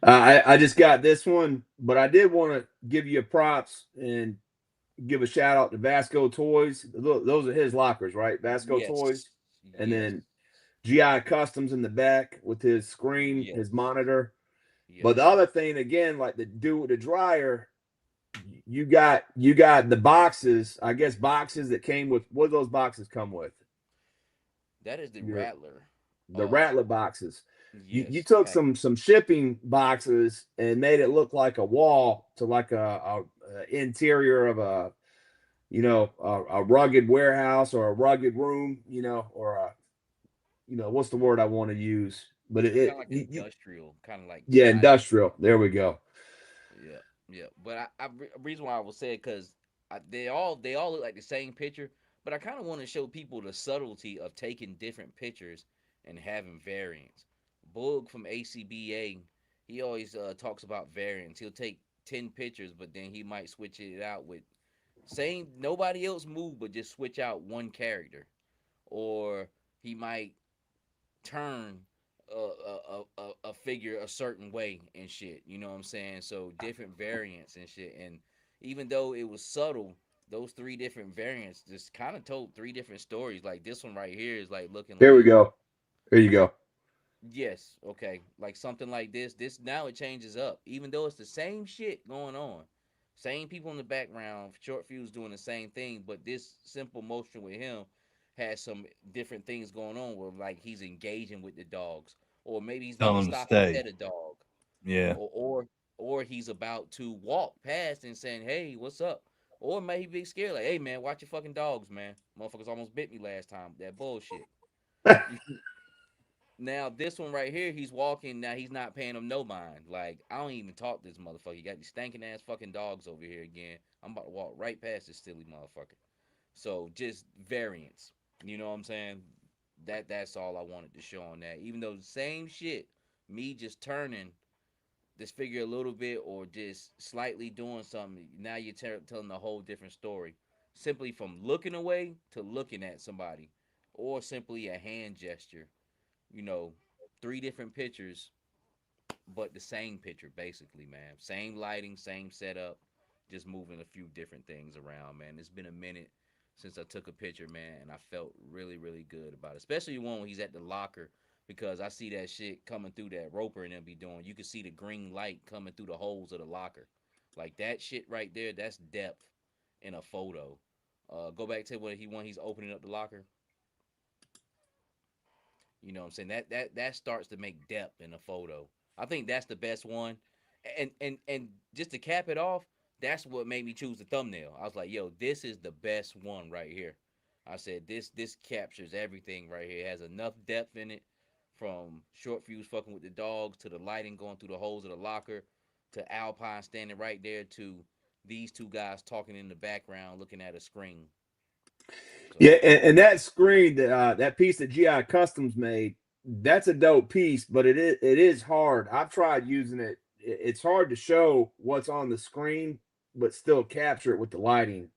I just got this one, but I did want to give you props and give a shout out to Vasco Toys. Those are his lockers, right? Vasco Yes. Toys. And Yes. then GI Customs in the back with his screen, Yes. his monitor. But the Yes. other thing, again, like the dude with the dryer, you got the boxes, I guess boxes that came with what do those boxes come with? That is the Your Rattler. the Rattler boxes. You Yes. took Pack. some shipping boxes and made it look like a wall to like a interior of a rugged warehouse or a rugged room, or what's the word I want to use? But Kind of like you industrial, kind of like yeah, cyber. industrial. There we go. Yeah, yeah. But reason why I was saying because they all look like the same picture, but I kind of want to show people the subtlety of taking different pictures and having variants. Boog from ACBA, he always talks about variants. He'll take 10 pictures, but then he might switch it out with same nobody else move, but just switch out one character, or he might turn a figure a certain way and shit. You know what I'm saying? So different variants and shit. And even though it was subtle, those three different variants just kind of told three different stories. Like this one right here is like looking There we like go. There you go. yes, okay, like something like this. This now it changes up, even though it's the same shit going on. Same people in the background, short fuse doing the same thing, but this simple motion with him has some different things going on where like he's engaging with the dogs, or maybe he's about Tell to them to stop and stay. pet a dog, Yeah. or he's about to walk past and saying, "Hey, what's up?" Or maybe he be scared, like, "Hey, man, watch your fucking dogs, man. Motherfuckers almost bit me last time. That bullshit." Now this one right here, he's walking. Now he's not paying him no mind. Like I don't even talk to this motherfucker. You got these stinking ass fucking dogs over here again. I'm about to walk right past this silly motherfucker. So just variance. You know what I'm saying? That's all I wanted to show on that. Even though the same shit, me just turning this figure a little bit or just slightly doing something. Now you're telling a whole different story. Simply from looking away to looking at somebody, or simply a hand gesture, you know, three different pictures, but the same picture basically, man. Same lighting, same setup, just moving a few different things around, man. It's been a minute since I took a picture, man, and I felt really, really good about it. Especially one when he's at the locker, because I see that shit coming through that Roper and them be doing. You can see the green light coming through the holes of the locker. Like that shit right there, that's depth in a photo. Go back to when he's opening up the locker. You know what I'm saying? That starts to make depth in a photo. I think that's the best one. And just to cap it off, that's what made me choose the thumbnail. I was like, yo, this is the best one right here. I said this captures everything right here. It has enough depth in it, from short fuse fucking with the dogs to the lighting going through the holes of the locker to Alpine standing right there to these two guys talking in the background looking at a screen. Yeah, So and that screen that piece that GI Customs made, that's a dope piece, but it is hard. I've tried using it. It's hard to show what's on the screen, but still capture it with the lighting.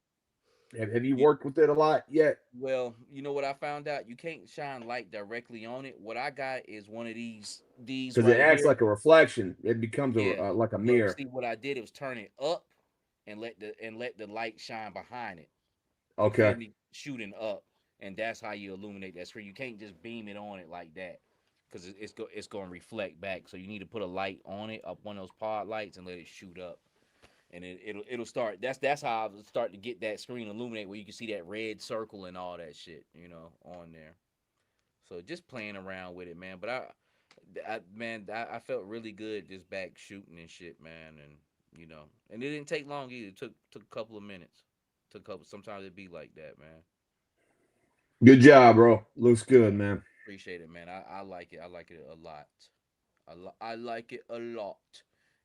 Have you you, worked with it a lot yet? well, you know what I found out? You can't shine light directly on it. What I got is one of these Because it right acts here. like a reflection. It becomes Yeah. like a But mirror. see what I did, it was turn it up and let the light shine behind it. You feel Okay. me? Shooting up, and that's how you illuminate that screen. You can't just beam it on it like that, because it's going to reflect back. So you need to put a light on it, up one of those pod lights, and let it shoot up. and it'll start. That's how I start to get that screen illuminate where you can see that red circle and all that shit, on there. So just playing around with it, man. But I felt really good just back shooting and shit, man. And it didn't take long either. It took a couple of minutes. Sometimes it be like that, man. Good job, bro. Looks good, man. Appreciate it, man. I like it. I like it a lot. I like it a lot.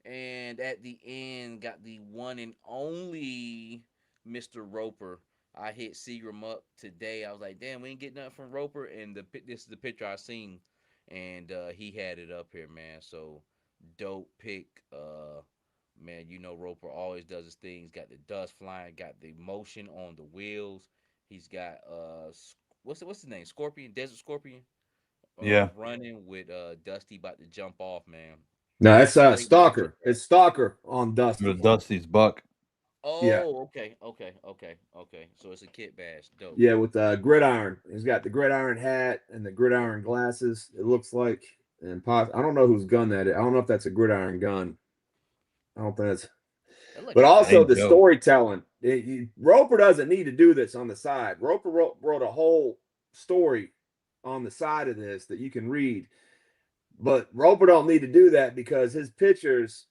And at the end, got the one and only Mr. Roper. I hit Seagram up today. I was like, damn, we ain't getting nothing from Roper. And this is the picture I seen. And he had it up here, man. So dope pick. Man, Roper always does his thing. He's got the dust flying, got the motion on the wheels. He's got what's his name? Scorpion, Desert Scorpion. Yeah. Running with Dusty about to jump off, man. No, that's Stalker. It's Stalker on Dusty. With Dusty's buck. Oh, Yeah. okay. So it's a Kitbash, dope. Yeah, with the gridiron. He's got the gridiron hat and the gridiron glasses. It looks like, and I don't know whose gun that is. I don't know if that's a gridiron gun. I don't think that's. But also the storytelling. Roper doesn't need to do this on the side. Roper wrote a whole story on the side of this that you can read. But Roper don't need to do that because his pictures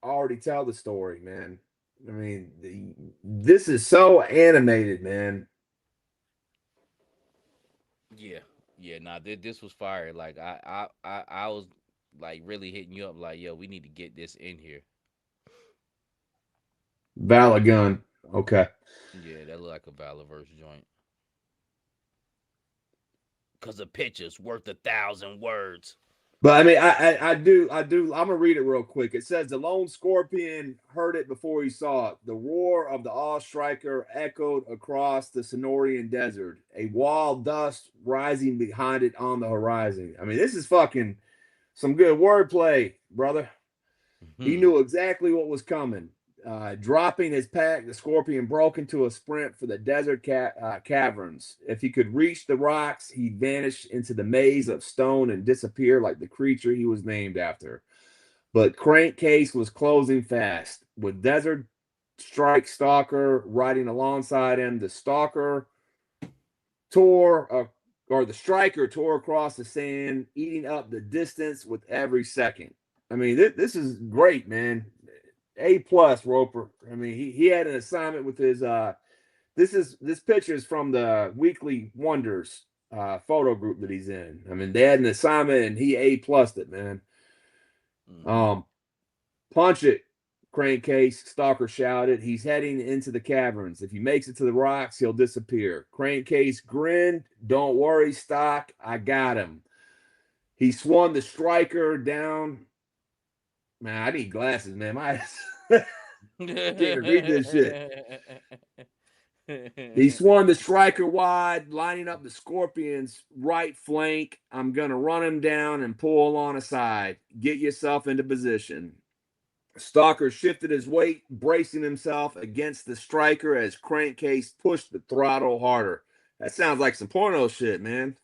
already tell the story, man. I mean, this is so animated, man. Yeah. Nah, this was fire. Like I was like really hitting you up, like, yo, we need to get this in here. Valid gun. Okay. Yeah, that look like a Valorverse joint. Cause the picture's worth 1,000 words. But I mean, I do. I'm gonna read it real quick. It says the lone scorpion heard it before he saw it. The roar of the all striker echoed across the Sonorian desert. A wall of dust rising behind it on the horizon. I mean, this is fucking some good wordplay, brother. He knew exactly what was coming. Dropping his pack, the scorpion broke into a sprint for the desert caverns. If he could reach the rocks, he'd vanish into the maze of stone and disappear like the creature he was named after. But Crankcase was closing fast. With Desert Strike Stalker riding alongside him, the Striker tore across the sand, eating up the distance with every second. I mean, this is great, man. A+ Roper. I mean, he had an assignment with his this picture is from the Weekly Wonders photo group that he's in. I mean, they had an assignment and he A+'d it, man. Punch it, Crankcase, Stalker shouted. He's heading into the caverns. If he makes it to the rocks, he'll disappear. Crankcase grinned. Don't worry, Stock. I got him. He swung the striker down. Man, I need glasses, man. I can't even read this shit. He swung the striker wide, lining up the Scorpion's right flank. I'm going to run him down and pull on a side. Get yourself into position. Stalker shifted his weight, bracing himself against the striker as Crankcase pushed the throttle harder. That sounds like some porno shit, man.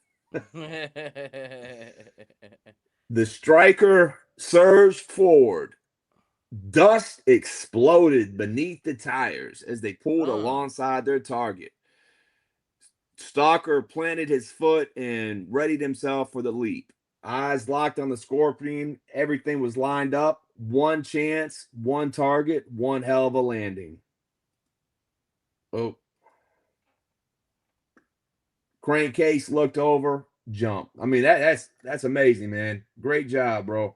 The striker surged forward. Dust exploded beneath the tires as they pulled alongside their target. Stalker planted his foot and readied himself for the leap. Eyes locked on the Scorpion. Everything was lined up. One chance, one target, one hell of a landing. Oh. Crankcase looked over, jumped. I mean, that's amazing, man. Great job, bro.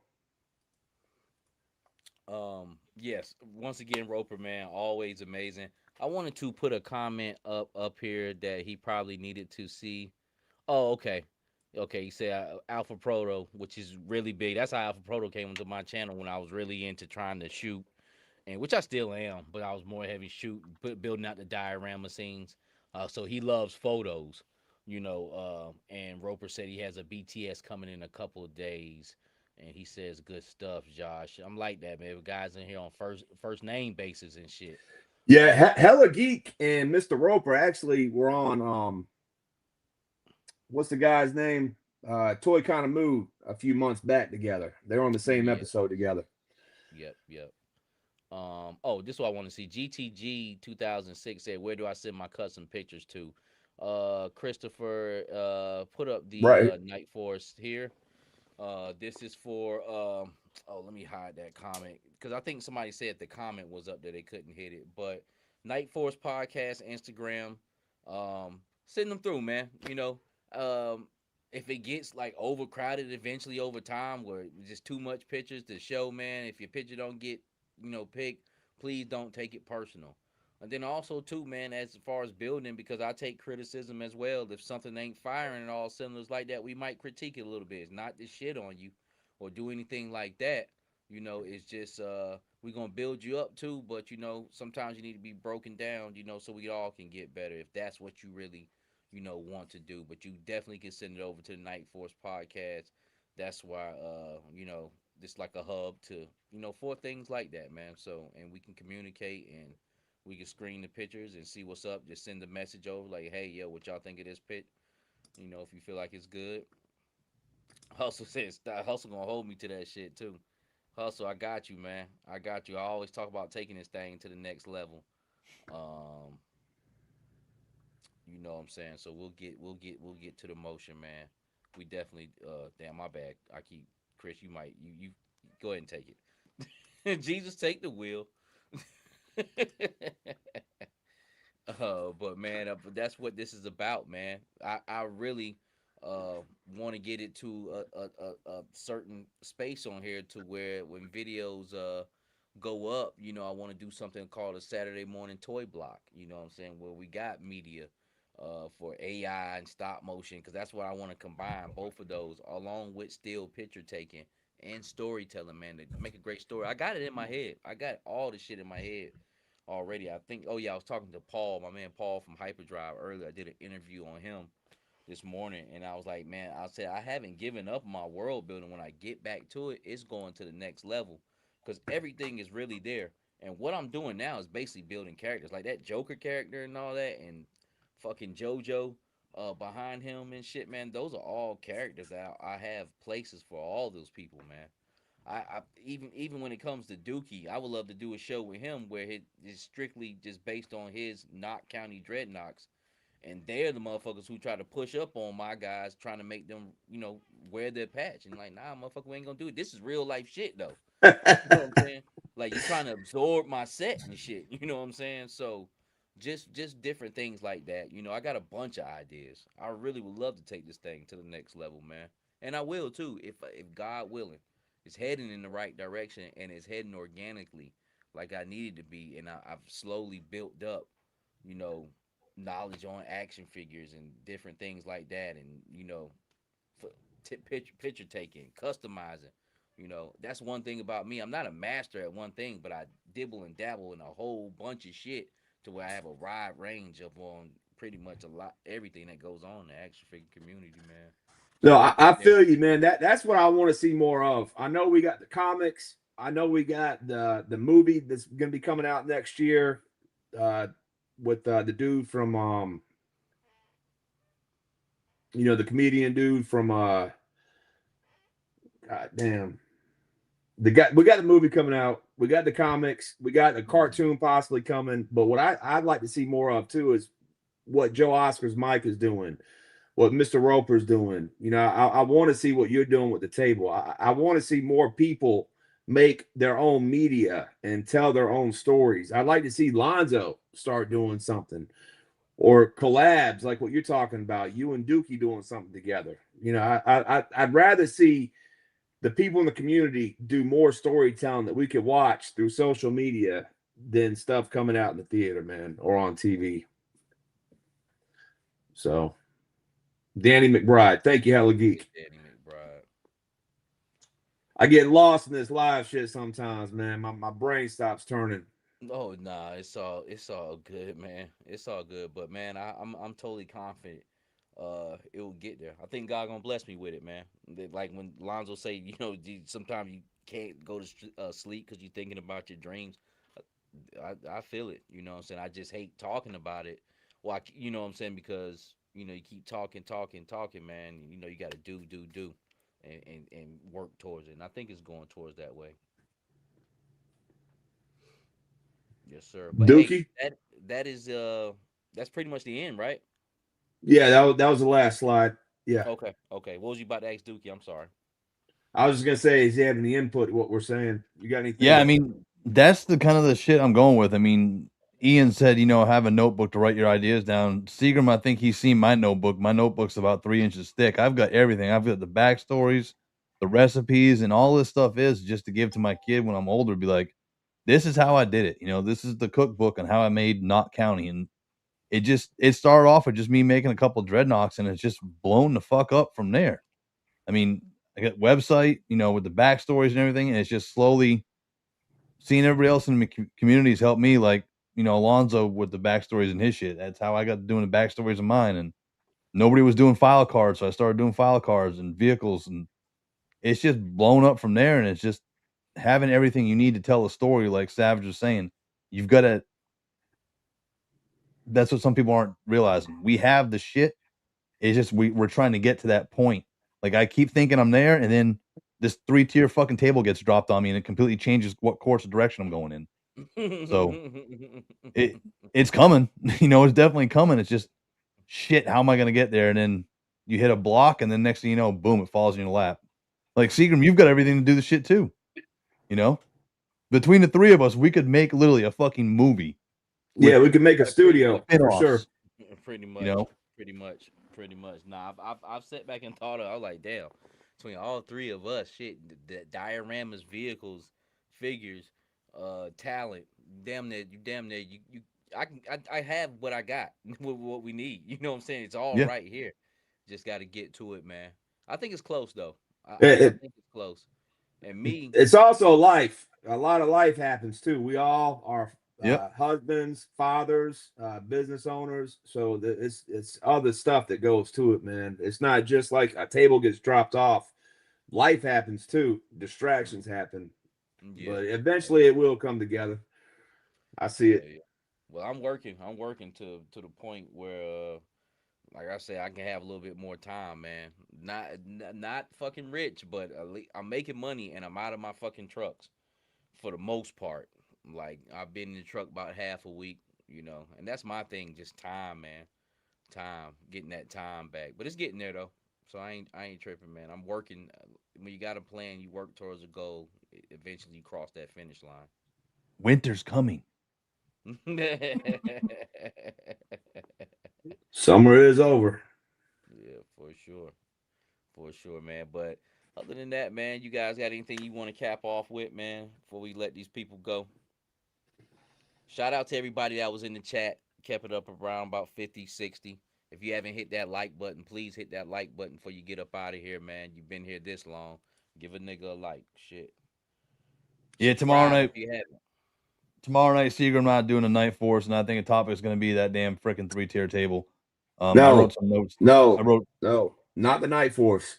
Yes, once again, Roper, man, always amazing. I wanted to put a comment up here that he probably needed to see. Oh, okay. He said Alpha Proto, which is really big. That's how Alpha Proto came into my channel when I was really into trying to shoot, and which I still am, but I was more heavy building out the diorama scenes. So he loves photos, and Roper said he has a BTS coming in a couple of days. And he says good stuff, Josh. I'm like that, man. Guys in here on first name basis and shit. Yeah, Hella Geek and Mr. Roper actually were on what's the guy's name? Toy Kind of Mood a few months back together. They were on the same episode together. Yep. Oh, this is what I want to see. GTG 2006 said, "Where do I send my custom pictures to?" Christopher, put up the Right. Night Force here. This is for oh, let me hide that comment because I think somebody said the comment was up there, they couldn't hit it. But Night Force Podcast, Instagram, send them through, man. If it gets like overcrowded eventually over time, where it's just too much pictures to show, man. If your picture don't get picked, please don't take it personal. And then also too, man, as far as building, because I take criticism as well. If something ain't firing and all cylinders like that, we might critique it a little bit. It's not to shit on you or do anything like that. It's just we gonna build you up too, but sometimes you need to be broken down, so we all can get better if that's what you really, want to do. But you definitely can send it over to the Night Force podcast. That's why this like a hub to, for things like that, man. So and we can communicate and we can screen the pictures and see what's up. Just send a message over like, hey, yo, what y'all think of this pit? If you feel like it's good. Hustle says, Hustle gonna hold me to that shit too. Hustle, I got you, man. I got you. I always talk about taking this thing to the next level. Um, you know what I'm saying? So we'll get to the motion, man. We definitely damn my bad. I keep Chris, you go ahead and take it. Jesus take the wheel. But man, that's what this is about, man. I really want to get it to a certain space on here to where when videos go up, I want to do something called a Saturday morning toy block. You know what I'm saying? Where we got media for AI and stop motion, because that's what I want to combine both of those along with still picture taking and storytelling, man, to make a great story. I got it in my head. I got all the shit in my head already. I think. Oh yeah, I was talking to Paul, my man Paul from Hyperdrive earlier. I did an interview on him this morning, and I was like, man, I said I haven't given up my world building. When I get back to it, it's going to the next level because everything is really there. And what I'm doing now is basically building characters like that Joker character and all that, and fucking JoJo behind him and shit, man. Those are all characters that I have places for all those people, man. I even when it comes to Dookie, I would love to do a show with him where it is strictly just based on his Knott County Dreadnoks, and they're the motherfuckers who try to push up on my guys, trying to make them, wear their patch, and like, nah, motherfucker, we ain't gonna do it. This is real life shit, though. You know what I'm saying? Like you trying to absorb my set and shit. You know what I'm saying? So, just different things like that. I got a bunch of ideas. I really would love to take this thing to the next level, man, and I will too if God willing. It's heading in the right direction and it's heading organically, like I needed to be, and I've slowly built up, you know, knowledge on action figures and different things like that, and for picture taking, customizing. That's one thing about me. I'm not a master at one thing, but I dibble and dabble in a whole bunch of shit to where I have a wide range of on pretty much a lot everything that goes on in the action figure community, man. No, So we'll I get there. feel you, man. That's what I want to see more of. I know we got the comics. I know we got the movie that's going to be coming out next year, uh, with the dude from the comedian dude from God damn, the guy. We got the movie coming out. We got the comics. We got a cartoon possibly coming. But what I'd like to see more of too is what Joe Oscar's Mike is doing, what Mr. Roper's doing. I want to see what you're doing with the table. I want to see more people make their own media and tell their own stories. I'd like to see Lonzo start doing something or collabs like what you're talking about. You and Dookie doing something together. I'd rather see the people in the community do more storytelling that we could watch through social media than stuff coming out in the theater, man, or on TV. So Danny McBride. Thank you, Hella Geek. Danny McBride. I get lost in this live shit sometimes, man. My brain stops turning. Oh nah, it's all good, man. It's all good. But man, I'm totally confident it will get there. I think God gonna bless me with it, man. Like when Lonzo say, sometimes you can't go to sleep because you're thinking about your dreams. I feel it. You know what I'm saying? I just hate talking about it. Well, you know what I'm saying? Because you keep talking, man. You got to do, and work towards it. And I think it's going towards that way. Yes, sir. But hey, Dookie. that is that's pretty much the end, right? Yeah, that was the last slide. Yeah. Okay, okay. What was you about to ask Dookie? I'm sorry. I was just gonna say, is he having any input what we're saying? You got Yeah, I anything? mean, that's the kind of the shit I'm going with. I mean, Ian said, have a notebook to write your ideas down. Seagram, I think he's seen my notebook. My notebook's about 3 inches thick. I've got everything. I've got the backstories, the recipes, and all this stuff is just to give to my kid when I'm older. Be like, this is how I did it. This is the cookbook on how I made Knott County. And it started off with just me making a couple dreadnoughts, and it's just blown the fuck up from there. I mean, I got website, with the backstories and everything, and it's just slowly seeing everybody else in the communities help me, like, Alonzo with the backstories and his shit. That's how I got doing the backstories of mine. And nobody was doing file cards, so I started doing file cards and vehicles, and it's just blown up from there. And it's just having everything you need to tell a story, like Savage was saying. You've got to. That's what some people aren't realizing. We have the shit. It's just we're trying to get to that point. Like, I keep thinking I'm there, and then this 3-tier fucking table gets dropped on me, and it completely changes what course of direction I'm going in. So it's coming. It's definitely coming. It's just shit. How am I going to get there? And then you hit a block, and then next thing you know, boom, it falls in your lap. Like, Seagram, you've got everything to do the shit too. Between the three of us, we could make literally a fucking movie. Yeah, we could make a studio for sure. Pretty much. You know? Pretty much. Nah, I've sat back and thought. I was like, damn. Between all three of us, shit, the dioramas, vehicles, figures, talent, damn near, you. I have what I got, what we need. You know what I'm saying? It's all Yeah. right here. Just got to get to it, man. I think it's close though. I It- think it's close. And me, it's also life. A lot of life happens too. We all are Yep. husbands, fathers, business owners. So it's other stuff that goes to it, man. It's not just like a table gets dropped off. Life happens too. Distractions happen, yeah, but eventually it will come together. I see yeah, it. yeah. Well, I'm working. I'm working to the point where, like I said, I can have a little bit more time, man. Not fucking rich, but at least I'm making money and I'm out of my fucking trucks for the most part. Like I've been in the truck about half a week, and that's my thing, just time, man. Time, getting that time back. But it's getting there though. So I ain't tripping, man. I'm working. When you got a plan, you work towards a goal. Eventually, you cross that finish line. Winter's coming. Yeah, Summer is over. for sure, man. But other than that, man, you guys got anything you want to cap off with, man, before we let these people go? Shout out to everybody that was in the chat. Kept it up around about 50, 60. If you haven't hit that like button, please hit that like button before you get up out of here, man. You've been here this long. Give a nigga a like. Shit. Yeah, tomorrow Subscribe night. if you haven't. Seagram and I are doing a night force, and I think a topic is going to be that damn freaking 3-tier table. I No, wrote some notes. I no, wrote no, not the Night Force.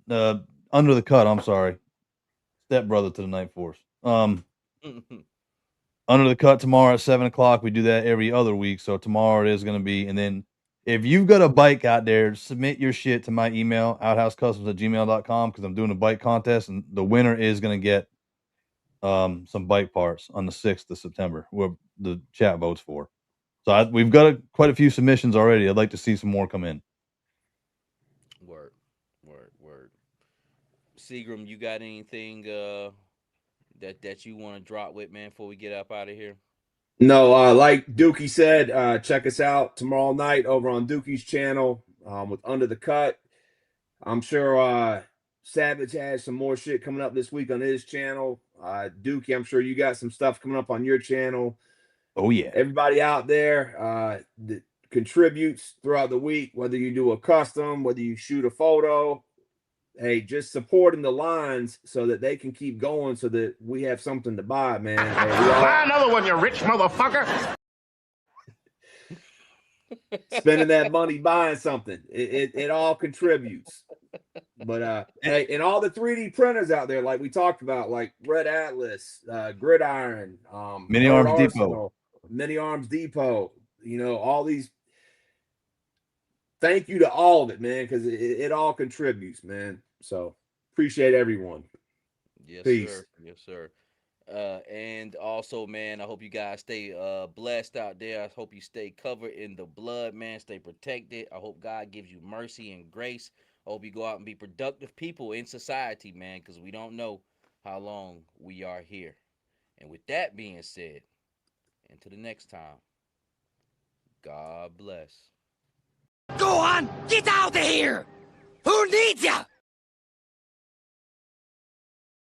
under the cut. I'm sorry, step brother to the night force. Under the cut tomorrow at 7:00. We do that every other week, so tomorrow it is going to be. And then if you've got a bike out there, submit your shit to my email outhousecustoms@gmail.com because I'm doing a bike contest, and the winner is going to get some bike parts on the 6th of September, where the chat votes for. So we've got quite a few submissions already. I'd like to see some more come in. Word. Word. Seagram, you got anything that you want to drop with, man, before we get up out of here? No, like Dookie said, check us out tomorrow night over on Dookie's channel with Under the Cut. I'm sure Savage has some more shit coming up this week on his channel. Dookie, I'm sure you got some stuff coming up on your channel. Oh yeah. Everybody out there that contributes throughout the week, whether you do a custom, whether you shoot a photo, hey, just supporting the lines so that they can keep going so that we have something to buy, man. Hey, Buy another one, you rich motherfucker. spending that money buying something. It all contributes. But hey, and all the 3D printers out there, like we talked about, like Red Atlas, Gridiron, Mini Bird Arms Depot. Mini Arms Depot, all these. Thank you to all of it, man, because it all contributes, man. So appreciate everyone. Yes, Peace. sir. Yes, sir. And also, man, I hope you guys stay blessed out there. I hope you stay covered in the blood, man. Stay protected. I hope God gives you mercy and grace. I hope you go out and be productive people in society, man, because we don't know how long we are here. And with that being said, until the next time, God bless. Go on, get out of here! Who needs ya?